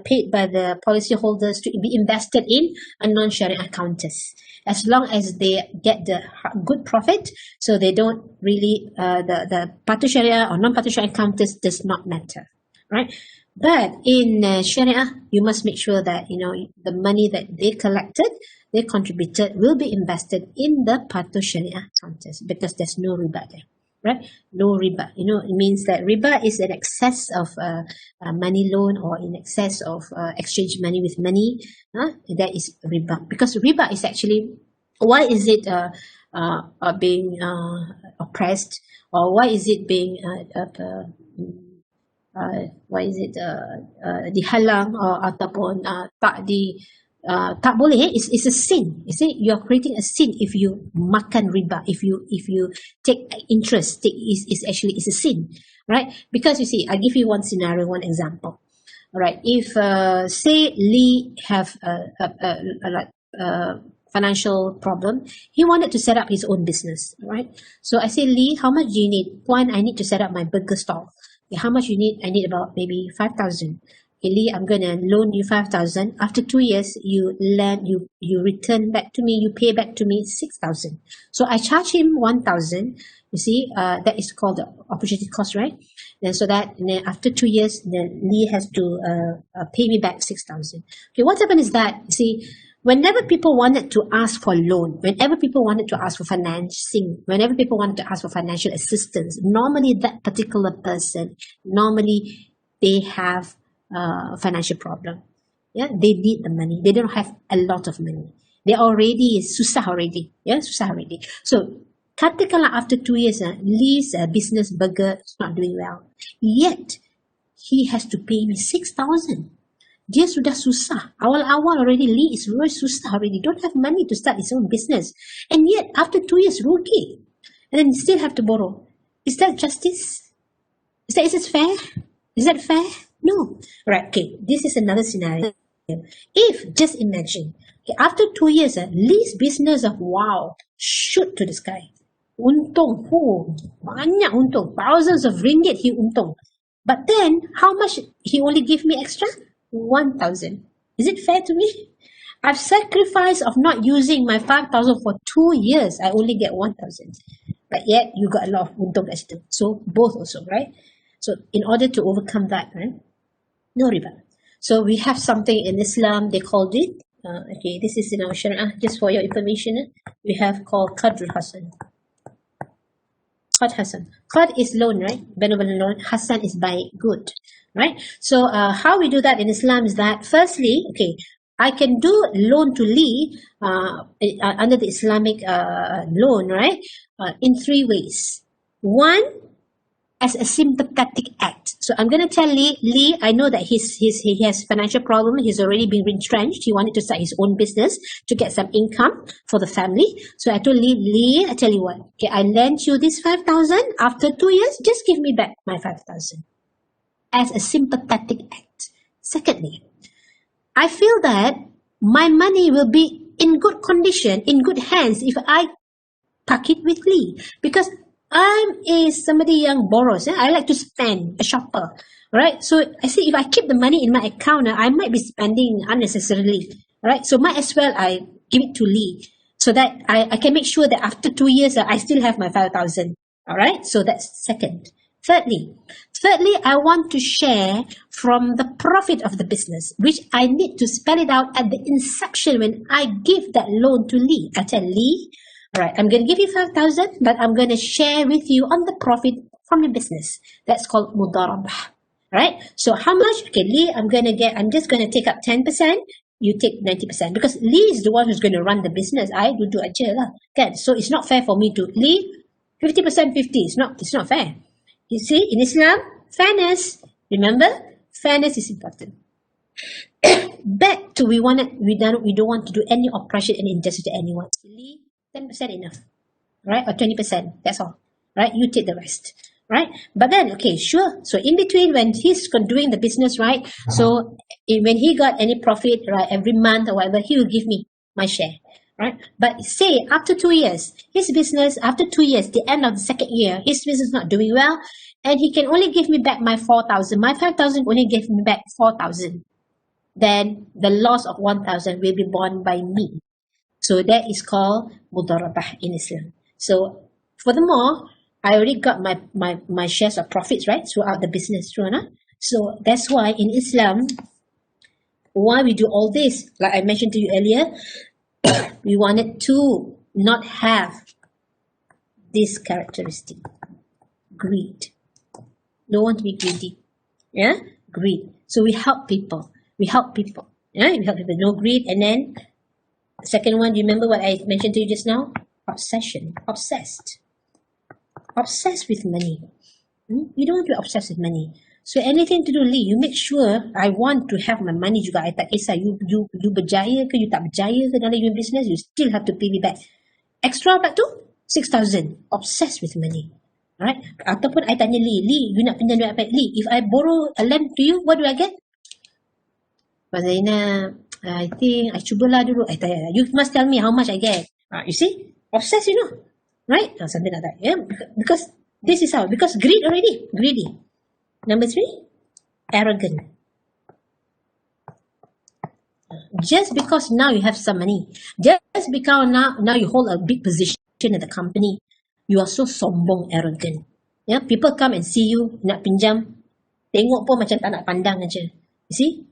paid by the policyholders to be invested in a non-sharia counters, as long as they get the good profit. So they don't really the patuh sharia or non-patuh sharia counters does not matter, right? But in sharia, you must make sure that the money that they collected, they contributed, will be invested in the patuh sharia counters, because there's no riba there. Right? No riba. It means that riba is an excess of money loan, or in excess of exchange money with money. That is riba. Because riba is actually, why is it being oppressed, or why is it being dihalang, or ataupun tak boleh? It's a sin. You see, you are creating a sin if you makan riba. If you take interest, it's a sin, right? Because you see, I give you one scenario, one example. All right, if say Lee have a financial problem, he wanted to set up his own business, right? So I say, Lee, how much do you need? One, I need to set up my burger stall. Okay, how much you need? I need about maybe 5,000. Okay, Lee, I'm gonna loan you 5,000. After 2 years, you return back to me, you pay back to me 6,000. So I charge him 1,000. You see, that is called the opportunity cost, right? And so that, and then after 2 years, then Lee has to pay me back 6,000. Okay, what happened is that, you see, whenever people wanted to ask for loan, whenever people wanted to ask for financing, whenever people wanted to ask for financial assistance, normally that particular person, they have financial problem. Yeah, they need the money. They don't have a lot of money. They already susah already. Yeah, susah already. So, katakanlah after 2 years, Lee's business burger is not doing well. Yet, he has to pay me 6,000. Dia sudah susah. Awal-awal already, Lee is very susah already. Don't have money to start his own business. And yet, after 2 years, rugi. And then still have to borrow. Is that justice? Is it fair? Is that fair? No. Right, okay. This is another scenario. If, just imagine, okay, after 2 years, Lee's business, wow, shoot to the sky. Untung, banyak untung. Thousands of ringgit he untung. But then, how much he only give me extra? 1,000. Is it fair to me? I've sacrificed of not using my 5,000 for 2 years. I only get 1,000. But yet, you got a lot of untung as well. So, both also, right? So, in order to overcome that, right? No riba. So, we have something in Islam, they called it, okay, this is in our Sharia, just for your information, we have called Qadr Hasan. Qad Hasan. Qad is loan, right? Benevolent loan. Hasan is buy good, right? So how we do that in Islam is that, firstly, okay, I can do loan to Lee under the Islamic loan, right? In 3 ways. One, as a sympathetic act. So I'm going to tell Lee, I know that he has financial problem. He's already been retrenched. He wanted to start his own business to get some income for the family. So I told Lee, I tell you what, okay, I lent you this 5,000. After 2 years, just give me back my 5,000. As a sympathetic act. Secondly, I feel that my money will be in good condition, in good hands, if I park it with Lee. Because I'm somebody yang borrows. I like to spend, a shopper, right? So I say, if I keep the money in my account, I might be spending unnecessarily, right? So might as well I give it to Lee, so that I can make sure that after 2 years, I still have my 5,000. All right. So that's second. Thirdly, I want to share from the profit of the business, which I need to spell it out at the inception when I give that loan to Lee. I tell Lee, all right, I'm going to give you 5,000, but I'm going to share with you on the profit from the business. That's called mudarabah, right? So how much? Okay, Lee, I'm just going to take up 10%. You take 90%, because Lee is the one who's going to run the business. I do aja lah, kan? So it's not fair for me to Lee 50%, 50. It's not fair. You see, in Islam, fairness. Remember, fairness is important. Back to we don't want to do any oppression and injustice to anyone. Lee, 10% enough, right? Or 20%, that's all, right? You take the rest, right? But then, okay, sure. So in between, when he's doing the business, right? So when he got any profit, right, every month or whatever, he will give me my share, right? But say after 2 years, his business, after 2 years, the end of the second year, his business is not doing well, and he can only give me back my 4,000. My 5,000 only gave me back 4,000. Then the loss of 1,000 will be borne by me. So that is called mudarabah in Islam. So furthermore, I already got my shares of profits, right, throughout the business, true or not? So that's why in Islam, why we do all this, like I mentioned to you earlier, we wanted to not have this characteristic, greed. Don't want to be greedy. Yeah, greed. So we help people. We help people. Yeah, we help people. No greed. And then second one, do you remember what I mentioned to you just now? Obsession. Obsessed. Obsessed with money. You don't want to be obsessed with money. So anything to do, Lee, you make sure I want to have my money juga. I tak kisah you berjaya ke, you tak berjaya ke dalam your business, you still have to pay me back. Extra back to 6,000. Obsessed with money. Alright? Ataupun I tanya Lee, you nak pinjam duit apa? Lee, if I borrow a land to you, what do I get? Pak Zainab, I think I cubalah dulu. I tanya, you must tell me how much I get. You see? Obsessed, you know. Right? Something like that. Yeah? Because this is how. Because greed already. Greedy. Number 3, arrogant. Just because now you have some money, just because now you hold a big position in the company, you are so sombong, arrogant. Yeah, people come and see you, nak pinjam, tengok pun macam tak nak pandang aja. You see?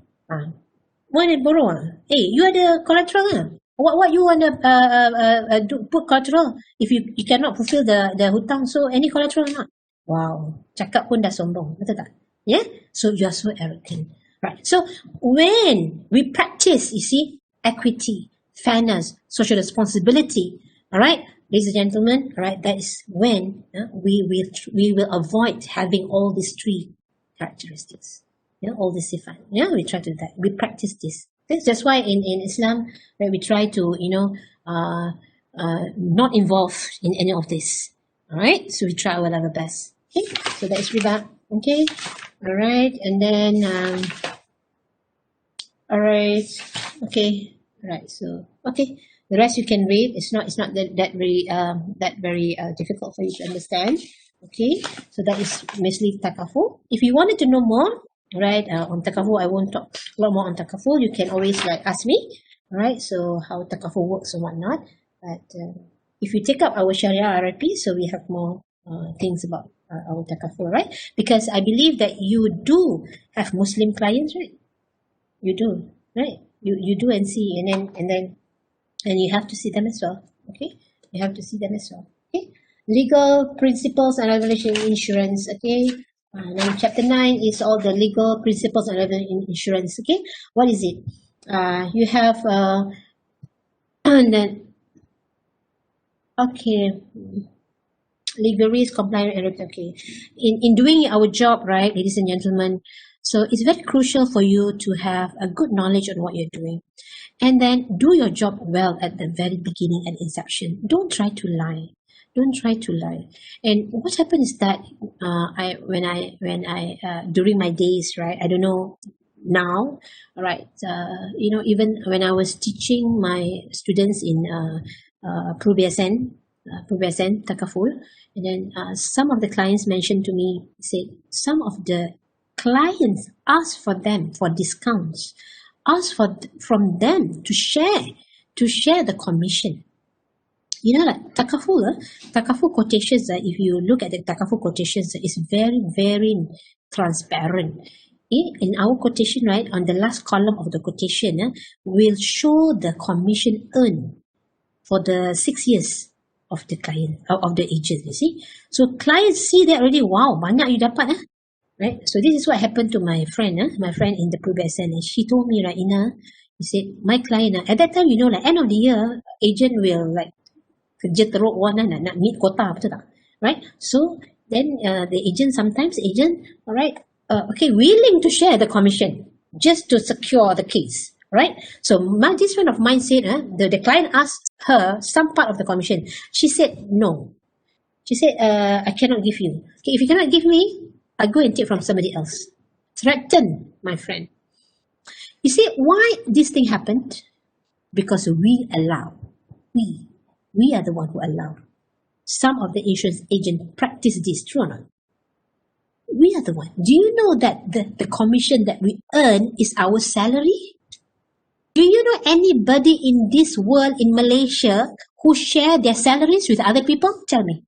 Why not borrow? Hey, you ada collateral lah. What you want to put collateral if you cannot fulfill the hutang? So any collateral or not? Wow, cakap pun dah sombong, betul tak? Yeah, so you are so arrogant, right? So when we practice, you see, equity, fairness, social responsibility, all right, ladies and gentlemen, all right, that is when we will avoid having all these 3 characteristics. Yeah, all this sifat. Yeah, we try to do that. We practice this. That's why in Islam, right, we try to not involve in any of this. All right, so we try our level best. Okay, so that is riba. Okay, all right, and then all right, okay, all right. So okay, the rest you can read. It's not that very difficult for you to understand. Okay, so that is mostly takaful. If you wanted to know more, right, on takaful, I won't talk a lot more on takaful. You can always ask me. All right, so how takaful works and whatnot. But if you take up our Sharia RFP, so we have more things about our takaful, right? Because I believe that you do have Muslim clients, right? You do, right? You do and see, and you have to see them as well. Okay, you have to see them as well. Okay, legal principles and regulation in insurance. Okay, now chapter 9 is all the legal principles and regulation in insurance. Okay, what is it? You have and then okay. Legal risk, compliance, and okay. In doing our job, right, ladies and gentlemen, so it's very crucial for you to have a good knowledge on what you're doing. And then do your job well at the very beginning and inception. Don't try to lie. Don't try to lie. And what happened is that when I during my days, right, I don't know now, right, even when I was teaching my students in ProBSN Takaful, and then some of the clients mentioned to me, said some of the clients asked for them for discounts, asked from them to share the commission. You know, like takaful quotations, if you look at the takaful quotations, it's very, very transparent. In our quotation, right, on the last column of the quotation, will show the commission earned for the 6 years of the client, of the agent, you see. So clients see that already, wow, banyak you dapat, right? So this is what happened to my friend in the ProBSN, and she told me, right, Ina, he said, my client, at that time, you know, like end of the year, agent will like kerja teruk nak meet quota, betul tak? Right? So then the agent, all right, okay, willing to share the commission just to secure the case, right? So this friend of mine said, the client asked her some part of the commission. She said no. She said, I cannot give you. Okay, if you cannot give me, I'll go and take from somebody else. Threatened, my friend. You see why this thing happened? Because we are the one who allow some of the insurance agents practice this, true or not? We are the one. Do you know that the commission that we earn is our salary? Do you know anybody in this world, in Malaysia, who share their salaries with other people? Tell me.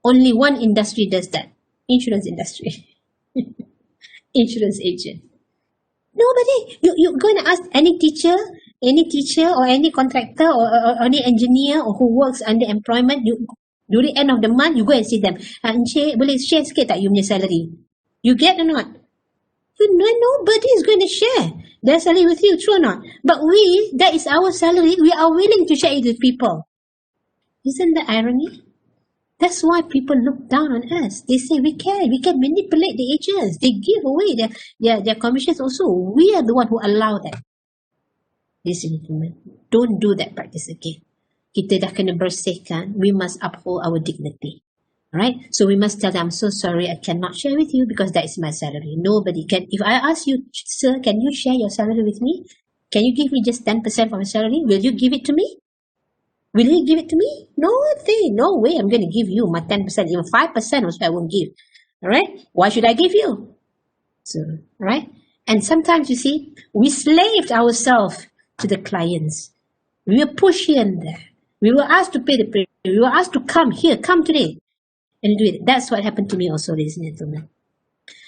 Only one industry does that. Insurance industry. Insurance agent. Nobody. You go and ask any teacher or any contractor or any engineer or who works under employment, during end of the month, you go and see them. Encik, boleh share sikit tak you punya salary? You get or not? Nobody is going to share their salary with you, true or not? But that is our salary, we are willing to share it with people. Isn't that irony? That's why people look down on us. They say we can manipulate the agents. They give away their commissions also. We are the one who allow that. Listen, don't do that practice again. Kita dah kena bersihkan. We must uphold our dignity. Alright? So we must tell them, I'm so sorry, I cannot share with you because that is my salary. Nobody can. If I ask you, sir, can you share your salary with me? Can you give me just 10% of my salary? Will you give it to me? Will he give it to me? No way I'm going to give you my 10%. Even 5% also I won't give. Alright? Why should I give you? So, right? And sometimes, you see, we slaved ourselves to the clients. We were pushed here and there. We were asked to pay the premium. We were asked to come today and do it. That's what happened to me also, ladies and gentlemen.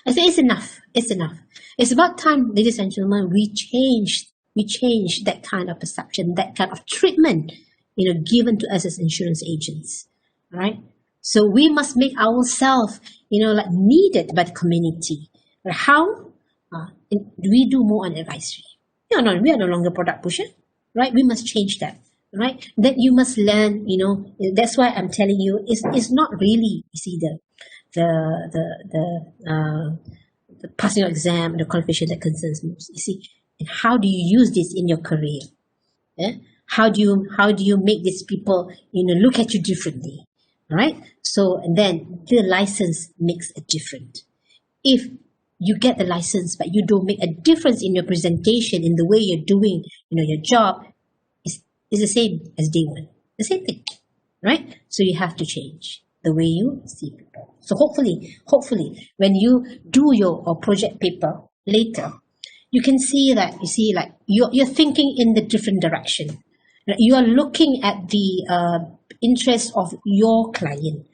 I say it's enough. It's about time, ladies and gentlemen, we change that kind of perception, that kind of treatment, given to us as insurance agents, right? So we must make ourselves, needed by the community. How? We do more on advisory. We are no longer product pusher, right? We must change that, right? That you must learn, that's why I'm telling you, it's not really, you see, the passing exam, the qualification that concerns most. You see, and how do you use this in your career? Yeah? How do you make these people, look at you differently, right? So, and then the license makes a difference. If you get the license, but you don't make a difference in your presentation, in the way you're doing, your job, is the same as day one. The same thing, right? So you have to change the way you see people. So hopefully, when you do your project paper later, you can see that, you're thinking in the different direction. You are looking at the interest of your client.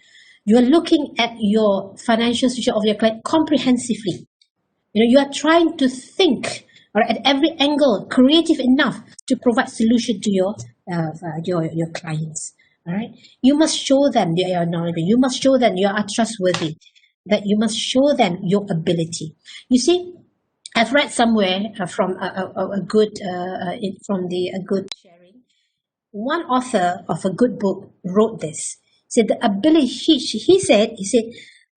You are looking at your financial situation of your client comprehensively. You are trying to think at every angle, creative enough to provide solution to your clients. All right. You must show them that you are knowledgeable. You must show them you are trustworthy. That you must show them your ability. You see, I've read somewhere from a good sharing. One author of a good book wrote this. Said the ability. He said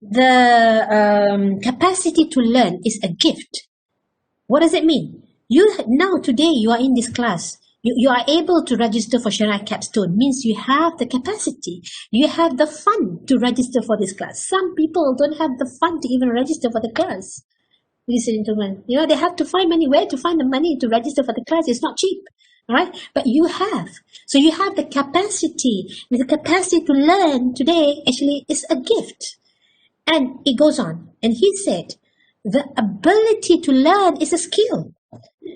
the capacity to learn is a gift. What does it mean? Today you are in this class. You are able to register for Sharia Capstone. Means you have the capacity. You have the fund to register for this class. Some people don't have the fund to even register for the class. Ladies and gentlemen, they have to find money. Where to find the money to register for the class? It's not cheap. Right? But you have. So you have the capacity. The capacity to learn today actually is a gift. And it goes on. And he said, the ability to learn is a skill.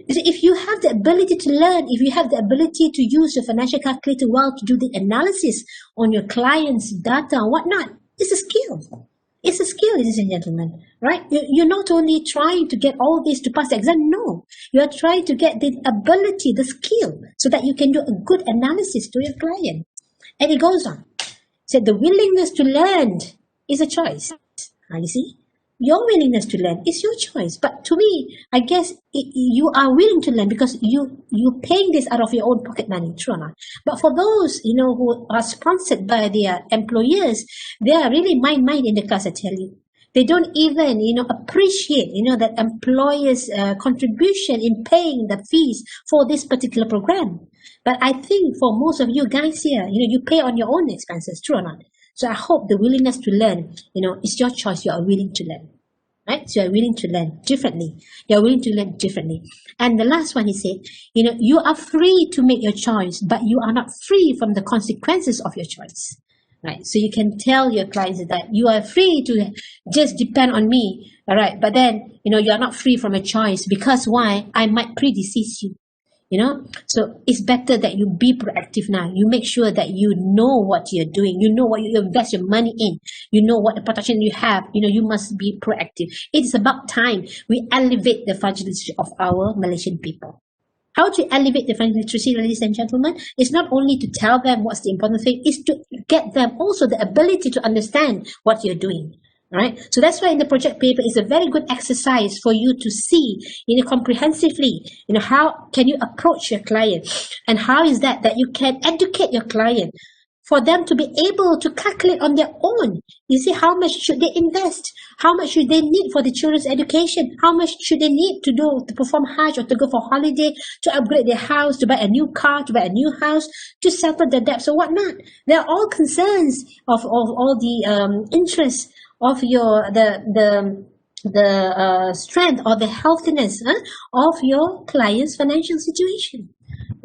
If you have the ability to learn, if you have the ability to use your financial calculator well to do the analysis on your client's data and whatnot, it's a skill. It's a skill, ladies and gentlemen, right? You're not only trying to get all this to pass the exam, no. You are trying to get the ability, the skill, so that you can do a good analysis to your client. And it goes on. Said the willingness to learn is a choice. You see? Your willingness to learn is your choice. But to me, I guess you are willing to learn because you're paying this out of your own pocket money, true or not? But for those, who are sponsored by their employers, they are really mind in the class, I tell you. They don't even, appreciate, that employers' contribution in paying the fees for this particular program. But I think for most of you guys here, you pay on your own expenses, true or not? So I hope the willingness to learn, it's your choice. You are willing to learn, right? So you are willing to learn differently. You are willing to learn differently. And the last one, he said, you are free to make your choice, but you are not free from the consequences of your choice. Right, so you can tell your clients that you are free to just depend on me, all right? But then, you are not free from a choice, because why? I might predecease you, So it's better that you be proactive now. You make sure that you know what you're doing. You know what you invest your money in. You know what the protection you have. You must be proactive. It's about time we elevate the financial literacy of our Malaysian people. How to elevate the financial literacy, ladies and gentlemen? It's not only to tell them what's the important thing, it's to get them also the ability to understand what you're doing. Right? So that's why in the project paper is a very good exercise for you to see, comprehensively, how can you approach your client, and how is that you can educate your client for them to be able to calculate on their own. You see, how much should they invest? How much should they need for the children's education? How much should they need to do to perform Hajj or to go for holiday, to upgrade their house, to buy a new car, to buy a new house, to settle their debts or whatnot? They are all concerns of all the interests of the strength or the healthiness of your client's financial situation,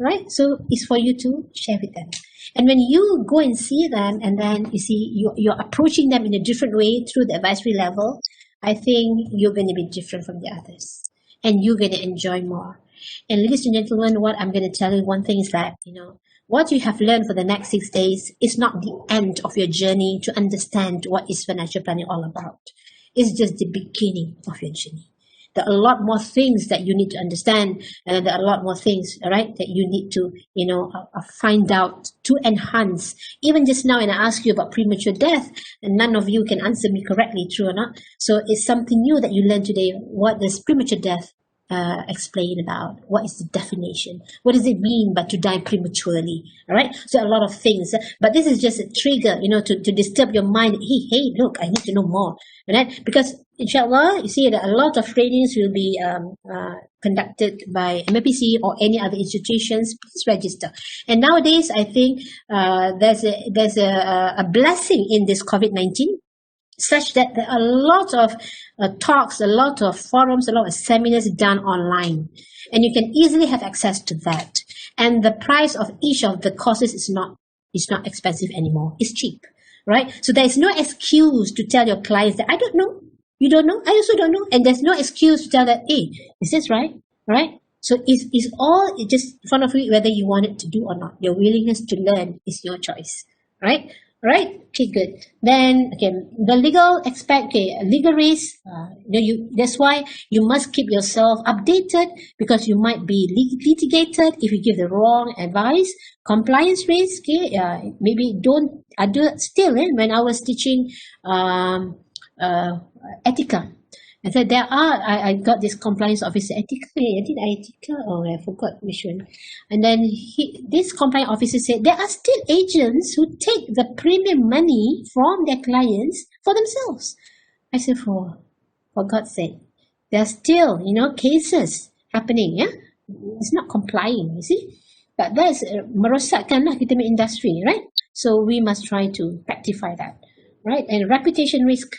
right? So it's for you to share with them. And when you go and see them, and then you see you're approaching them in a different way through the advisory level, I think you're going to be different from the others, and you're going to enjoy more. And ladies and gentlemen, what I'm going to tell you, one thing is that, what you have learned for the next 6 days is not the end of your journey to understand what is financial planning all about. It's just the beginning of your journey. There are a lot more things that you need to understand, and there are a lot more things, all right, that you need to, find out to enhance. Even just now, and I asked you about premature death, and none of you can answer me correctly, true or not. So it's something new that you learned today. What does premature death explain about? What is the definition? What does it mean by to die prematurely? All right, so a lot of things, but this is just a trigger, to disturb your mind. Hey, look, I need to know more, right? Because inshallah, you see that a lot of trainings will be conducted by MAPC or any other institutions. Please register. And nowadays, I think there's a blessing in this COVID-19, such that there are a lot of talks, a lot of forums, a lot of seminars done online, and you can easily have access to that. And the price of each of the courses is not expensive anymore. It's cheap, right? So there is no excuse to tell your clients that I don't know, you don't know, I also don't know, and there's no excuse to tell that, hey, is this right? Right? So it's all just in front of you, whether you want it to do or not. Your willingness to learn is your choice, right? Right? Okay, good. Then, okay, the legal aspect, legal risk, that's why you must keep yourself updated, because you might be litigated if you give the wrong advice. Compliance risk, maybe don't, when I was teaching Etika, I said I got this compliance officer, Etika, I forgot which one. And then this compliance officer said there are still agents who take the premium money from their clients for themselves. I said, for God's sake, there are still, cases happening, yeah? It's not complying, you see? But that's merosakkanlah kita punya industry, right? So we must try to rectify that, right? And reputation risk.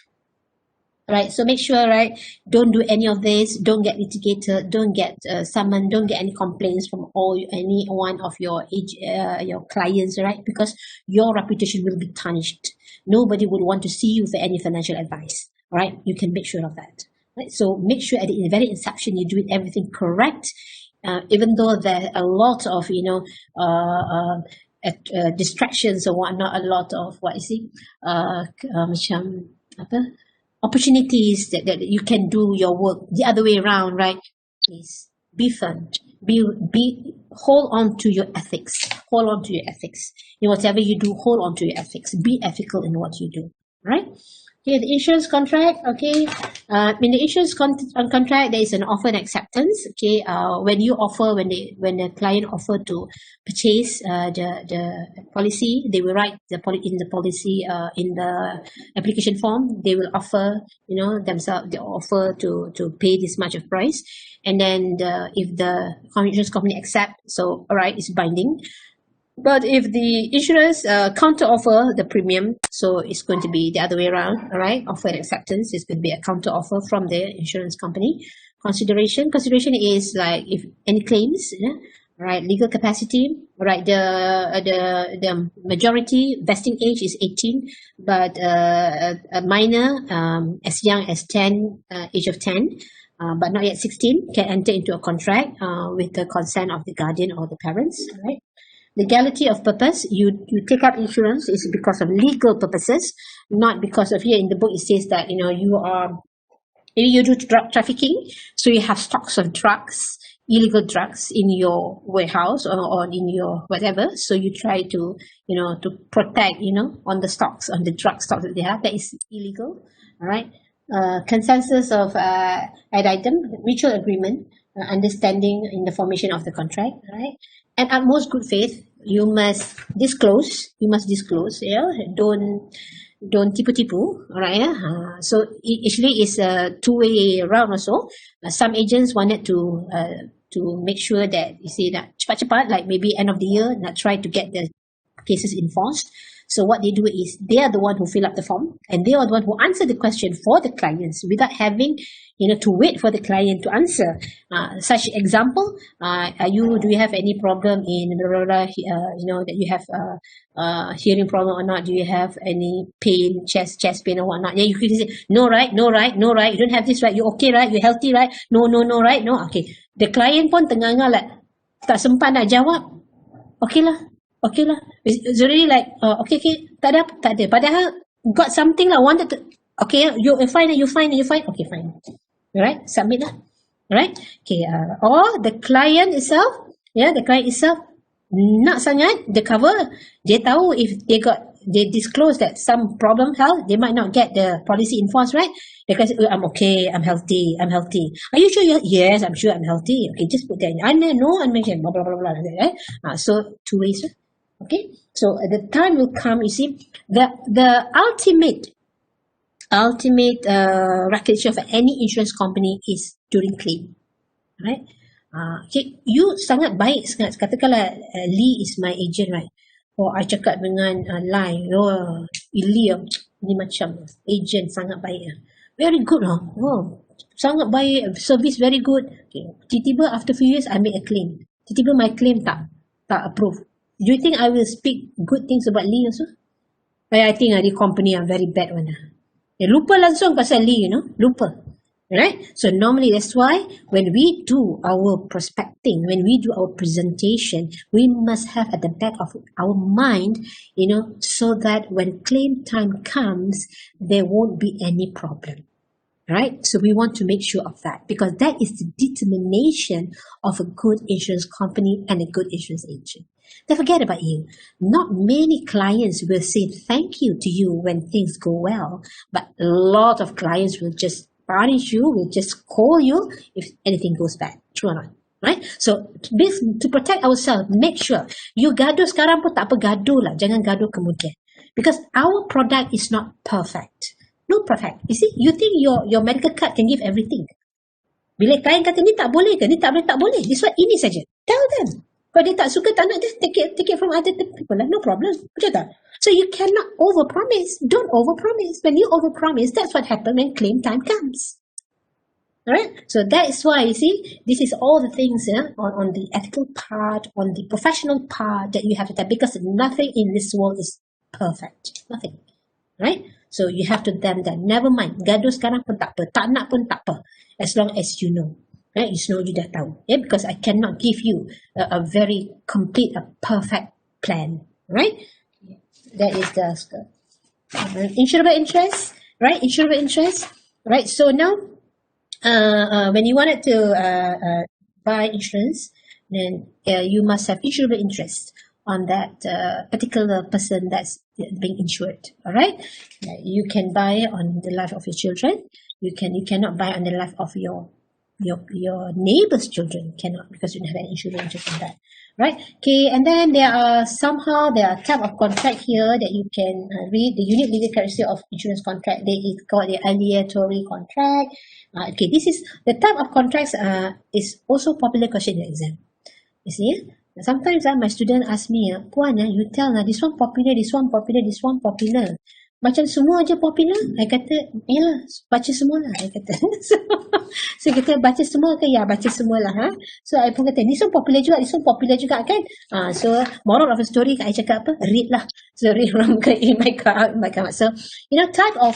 Right, so make sure, right, don't do any of this, don't get litigated, don't get summoned, don't get any complaints from any one of your clients, right, because your reputation will be tarnished. Nobody would want to see you for any financial advice, right? You can make sure of that. Right? So make sure at the very inception you do everything correct, even though there are a lot of, distractions or whatnot, a lot of, opportunities that you can do your work the other way around, right? Please be firm. Hold on to your ethics. Hold on to your ethics. In whatever you do, hold on to your ethics. Be ethical in what you do, right? Okay, the insurance contract. Okay, in the insurance contract, there is an offer and acceptance. Okay, when you offer, when the client offer to purchase the policy, they will write in the policy in the application form. They will offer, themselves, they offer to pay this much of price, and then if the insurance company accept, so all right, it's binding. But if the insurance counter offer the premium, so it's going to be the other way around, all right? Offer and acceptance is going to be a counter offer from the insurance company. Consideration is like if any claims, right? Legal capacity, right? The majority vesting age is 18, but a minor as young as 10, age of 10. But not yet 16, can enter into a contract with the consent of the guardian or the parents, right? Legality of purpose, you take up insurance is because of legal purposes, not because of, here in the book it says that you do drug trafficking, so you have stocks of drugs, illegal drugs in your warehouse or in your whatever, so you try to to protect on the stocks, on the drug stocks that they have, that is illegal. All right. Consensus of ad item, mutual agreement, understanding in the formation of the contract, right? And utmost good faith, you must disclose, yeah, don't tipu-tipu, all right? So actually it's a two-way round also. Some agents wanted to make sure that, you see, that cepat-cepat, like maybe end of the year, not try to get the cases enforced. So what they do is they are the one who fill up the form, and they are the one who answer the question for the clients without having to wait for the client to answer. Such example, do you have any problem in blah, blah, blah, that you have hearing problem or not? Do you have any pain, chest pain or whatnot? Yeah, you could say no, right? You don't have this, right? You okay, right? You healthy, right? No, right? No, okay. The client pun tengah-tengah like tak sempat nak jawab. Okay lah. It's already like okay, tak ada. Padahal got something lah, wanted to. Okay, you fine. Okay, fine. Alright, submit lah. Alright. Okay. Or the client itself, not sangat the cover. Dia tahu if they disclose that some problem health, they might not get the policy enforced, right? Because I'm okay, I'm healthy. Are you sure? Yes, I'm sure I'm healthy. Okay, just put that in. I know, I'm mentioned, blah, blah, blah, blah, right? So two ways. Okay, so the time will come, you see, the ultimate recognition of any insurance company is during claim, right? Okay, you sangat baik sangat. Katakanlah Lee is my agent, right? I cakap dengan Lai, Lee ni macam agent sangat baik, very good, sangat baik, service very good. Okay, tiba-tiba after few years I make a claim, tiba-tiba my claim tak approve. Do you think I will speak good things about Lee also? I think the company are very bad one. Lupa langsung pasal Lee, lupa. Right? So normally that's why when we do our prospecting, when we do our presentation, we must have at the back of our mind, so that when claim time comes, there won't be any problem. Right? So we want to make sure of that, because that is the determination of a good insurance company and a good insurance agent. Don't forget about you. Not many clients will say thank you to you when things go well, but a lot of clients will just punish you, will just call you if anything goes bad. True or not? Right? So this, to protect ourselves, make sure you gaduh sekarang pun tak apa, gaduh lah, jangan gaduh kemudian, because our product is not perfect. No perfect. You see, you think your medical card can give everything. Bila klien kata ni tak boleh ke, ni tak boleh. This one, ini saja. Tell them. Kalau dia tak suka, tak nak, just take it from other people lah. No problem. Betul tak? So you cannot overpromise. Don't overpromise. When you overpromise, that's what happens when claim time comes. Alright? So that is why, you see, this is all the things on the ethical part, on the professional part that you have to tell, because nothing in this world is perfect. Nothing. Right? So you have to tell them, never mind, gaduh sekarang pun tak apa, tak nak pun tak apa, as long as you know. Right? You dah tahu. Yeah? Because I cannot give you a very complete, a perfect plan. Right? That is the insurable interest. Right? Insurable interest. Right? So now, when you wanted to buy insurance, then you must have insurable interest. on that particular person that's being insured. All right, you can buy on the life of your children. You cannot buy on the life of your neighbor's children. Cannot, because you don't have any insurance on that. Right? Okay, and then there are type of contract here that you can read. The unique legal characteristic of insurance contract. They is called the aleatory contract. Okay, this is the type of contracts. Is also popular question in the exam. You see, sometimes my student ask me, Puan, you tell this one popular, this one popular, this one popular. Macam semua aja popular. I kata, yalah, baca semua lah. I kata. So kita baca semua ke? Ya, baca semua lah. So I pun kata, this one popular juga, this one popular juga kan? So moral of the story, I cakap apa? Read lah. So read from in my card. So, type of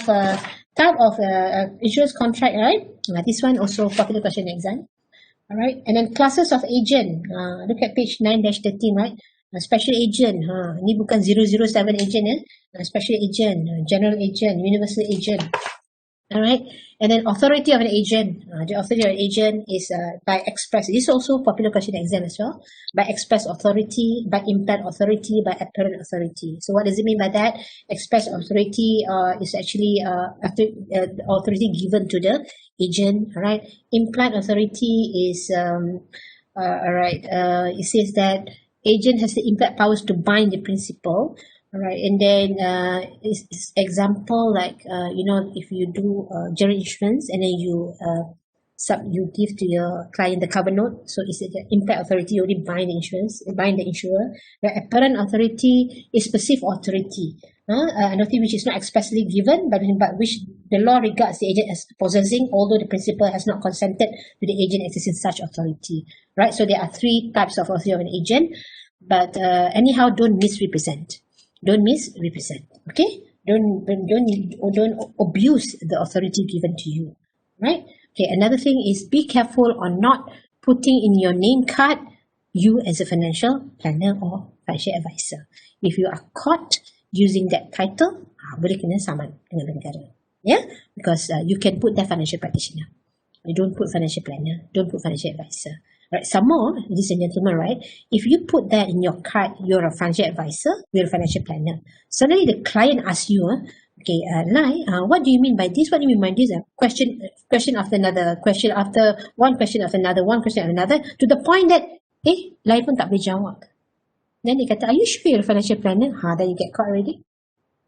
insurance contract, right? This one also popular question exam. Alright, and then classes of agent. Look at page 9-13, right? Special agent. Ni bukan 007 agent, special agent, general agent, universal agent. Alright, and then authority of an agent. The authority of an agent is by express. This is also popular question exam as well. By express authority, by implied authority, by apparent authority. So what does it mean by that? Express authority is actually authority given to the agent. Alright, implied authority is it says that agent has the implied powers to bind the principal. Alright, and then example like if you do general insurance and then you give to your client the cover note, so it's the implied authority already bind the insurer. The apparent authority is perceived authority, an authority which is not expressly given but which the law regards the agent as possessing, although the principal has not consented to the agent exercising such authority. Right, so there are three types of authority of an agent, but anyhow, don't misrepresent. Don't misrepresent. Okay, don't abuse the authority given to you. Right. Okay, another thing is be careful on not putting in your name card you as a financial planner or financial advisor. If you are caught using that title, boleh kena saman dengan negara. Yeah, because you can put that financial practitioner. You don't put financial planner, don't put financial advisor. Right. Some more, ladies and gentlemen, right? If you put that in your card, you're a financial advisor, you're a financial planner. Suddenly the client asks you, okay, Lai, what do you mean by this? What do you mean by this? Question after another, question after one question after another, one question after another, to the point that, Lai pun tak boleh jawab. Then they kata, are you sure you're a financial planner? Then you get caught already.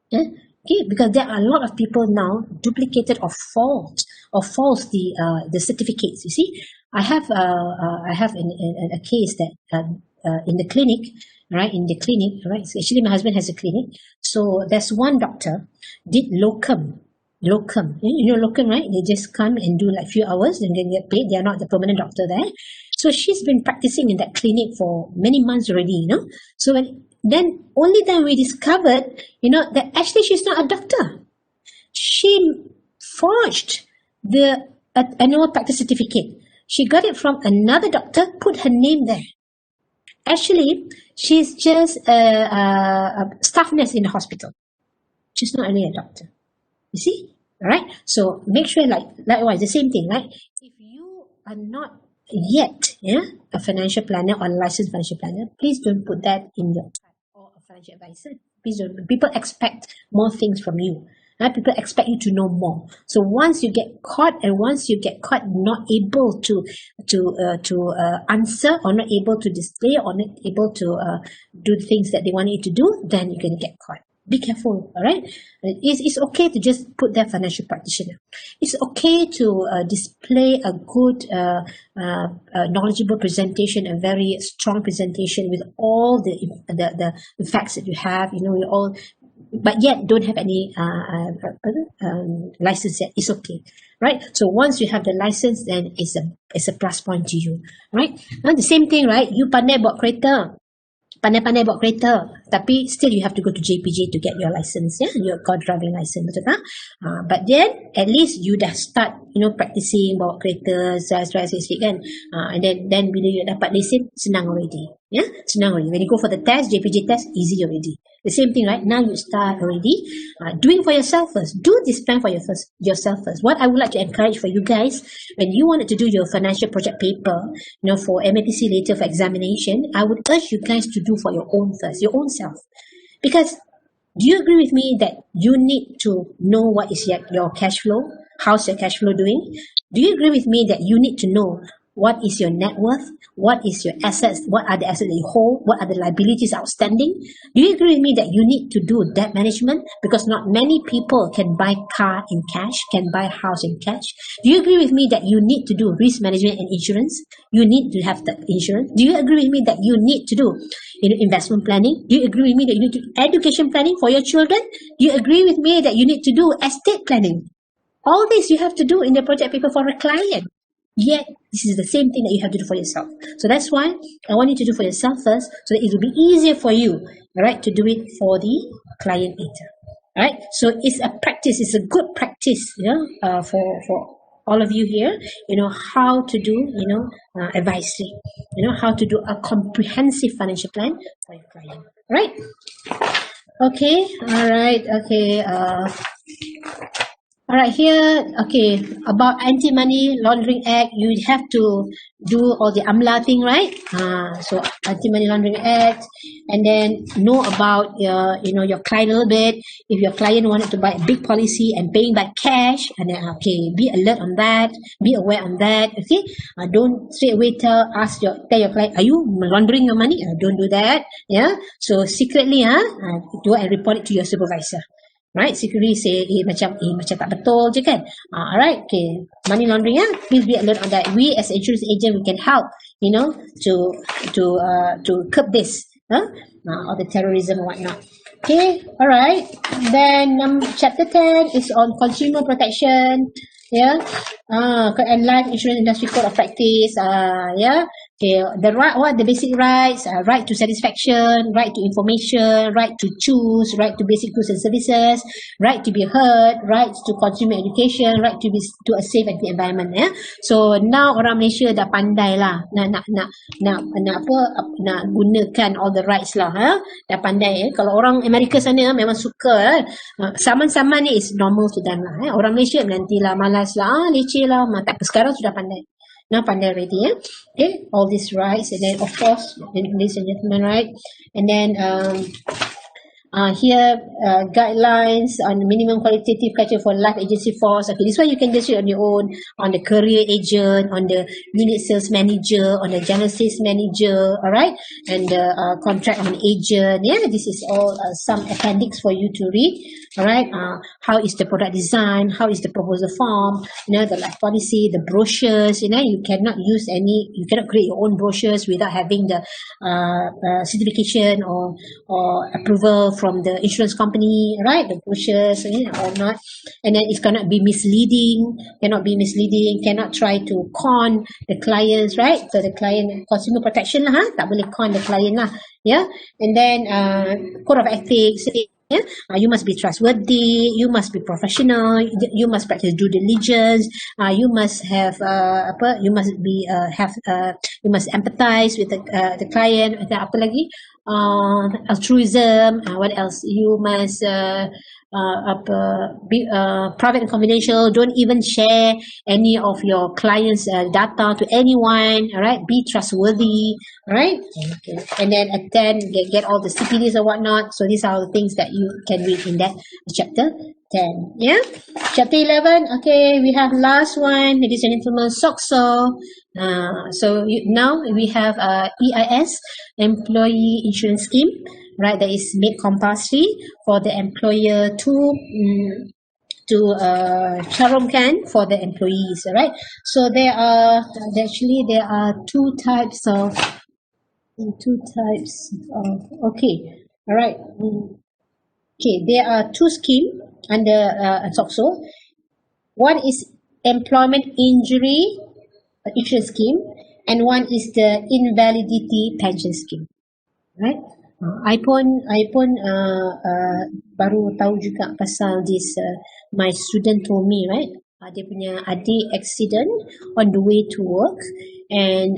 Okay, because there are a lot of people now duplicated or false the certificates. You see, I have a case that in the clinic, right? So actually, my husband has a clinic. So there's one doctor did locum. You know locum, right? They just come and do like few hours and then get paid. They are not the permanent doctor there. So she's been practicing in that clinic for many months already. So then only then we discovered, that actually she's not a doctor. She forged the annual practice certificate. She got it from another doctor, put her name there. Actually, she's just a staff nurse in the hospital. She's not really a doctor. You see? All right? So make sure, likewise, the same thing, right? If you are not yet a financial planner or licensed financial planner, please don't put that in your card, or a financial advisor. Please don't. People expect more things from you. People expect you to know more. So once you get caught, not able to answer, or not able to display, or not able to do things that they want you to do, then you're going to get caught. Be careful, all right? It's okay to just put their financial practitioner. It's okay to display a good, knowledgeable presentation, a very strong presentation with all the facts that you have. But yet don't have any license yet. It's okay, right? So once you have the license, then it's a plus point to you, right? And the same thing, right? You pandai bawa kereta, Tapi still you have to go to JPJ to get your license, your car driving license, betul tak? But then at least you dah start, practicing bawa kereta, drive sikit kan. And then bila you dapat lesen, senang already. Senang already. When you go for the test, JPJ test, easy already. The same thing, right? Now you start already doing for yourself first. Do this plan for yourself first. What I would like to encourage for you guys, when you wanted to do your financial project paper, for MAPC later for examination, I would urge you guys to do for your own first, your own self. Because do you agree with me that you need to know what is your cash flow? How's your cash flow doing? Do you agree with me that you need to know what is your net worth? What is your assets? What are the assets that you hold? What are the liabilities outstanding? Do you agree with me that you need to do debt management? Because not many people can buy car in cash, can buy house in cash. Do you agree with me that you need to do risk management and insurance? You need to have the insurance. Do you agree with me that you need to do investment planning? Do you agree with me that you need to do education planning for your children? Do you agree with me that you need to do estate planning? All this you have to do in the project paper for a client. Yet, this is the same thing that you have to do for yourself. So that's why I want you to do for yourself first, so that it will be easier for you, right, to do it for the client later. Right? So it's a practice. It's a good practice, for all of you here. How to do, advisory. How to do a comprehensive financial plan for your client. Right? Okay. All right. Okay. Alright, here, okay, about Anti-Money Laundering Act, you have to do all the AMLA thing, right? So Anti-Money Laundering Act, and then know about your client a little bit. If your client wanted to buy a big policy and paying by cash, and then be alert on that, be aware on that. Okay, don't straight away tell your client, are you laundering your money? Don't do that. Yeah, so secretly, do and report it to your supervisor. Right, secretly say macam tak betul je kan. Alright, okay, money laundering, please be alert on that. We as insurance agent, we can help, to curb this, or the terrorism and whatnot. Okay, alright. Then chapter 10 is on consumer protection. And life insurance industry code of practice. Okay, what the basic rights? Right to satisfaction, right to information, right to choose, right to basic goods and services, right to be heard, right to consumer education, right to a safe and clean environment. So now orang Malaysia dah pandai lah nak gunakan all the rights lah. Dah pandai. Kalau orang Amerika sana memang suka. Saman-saman ni is normal to them lah. Orang Malaysia nantilah malas lah, leceh lah. Tak, sekarang sudah pandai. Now pandai already, okay, all these rights, and then of course, ladies and gentlemen, right, and then here guidelines on minimum qualitative criteria for life agency force. Okay, this one you can just read on your own, on the career agent, on the unit sales manager, on the general sales manager, all right, and the contract on agent. This is all some appendix for you to read. All right, how is the product design, how is the proposal form, the life policy, the brochures. You cannot create your own brochures without having the certification or approval from the insurance company, right? The brochures, or not. And then it cannot be misleading, cannot try to con the clients, right? So the client, consumer protection lah, tak boleh con the client lah. And then code of ethics. You must be trustworthy, you must be professional, you must practice due diligence, you must have you must empathize with the client. Apa lagi? Altruism. What else? You must be private and confidential. Don't even share any of your clients' data to anyone. All right, be trustworthy. All right, okay. And then get all the CPDs or whatnot. So these are the things that you can read in that chapter 10. Chapter 11. Okay, we have last one, ladies and gentlemen, SOCSO. So now we have EIS, Employee Insurance Scheme, right? That is made compulsory for the employer to charumkan for the employees. Right? So there are two types of okay. All right. Okay, there are two schemes under SOCSO. One is employment injury insurance scheme, and one is the invalidity pension scheme. Right? I pun baru tahu juga pasal this my student told me, right? Dia punya adik accident on the way to work and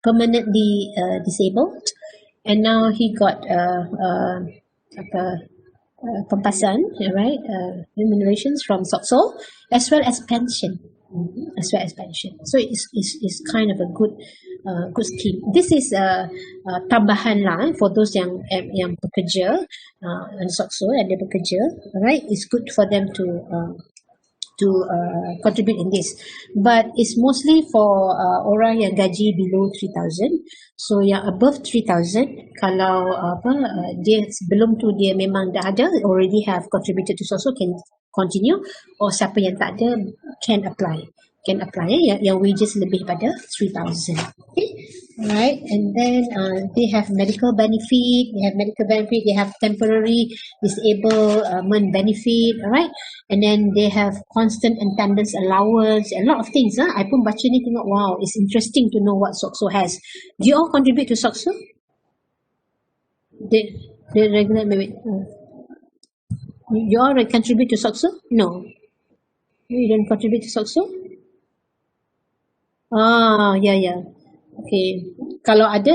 permanently disabled, and now he got pempasan, right? Remunerations from SOCSO as well as pension. As well as pension. So it's kind of a good scheme. This is tambahan lah for those yang bekerja and SOCSO and dia bekerja, right? It's good for them to contribute in this, but it's mostly for orang yang gaji below 3,000. So yang above 3,000, kalau dia sebelum tu dia memang dah ada, already have contributed to SOCSO, can continue, or siapa yang tak ada can apply yang wages lebih pada 3,000. Okay, right? And then they have medical benefit, they have temporary disablement benefit, right? And then they have constant attendance allowance, a lot of things. I pun baca ni tengok, wow, it's interesting to know what SOCSO has. Do you all contribute to SOCSO? The regular, maybe. You all contribute to SOCSO? No. You don't contribute to SOCSO? Yeah. Okay. Kalau ada,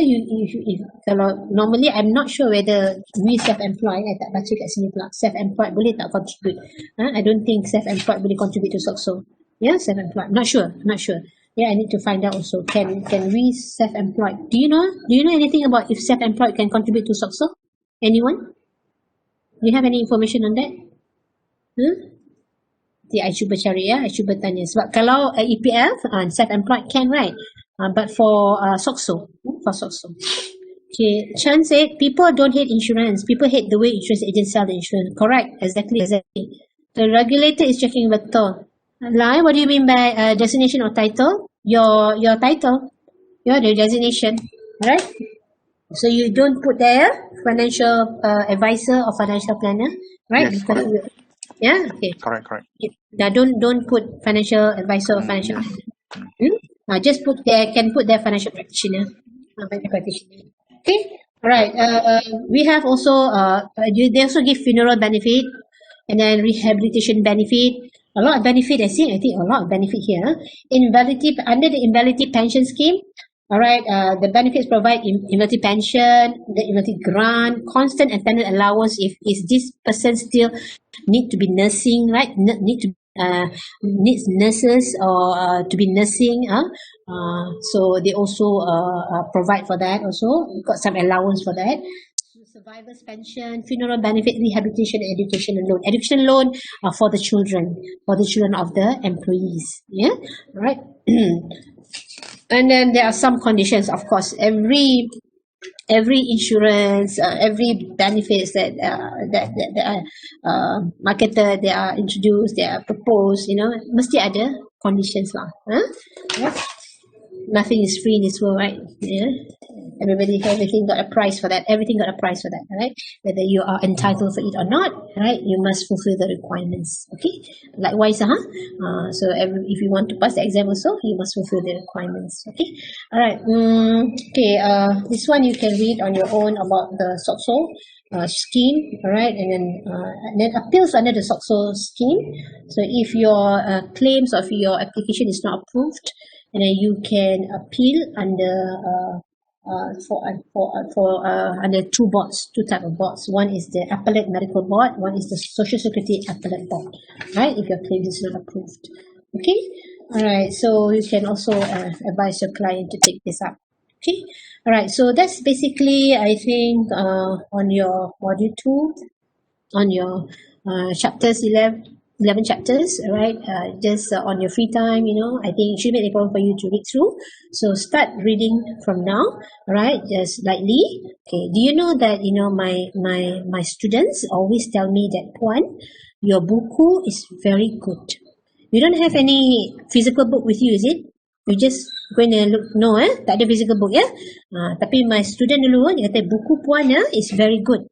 kalau normally, I'm not sure whether we self-employed, I tak baca kat sini pula, self-employed boleh tak contribute? I don't think self-employed boleh contribute to SOCSO. Yeah, self-employed. Not sure. Yeah, I need to find out also. Can we self-employed? Do you know anything about if self-employed can contribute to SOCSO? Anyone? Do you have any information on that? I cuba cari I cuba tanya. Sebab kalau EPF, self-employed can, right? But for SOCSO, okay, Chan said, people don't hate insurance. People hate the way insurance agents sell the insurance. Correct, exactly. The regulator is checking betul. Lai, what do you mean by designation or title? Your title, your designation, right? So you don't put there financial advisor or financial planner, right? Yes, because yeah, okay. Correct. Now don't put financial advisor or financial planner. Just put there, can put there financial practitioner. Okay, right. We have also they also give funeral benefit and then rehabilitation benefit. A lot of benefit. I think a lot of benefit here. Invalidity under the invalidity pension scheme. All right, the benefits provide invalidity pension, the invalidity grant, constant attendance allowance if this person still need to be nursing, right? Needs nurses or to be nursing. So they also provide for that. Also, got some allowance for that. Survivors pension, funeral benefit, rehabilitation, and education loan. Education loan for the children of the employees. Yeah, right. And then there are some conditions, of course. Every insurance, every benefits that are marketed, they are introduced, they are proposed, mesti ada conditions lah. Yeah? Nothing is free in this world, right? Yeah. Everything got a price for that. Everything got a price for that, right? Whether you are entitled for it or not, right? You must fulfill the requirements. Okay. Likewise, so if you want to pass the exam also, you must fulfill the requirements. Okay. All right. Okay. This one you can read on your own about the SOCSO scheme. All right, and then appeals under the SOCSO scheme. So if your claims of your application is not approved, and then you can appeal under under two type of boards. One is the appellate medical board, one is the social security appellate board, right? If your claim is not approved. Okay, all right, so you can also advise your client to take this up. Okay, all right, so that's basically, I think, on your module 2, on your chapters 11 chapters, right? Just on your free time, I think it should be a problem for you to read through. So start reading from now, right? Just lightly. Okay. Do you know that my students always tell me that, Puan, your buku is very good. You don't have any physical book with you, is it? You just going to look? No, tak ada physical book, tapi my student dulu dia kata buku Puan is very good.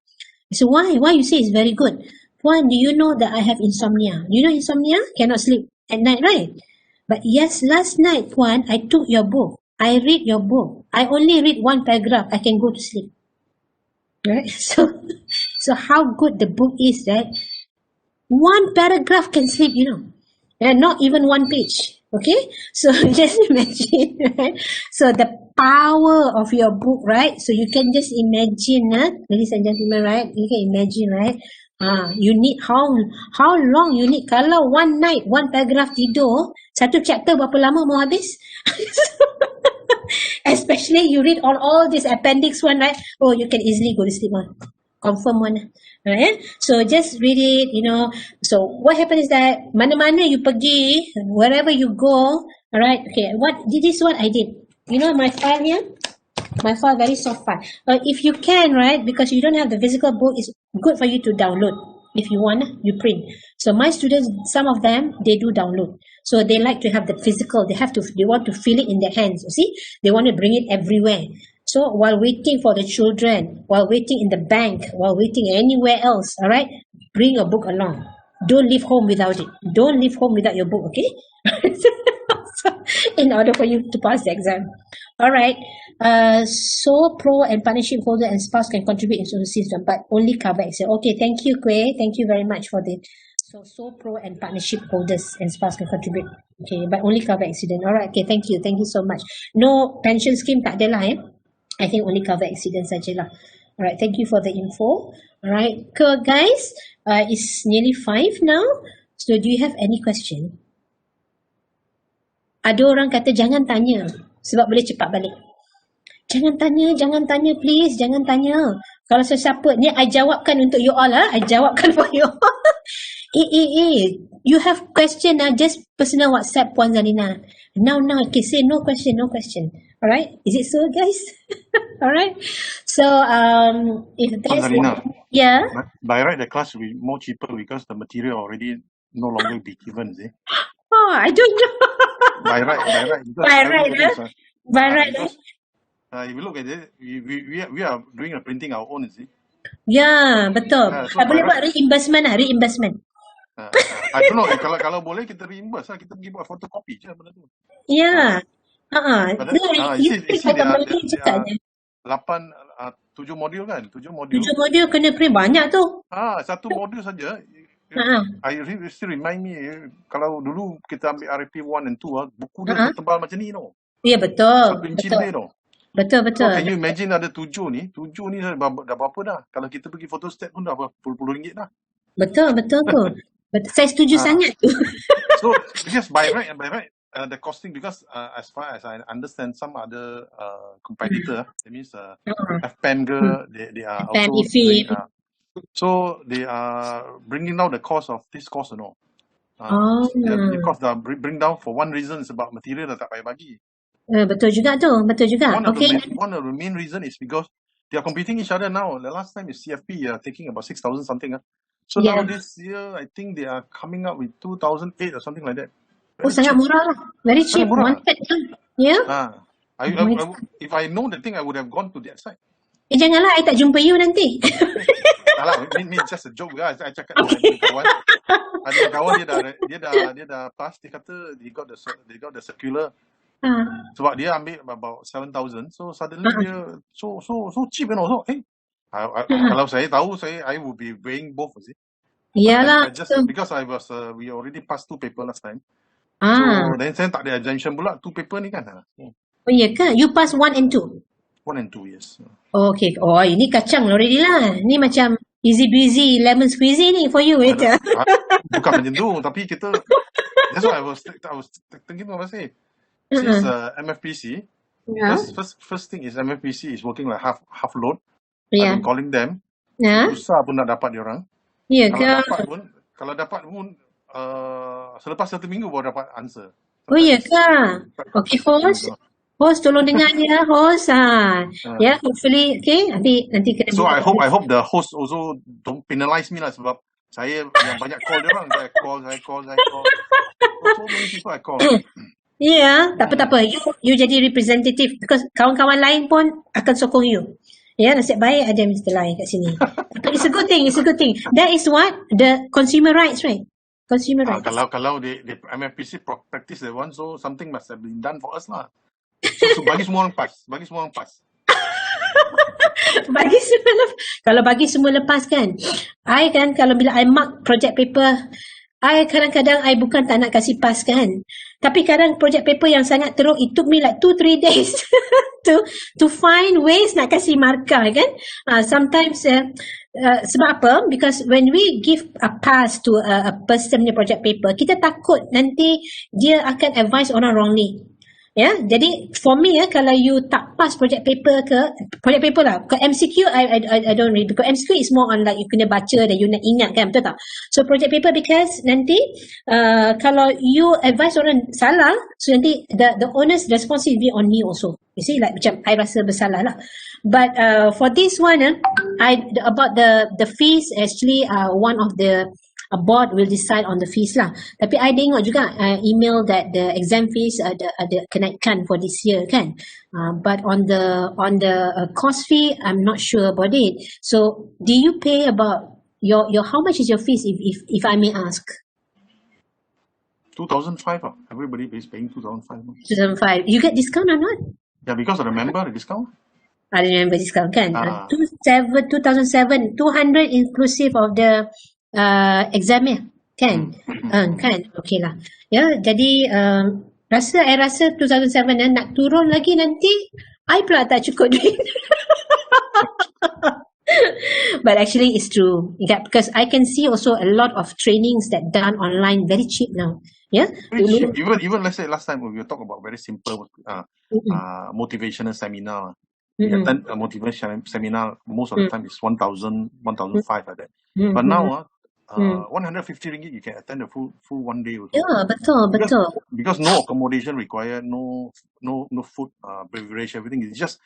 So why you say it's very good? Puan, do you know that I have insomnia? Do you know insomnia? Cannot sleep at night, right? But yes, last night, Puan, I took your book. I read your book. I only read one paragraph. I can go to sleep. right? So how good the book is, right? One paragraph can sleep, and not even one page. Okay, so just imagine, right? So the power of your book, right? So you can just imagine, ladies and gentlemen, right? You can imagine, right? You need how long you need? Kalau one night, one paragraph tidur, satu chapter berapa lama mau habis? Especially you read all this appendix one, right? Oh, you can easily go to sleep on. Confirm one. Right? So just read it, So what happens is that mana-mana you pergi, wherever you go, alright, okay, this is what I did. My file here? My file very soft file. If you can, right, because you don't have the physical book, it's good for you to download. If you want, you print. So my students, some of them, they do download. So they like to have the physical. They want to feel it in their hands. You see, they want to bring it everywhere. So while waiting for the children, while waiting in the bank, while waiting anywhere else, all right, bring your book along. Don't leave home without it. Don't leave home without your book, okay? So, in order for you to pass the exam. All right. So pro and partnership holder and spouse can contribute into the system, but only cover accident. Okay, thank you, Kwe. Thank you very much for the. So pro and partnership holders and spouse can contribute. Okay, but only cover accident. All right. Okay, thank you. Thank you so much. No pension scheme tak ada lah, I think only cover accident sajalah. Alright, thank you for the info. Alright, cool guys. It's nearly 5 now. So do you have any question? Ada orang kata jangan tanya sebab boleh cepat balik. Jangan tanya please, jangan tanya. Kalau sesiapa, ni I jawabkan untuk you all I jawabkan for you all. You have question just personal WhatsApp Puan Zalina. Now, okay, say no question. Alright, is it so, guys? Alright, so if there's yeah, by right the class will be more cheaper because the material already no longer be given, see? Oh, I don't know. By right. If you look at it, we are doing a printing our own, see? Yeah, betul. So boleh buat reimbursement. I don't know, kalau boleh kita reimburse lah, kita pergi buat photocopy je benda tu. Yeah. You see there are 7 modul kan? 7 modul kena print banyak tu. Satu modul saja. I still remind me, kalau dulu kita ambil RFP1 and 2, buku dia tebal macam ni tau. Ya, betul. Satu inci lebih tau. Betul. So can you imagine ada 7 ni dah berapa dah? Kalau kita pergi photostat pun dah berpuluh ringgit dah. Betul tu. Saya setuju sangat tu. So because by right, the costing, because as far as I understand, some other competitor, that means FPEN they are also doing, so they are bringing down the cost of this course, the cost dah bring down for one reason is about material dah tak payah bagi. Betul juga. One of the main reason is because they are competing each other now. The last time is CFP taking about 6,000 something. So now this year, I think they are coming up with 2,008 or something like that. Sangat murah lah. Very cheap. Wanted lah. Yeah. If I know the thing, I would have gone to that side. Janganlah, I tak jumpa you nanti. Alah, ini just a joke guys. I cakap dengan kawan. Ada kawan dia dah pass. Dia kata they got the circular. Sebab dia ambil about 7,000. So suddenly dia so cheap, So kalau saya tahu, I would be weighing both, is it? Iyalah. Because we already passed 2 paper last time. So then saya tak ada exemption pula 2 paper ni kan. Oh iya ke? You pass 1 and 2? 1 and 2, yes. Okay. Oh, ini kacang already lah. Ni macam easy breezy lemon squeezy ni for you later. Bukan macam tu, tapi kita, that's what I was thinking about say. Since MFPC, first thing is MFPC is working like half load. I've been calling them. Susah pun nak dapat diorang. Ya ke? Kalau dapat pun selepas 1 minggu baru dapat answer. Oh ya ke? Okay, host tolong dengar dia, host. Hopefully, okay, nanti kena. So I hope the host also don't penalize me lah, sebab saya yang banyak call diorang. Saya call. So many people I call. Tak apa. You jadi representative because kawan-kawan lain pun akan sokong you. Nasib baik ada Mr. Lai kat sini. It's a good thing. That is what the consumer rights, right? Consumer rights. Kalau the MFPC practice that one, so something must have been done for us lah. So bagi semua orang pas. bagi semua kalau bagi semua lepas kan, I kan kalau bila I mark project paper, I kadang-kadang I bukan tak nak kasih pass kan, tapi kadang project paper yang sangat teruk, it took me like 2-3 days to find ways nak kasih markah kan. Sometimes sebab apa? Because when we give a pass to a person punya project paper, kita takut nanti dia akan advise orang wrongly. Ya, jadi for me kalau you tak pass project paper lah, ke MCQ I don't read, because MCQ is more on like you kena baca dan you nak ingat kan, betul tak? So project paper, because nanti kalau you advise orang salah, so nanti the owner's responsibility on me also. You see, like macam I rasa bersalah lah. But for this one, about the fees, actually one of the a board will decide on the fees lah. Tapi I tengok juga email that the exam fees ada kenaikan for this year kan. But on the course fee, I'm not sure about it. So do you pay about your how much is your fees if I may ask? 2005. Everybody is paying 2005. 2005. You get discount or not? Yeah, because of the member discount. I remember discount kan. 2007 200 inclusive of the exam kan. Kan, okey lah ya. Jadi I rasa 2007 nak turun lagi nanti I pula tak cukup duit. But actually it's true, yeah, because I can see also a lot of trainings that done online very cheap now. Yeah, even let's say last time we talk about very simple motivational seminar. We attend a motivational seminar, most of the time is 1,000, 1,500 like that. But now 150 ringgit you can attend the full 1 day also. Yeah, betul. Because no accommodation required, no food, beverage, everything. It's just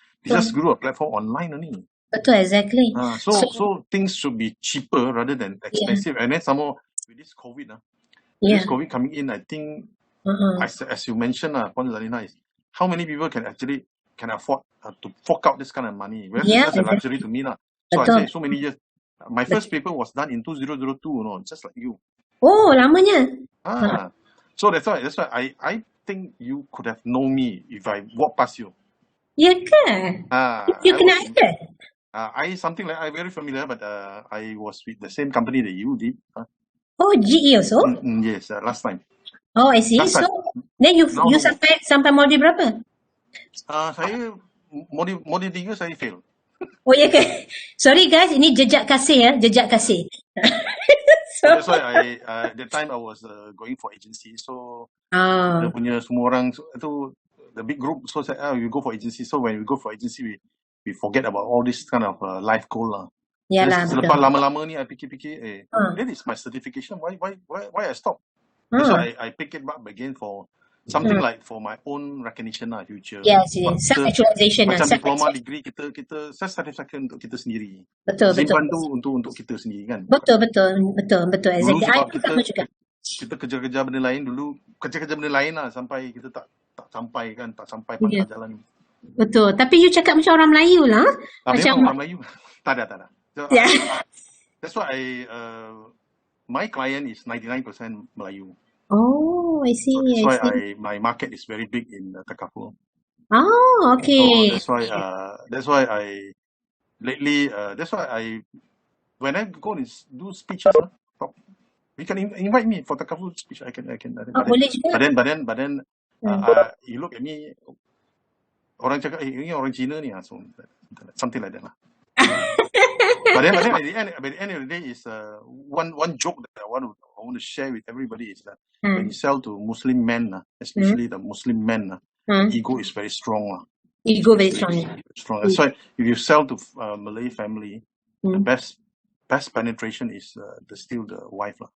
grew a platform online only. Betul, exactly. So things should be cheaper rather than expensive. And then some more with this COVID, this COVID coming in, I think as you mentioned, Puan Zalina, is how many people can afford to fork out this kind of money? Well, that's a luxury to me. So I say so many years. My first paper was done in 2002, just like you. Oh, lamanya. So that's why I think you could have known me if I walk past you. Ya ke? You kenal ke? Something like I very familiar, but I was with the same company that you did. Oh, GE also? Yes, last time. Oh, I see. So then you sampai modul berapa? Saya modul 3 saya fail. Oh ya ke? Sorry guys, ini jejak kasih jejak kasih. That's why that time I was going for agency, so dia punya semua orang itu the big group, so saya we go for agency. So when we go for agency, we forget about all this kind of life goal lah. Yalah, selepas lama-lama ni I fikir-fikir, that is my certification. Why I stop? That's why I pick it back again for something like for my own recognition future. Yes, self-actualization. Macam diploma, degree, kita self-satisfaction untuk kita sendiri. Betul. Simpan tu untuk kita sendiri kan. Betul. Exactly. Kita kejar-kejar benda lain dulu, lah sampai kita tak sampai pada jalan. Betul. Tapi you cakap macam orang Melayu lah. Macam orang Melayu. Tak ada. So, that's why my client is 99% Melayu. Oh, I see. So that's why my market is very big in Takaful. Oh, okay. So that's why I lately when I go and do speeches, you can invite me for Takaful speech. I can. Boleh juga. But then you look at me, orang cakap ini orang Cina ni, so something like that lah. But then at the end of the day is one joke that I want to share with everybody is that when you sell to Muslim men, especially the Muslim men, ego is very strong. Ego very strong. That's why if you sell to Malay family, the best penetration is still the wife lah.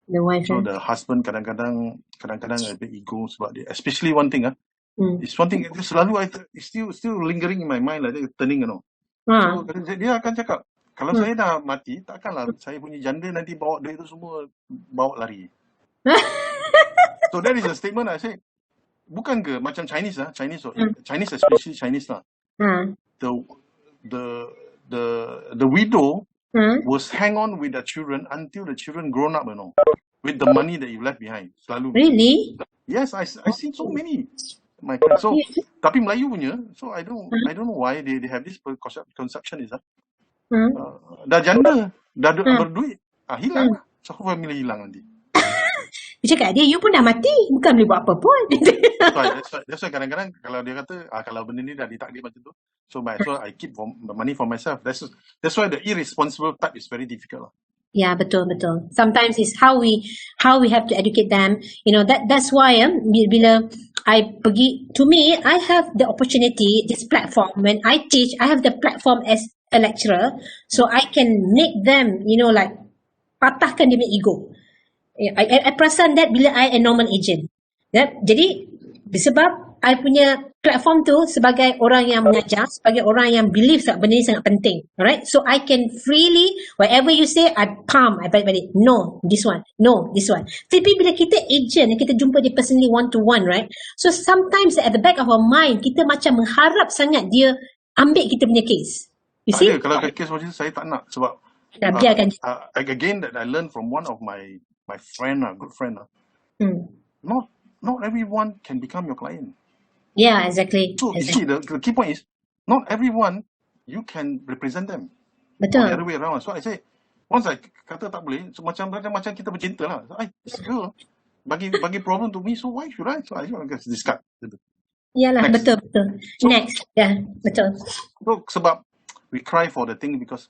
The wife. So the husband kadang-kadang ada ego sebab dia. Especially one thing it's one thing selalu it's still lingering in my mind like that, turning So dia akan cakap, kalau saya dah mati, takkanlah saya punya janda nanti bawa duit tu semua bawa lari. So that is a statement I say. Bukan ke macam Chinese especially Chinese lah. The widow was hang on with the children until the children grown up, with the money that you left behind. Selalu. Really? Yes, I seen so many. my client. So, tapi Melayu punya, so I don't know why they have this conception is dah janda, dah berduit, hilang lah. So, family hilang nanti. Dia cakap dia, you pun dah mati, bukan boleh buat apa pun. That's why kadang-kadang kalau dia kata, kalau benda ni dah ditakdir macam tu, so might as well I keep the money for myself. That's why the irresponsible type is very difficult lah. Yeah, betul. Sometimes it's how we have to educate them. You know, that's why bila I pergi, to me, I have the opportunity, this platform, when I teach, I have the platform as a lecturer, so I can make them, you know, like, patahkan dia punya ego. I perasan that bila I a normal agent. Jadi, sebab I punya platform tu sebagai orang yang mengajar, sebagai orang yang believe benda ni sangat penting. Alright? So, I can freely, whatever you say, I balik. No, this one. No, this one. Tapi bila kita agent, kita jumpa dia personally one-to-one, right? So, sometimes at the back of our mind, kita macam mengharap sangat dia ambil kita punya case. You see? Kalau case macam tu, saya tak nak. Sebab, biarkan. Again, that I learned from one of my friend, good friend. Not everyone can become your client. Yeah, exactly. So, you see, the key point is, not everyone you can represent them. Betul. The other way around. So, I say, once I kata tak boleh, so macam kita bercinta lah. So, this girl bagi problem to me, so why should I? So, I just discard. Yalah, betul. Next. Yeah, betul. So, sebab we cry for the thing because,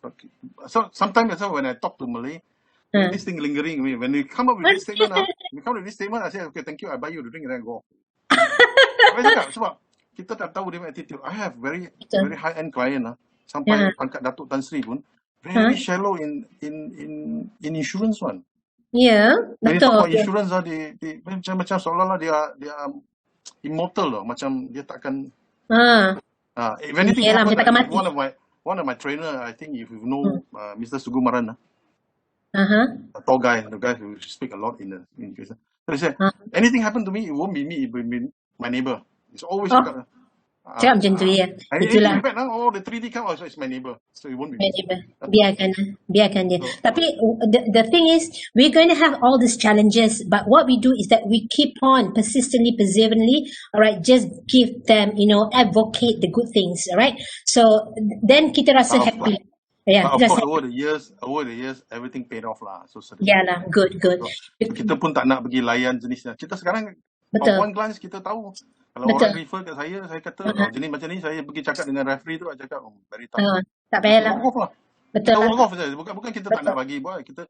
so sometimes when I talk to Malay, this thing lingering. When we come up with this statement, I say, okay, thank you, I buy you the drink and then I go off. Sebab kita tak tahu dia punya attitude. I have very high-end client sampai pangkat Datuk Tan Sri pun very shallow in insurance one. Yeah, betul. When you talk about insurance macam seolah-olah dia immortal loh, macam dia takkan if anything happen, one of my trainer, I think if you know Mr. Sugumaran, a tall guy, the guy who speak a lot in case. So he said, anything happen to me, it won't be me, it will be my neighbor. It's always cakap macam tu ya. Itulah. All the 3D come out, so it's my neighbor. So it won't be my neighbor. Biarkan dia. Tapi the thing is, we're going to have all these challenges, but what we do is that we keep on persistently, perseveringly, alright, just give them, advocate the good things, alright? So then kita rasa happy. Yeah, but of course, over the years, everything paid off lah. So yeah lah, good. So, kita pun tak nak pergi layan jenisnya. Kita sekarang, on one glance, kita tahu. Kalau orang refer kat saya kata, jenis macam ni, saya pergi cakap dengan referee tu, saya cakap, very tough. Tak payahlah. Walk off lah. Betul lah. Walk off saja. Bukan kita tak nak bagi, boy. Kita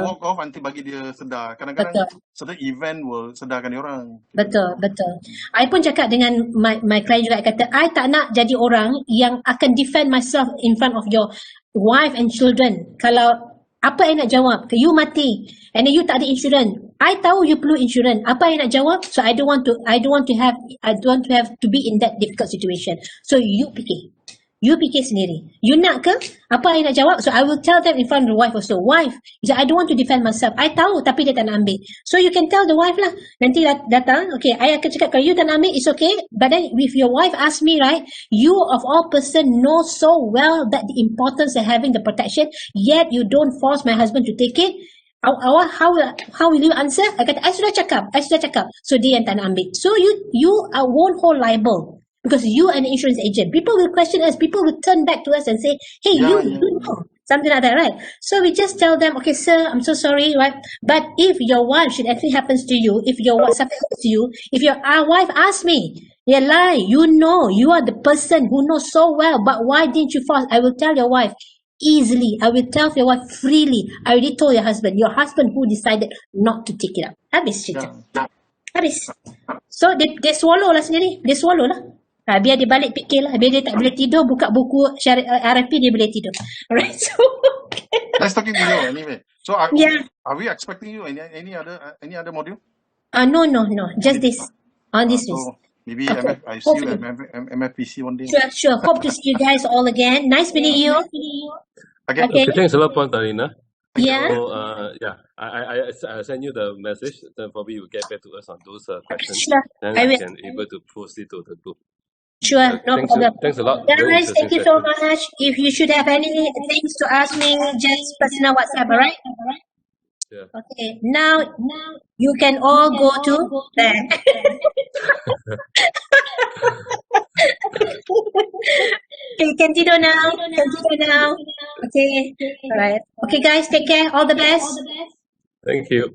walk off nanti bagi dia sedar. Kadang-kadang certain event will sedarkan dia orang. Betul. I pun cakap dengan my client juga, kata, I tak nak jadi orang yang akan defend myself in front of your wife and children. Kalau apa yang nak jawab? You mati and then you tak ada insurance. I tahu you perlu insurance. Apa yang nak jawab? So I don't want to have to be in that difficult situation. So you fikir sendiri. You nak ke? Apa yang nak jawab? So I will tell them in front of the wife also. Wife, I don't want to defend myself. I tahu tapi dia tak nak ambil. So you can tell the wife lah. Nanti datang, okay, I akan cakap kalau you tak nak ambil, it's okay. But then if your wife ask me, right, you of all person know so well that the importance of having the protection, yet you don't force my husband to take it. How will you answer? I kata, I sudah cakap. So dia yang tak nak ambil. So you won't hold liable. Because you are an insurance agent. People will question us. People will turn back to us and say, hey, you know. Something like that, right? So we just tell them, okay, sir, I'm so sorry, right? But if your wife should anything happens to you, if your wife something happens to you, if your wife asks me, yeah, lie, you know, you are the person who knows so well, but why didn't you force? I will tell your wife easily. I will tell your wife freely. I already told your husband who decided not to take it up. Habis cerita. Habis. So, they swallow lah sendiri. They swallow lah. Biar dia balik fikir lah. Biar dia tak boleh tidur, buka buku RFP, dia boleh tidur. Alright, so Let's talking to you anyway. So are we expecting you any other module? No. Just this. On this week. So maybe I see you at MFPC one day. Sure. Hope to see you guys all again. Nice meeting you. Okay. Thanks a lot, Tarina. Yeah. So, I send you the message. Then probably you get back to us on those questions. Sure. Then I can able to proceed to the group. Sure, no problem. Thanks a lot. Guys, thank you so much. If you should have any things to ask me, just personal WhatsApp, alright? Yeah. Okay, now you can all go to there. Okay, continue now. Continue now. Okay, all right. Okay, guys, take care. All the best. Thank you.